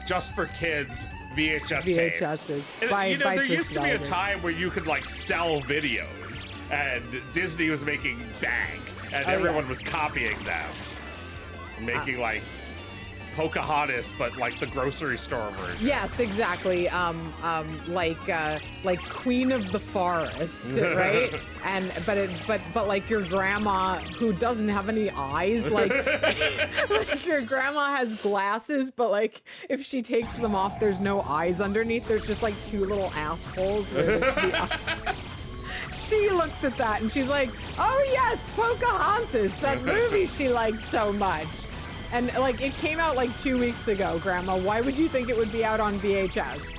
just for kids VHS tapes. VHSs. And, there used to be a time where you could like sell videos, and Disney was making bank, and everyone was copying them, making like Pocahontas, but like the grocery store version. Yes, exactly. Like Queen of the Forest, right? And but like your grandma who doesn't have any eyes, like like your grandma has glasses, but like if she takes them off, there's no eyes underneath. There's just like two little assholes where there should be eyes. She looks at that and she's like, "Oh yes, Pocahontas, that movie she liked so much." And like it came out like 2 weeks ago, Grandma. Why would you think it would be out on VHS?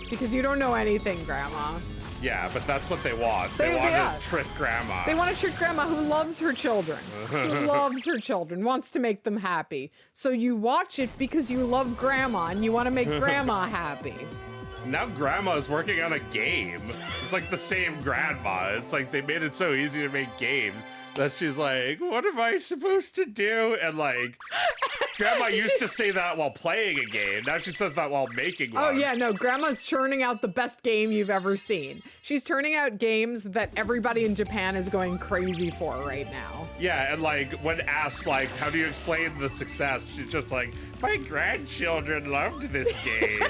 Because you don't know anything, Grandma. Yeah, but that's what they want. They want to trick Grandma. They want to trick Grandma who loves her children. Who loves her children, wants to make them happy. So you watch it because you love Grandma and you want to make Grandma happy. Now Grandma is working on a game. It's like the same Grandma. It's like they made it so easy to make games that she's like, what am I supposed to do? And like, Grandma used to say that while playing a game. Now she says that while making one. Oh yeah, no, Grandma's churning out the best game you've ever seen. She's turning out games that everybody in Japan is going crazy for right now. Yeah, and like, when asked like, how do you explain the success? She's just like, my grandchildren loved this game.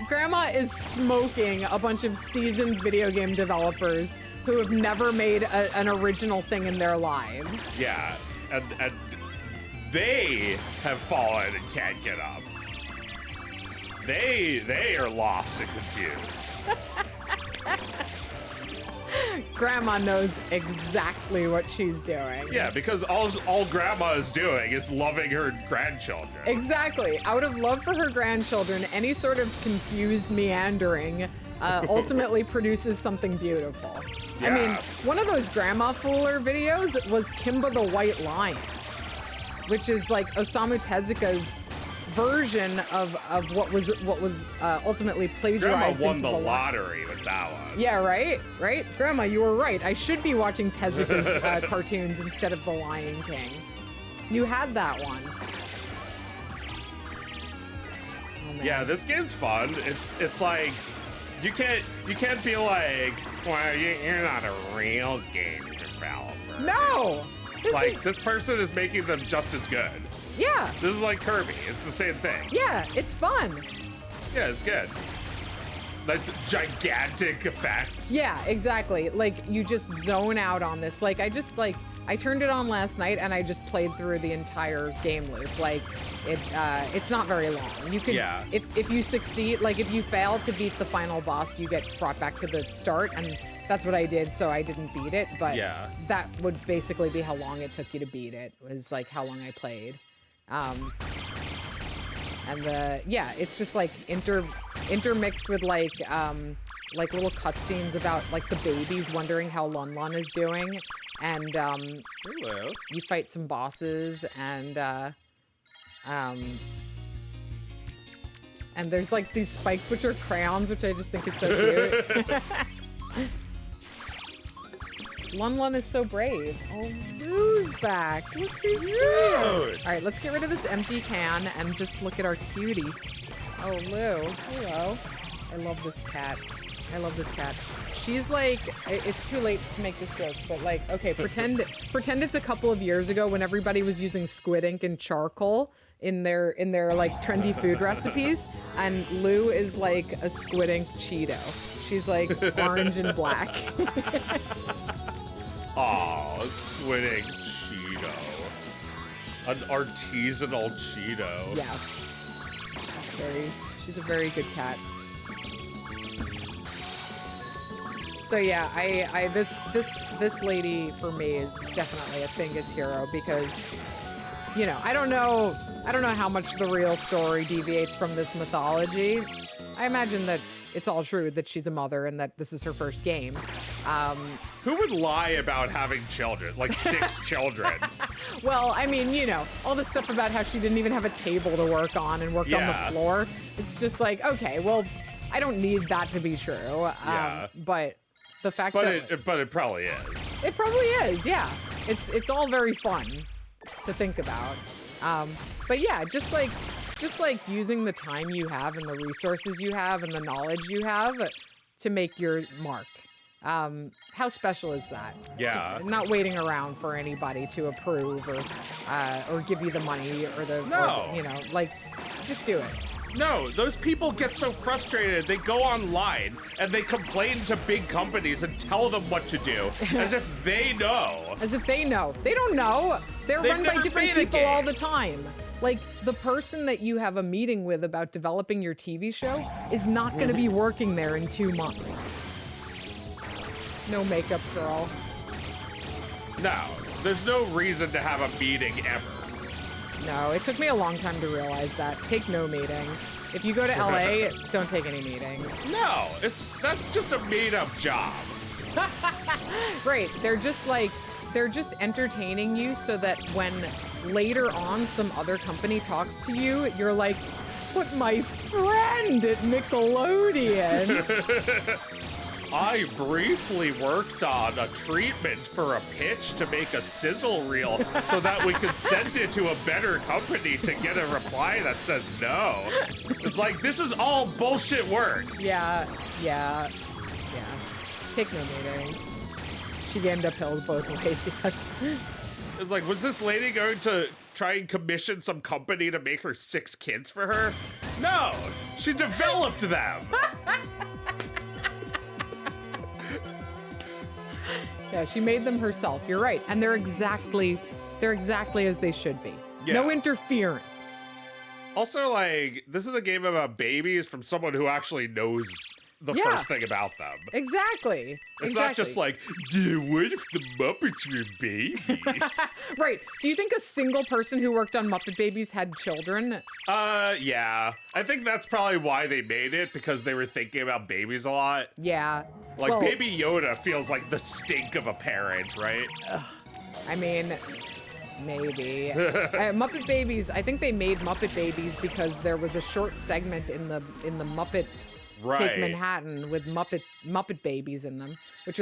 Grandma is smoking a bunch of seasoned video game developers who have never made an original thing in their lives. Yeah, and they have fallen and can't get up. They are lost and confused. Grandma knows exactly what she's doing. Yeah, because all Grandma is doing is loving her grandchildren. Exactly. Out of love for her grandchildren, any sort of confused meandering ultimately produces something beautiful. Yeah. I mean, one of those Grandma Fooler videos was Kimba the White Lion, which is like Osamu Tezuka's version of what was ultimately plagiarized. Grandma won the lottery with that one. Yeah, right? Grandma, you were right. I should be watching Tezuka's cartoons instead of The Lion King. You had that one. Oh, man. Yeah, this game's fun. It's like, you can't be like, well, you're not a real game developer. No! This person is making them just as good. Yeah. This is like Kirby. It's the same thing. Yeah, it's fun. Yeah, it's good. That's gigantic effects. Yeah, exactly. Like, you just zone out on this. Like, I turned it on last night and I just played through the entire game loop. Like, it's not very long. You can, if you succeed, like if you fail to beat the final boss, you get brought back to the start, and that's what I did, so I didn't beat it, but that would basically be how long it took you to beat it, was like how long I played. And it's just like intermixed with like little cutscenes about like the babies wondering how Lun Lun is doing, and Hello. you fight some bosses, and And there's like these spikes, which are crayons, which I just think is so cute. Lun Lun is so brave. Oh, Lou's back. Look who's here. All right, let's get rid of this empty can and just look at our cutie. Oh, Lou. Hello. I love this cat. I love this cat. She's like, it's too late to make this joke, but like, okay, pretend it's a couple of years ago when everybody was using squid ink and charcoal in their like trendy food recipes, and Lou is like a squid ink Cheeto. She's like orange and black. Aw, squid ink Cheeto. An artisanal Cheeto. Yes. She's a very good cat. So yeah, this lady for me is definitely a Thingus hero because, you know, I don't know how much the real story deviates from this mythology. I imagine that it's all true that she's a mother and that this is her first game. Who would lie about having children, like 6 children? Well, I mean, you know, all the stuff about how she didn't even have a table to work on and worked on the floor. It's just like, okay, well, I don't need that to be true. But the fact but that it probably is. It probably is, yeah. It's all very fun to think about. But yeah, just like using the time you have and the resources you have and the knowledge you have to make your mark. How special is that? Yeah. Not waiting around for anybody to approve or give you the money or or, you know, like, just do it. No, those people get so frustrated. They go online and they complain to big companies and tell them what to do, as if they know. As if they know. They don't know. They're run by different people all the time. Like, the person that you have a meeting with about developing your TV show is not going to be working there in 2 months. No makeup girl. No, there's no reason to have a meeting ever. No, it took me a long time to realize that. Take no meetings. If you go to LA, don't take any meetings. No, that's just a made-up job. Right, they're just entertaining you so that when later on some other company talks to you, you're like, but my friend at Nickelodeon. I briefly worked on a treatment for a pitch to make a sizzle reel so that we could send it to a better company to get a reply that says no. It's like, this is all bullshit work. Yeah. Take no meetings. She gamed uphill both ways, yes. It's like, was this lady going to try and commission some company to make her 6 kids for her? No, she developed them. Yeah, she made them herself. You're right. And they're exactly as they should be. Yeah. No interference. Also, like, this is a game about babies from someone who actually knows the first thing about them. Exactly. It's not just like, yeah, what if the Muppets were babies? Right. Do you think a single person who worked on Muppet Babies had children? Yeah. I think that's probably why they made it, because they were thinking about babies a lot. Yeah. Like, well, Baby Yoda feels like the stink of a parent, right? I mean, maybe. Muppet Babies, I think they made Muppet Babies because there was a short segment in the Muppets Take Manhattan with Muppet Babies in them, which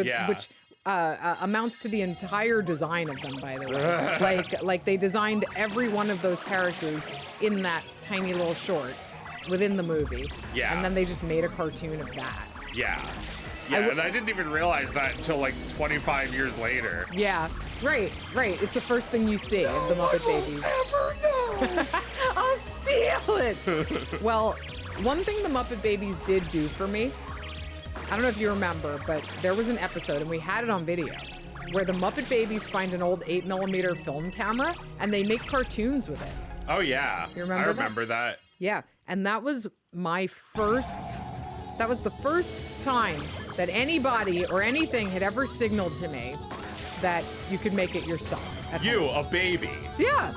amounts to the entire design of them, by the way. like they designed every one of those characters in that tiny little short within the movie. Yeah. And then they just made a cartoon of that. Yeah. Yeah, and I didn't even realize that until like 25 years later. Yeah, right. It's the first thing you see of the Muppet Babies. Ever know. I'll steal it. Well, one thing the Muppet Babies did do for me, I don't know if you remember, but there was an episode, and we had it on video, where the Muppet Babies find an old 8mm film camera, and they make cartoons with it. Oh, yeah. You remember I remember that. Yeah, and that was the first time that anybody or anything had ever signaled to me that you could make it yourself. A baby. Yeah.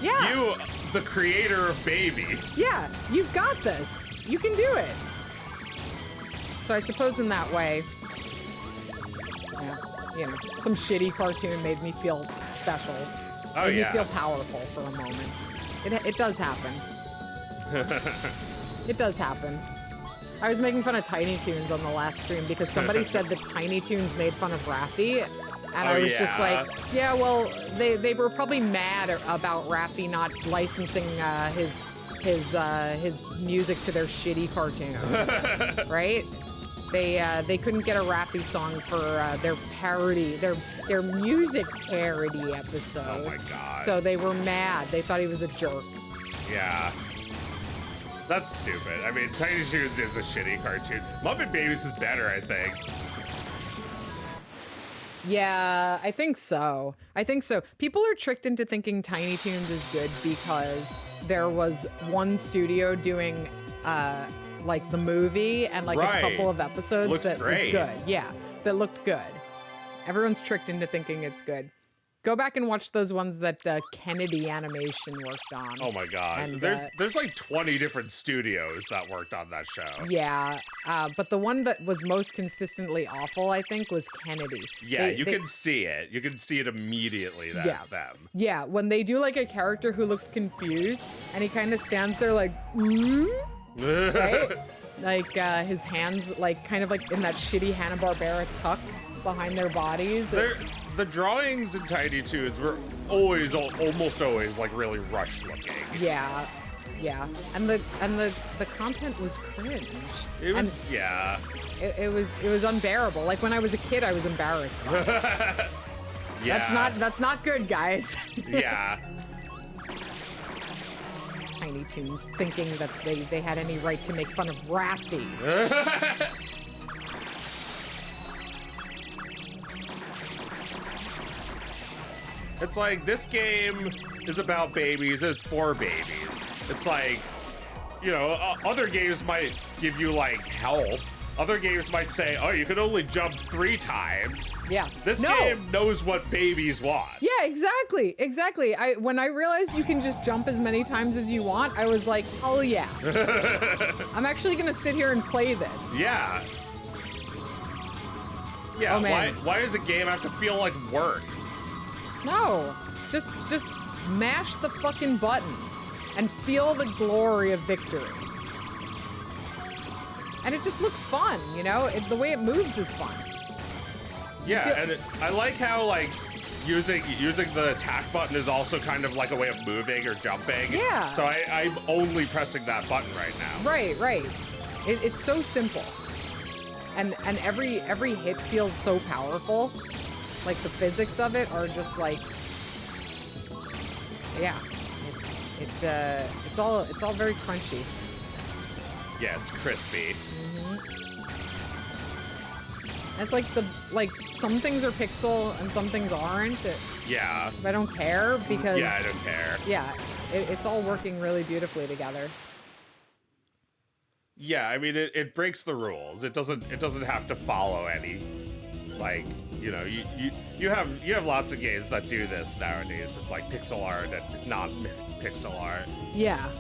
You, the creator of babies. Yeah, you've got this. You can do it. So I suppose in that way, some shitty cartoon made me feel special. Oh, made me feel powerful for a moment. It does happen. It does hapen. I was making fun of Tiny Toons on the last stream because somebody said that Tiny Toons made fun of Raffi, and I was just like, yeah, well, they were probably mad about Raffi not licensing his music to their shitty cartoon, right? They couldn't get a Raffi song for their parody, their music parody episode. Oh my god. So they were mad. They thought he was a jerk. Yeah. That's stupid. I mean, Tiny Toons is a shitty cartoon. Muppet Babies is better, I think. Yeah, I think so. People are tricked into thinking Tiny Toons is good because there was one studio doing like the movie and like a couple of episodes Looked that great. was good. Yeah, that looked good. Everyone's tricked into thinking it's good. Go back and watch those ones that Kennedy Animation worked on. Oh my god. And, there's like 20 different studios that worked on that show. Yeah, but the one that was most consistently awful, I think, was Kennedy. Yeah, you can see it. You can see it immediately that it's them. Yeah, when they do like a character who looks confused and he kind of stands there like, right? Like his hands like kind of like in that shitty Hanna-Barbera tuck behind their bodies. The drawings in Tiny Toons were almost always like really rushed looking. Yeah, and the content was cringe. It was, It was unbearable. Like when I was a kid, I was embarrassed by it. Yeah. That's not good, guys. Yeah. Tiny Toons thinking that they had any right to make fun of Raffi. It's like, this game is about babies, it's for babies. It's like, you know, other games might give you like health. Other games might say, oh, you can only jump 3 times. Yeah. This game knows what babies want. Yeah, exactly. When I realized you can just jump as many times as you want, I was like, hell yeah. I'm actually gonna sit here and play this. Yeah. Yeah, Oh, man. Why does a game have to feel like work? No, just mash the fucking buttons and feel the glory of victory. And it just looks fun, you know? The way it moves is fun. Yeah, and I like how like using the attack button is also kind of like a way of moving or jumping. Yeah. So I'm only pressing that button right now. Right. It's so simple. And every hit feels so powerful. Like the physics of it are just like, yeah, it's all very crunchy. Yeah, it's crispy. It's like some things are pixel and some things aren't. Yeah. I don't care because Yeah, I don't care. Yeah, it's all working really beautifully together. Yeah, I mean it breaks the rules. It doesn't have to follow any, like, you know, you have lots of games that do this nowadays with like pixel art and non-pixel art. Yeah.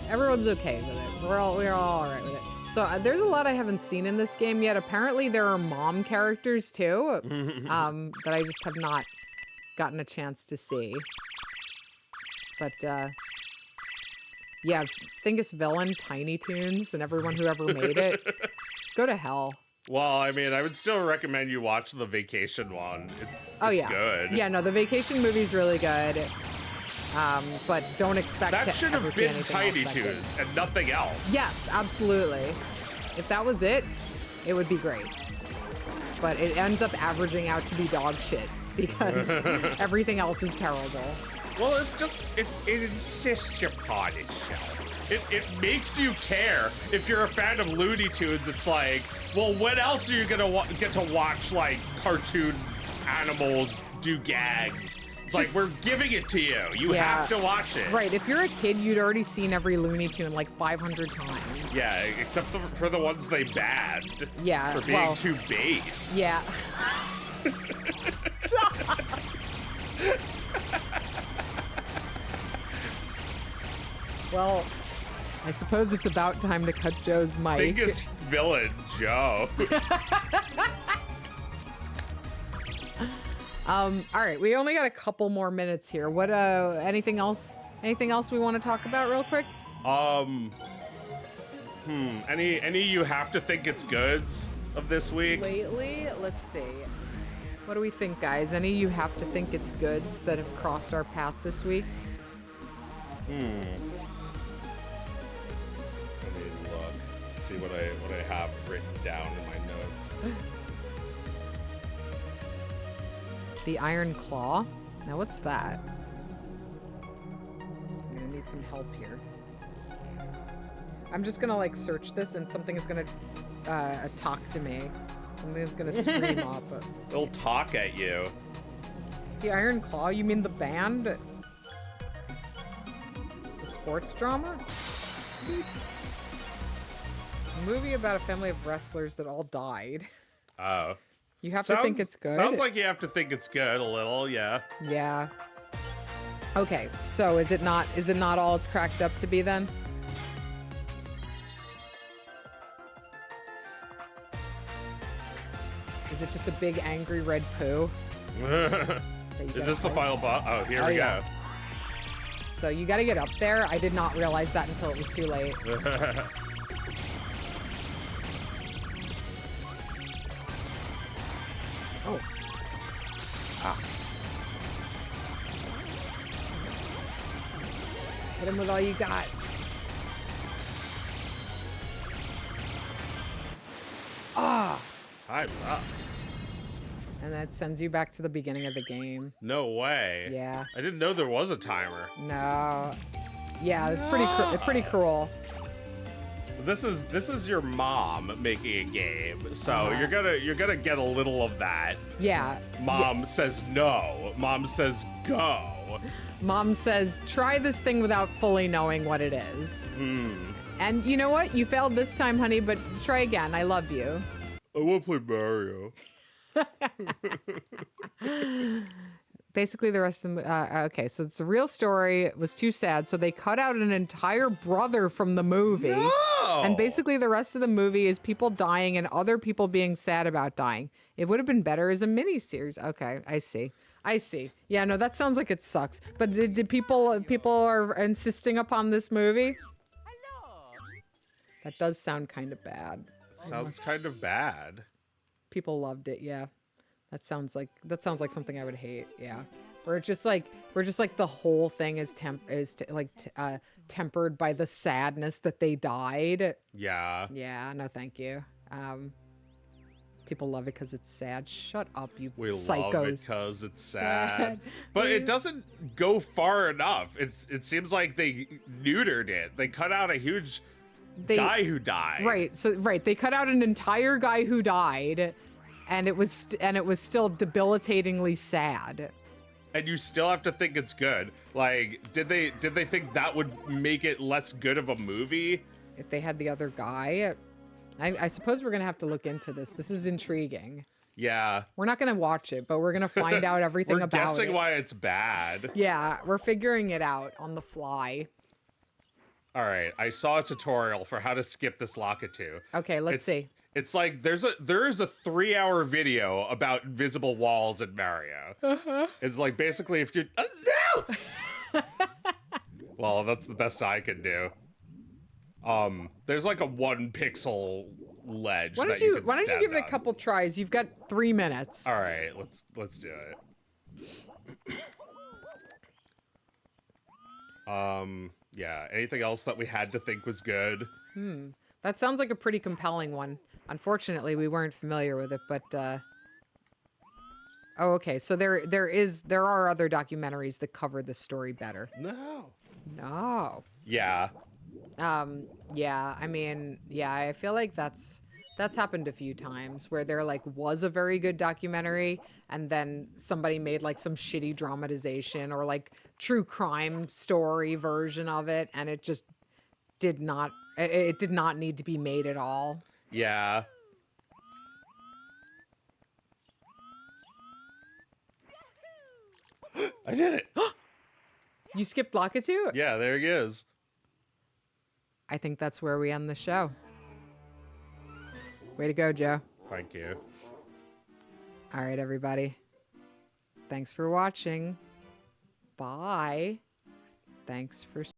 Everyone's okay with it. We're all all right with it. So there's a lot I haven't seen in this game yet. Apparently there are mom characters too, that I just have not gotten a chance to see. But yeah, Thingus villain, Tiny Toons, and everyone who ever made it, go to hell. Well, I mean, I would still recommend you watch the Vacation one. It's good. Yeah, no, the Vacation movie's really good. But don't expect That to should ever have see been anything Tiny else that good. Toons and nothing else. Yes, absolutely. If that was it, it would be great. But it ends up averaging out to be dog shit because everything else is terrible. Well, it's just, it insists upon itself. It makes you care. If you're a fan of Looney Tunes, it's like, well, when else are you gonna get to watch like cartoon animals do gags? It's like, we're giving it to you. You have to watch it. Right, if you're a kid, you'd already seen every Looney Tune like 500 times. Yeah, except for the ones they banned. Yeah, For being too base. Yeah. Well, I suppose it's about time to cut Joe's mic. Thingus villain, Joe. All right, we only got a couple more minutes here. What? Anything else? Anything else we want to talk about real quick? Any you have to think it's goods of this week? Lately, let's see. What do we think, guys? Any you have to think it's goods that have crossed our path this week? Let me look. See what I have written down in my notes. The Iron Claw. Now, what's that? I'm gonna need some help here. I'm just gonna like search this, and something is gonna talk to me. Something is gonna scream up. It'll talk at you. The Iron Claw? You mean the band? The sports drama? A movie about a family of wrestlers that all died. Oh. You have to think it's good. Sounds like you have to think it's good a little, yeah. Yeah. Okay, so is it not all it's cracked up to be then? Is it just a big angry red poo? Is this the final boss? Oh, here we go. So you got to get up there. I did not realize that until it was too late. Oh. Ah. Hit him with all you got. Ah. Time's up. And that sends you back to the beginning of the game. No way. Yeah. I didn't know there was a timer. No. Yeah, it's pretty cruel. This is your mom making a game, so you're gonna get a little of that. Yeah. Mom says no. Mom says go. Mom says try this thing without fully knowing what it is. And you know what? You failed this time, honey, but try again. I love you. I want to play Mario. Basically, the rest of the okay, so it's a real story. It was too sad, so they cut out an entire brother from the movie. No! And basically, the rest of the movie is people dying and other people being sad about dying. It would have been better as a mini-series. Okay, I see. Yeah, no, that sounds like it sucks. But did people are insisting upon this movie? That does sound kind of bad. Sounds kind of bad. People loved it, yeah. That sounds like something I would hate, yeah. Where it's just like the whole thing is tempered by the sadness that they died. Yeah. Yeah, no, thank you. People love it because it's sad. Shut up, you We psychos. love it because it's sad. But it doesn't go far enough. It seems like they neutered it. They cut out a huge guy who died. Right. So they cut out an entire guy who died, and it was still debilitatingly sad. And you still have to think it's good. Like, did they think that would make it less good of a movie? If they had the other guy, I suppose we're gonna have to look into this. This is intriguing. Yeah. We're not gonna watch it, but we're gonna find out everything We're about it. guessing why it's bad. Yeah, we're figuring it out on the fly. All right, I saw a tutorial for how to skip this Lakitu. Okay, let's see. It's like there is a 3-hour video about invisible walls in Mario. It's like basically if you no. Well, that's the best I can do. There's like a 1 pixel ledge. Why don't you give it a couple tries? You've got 3 minutes. All right, let's do it. Yeah. Anything else that we had to think was good? That sounds like a pretty compelling one. Unfortunately, we weren't familiar with it, but oh, okay. So there are other documentaries that cover the story better. No. Yeah. Yeah. I mean, yeah. I feel like that's happened a few times where there like was a very good documentary and then somebody made like some shitty dramatization or like true crime story version of it, and it just did not need to be made at all. Yeah. I did it. You skipped Lakitu? Yeah, there he is. I think that's where we end the show. Way to go, Joe. Thank you. All right, everybody. Thanks for watching. Bye. Thanks for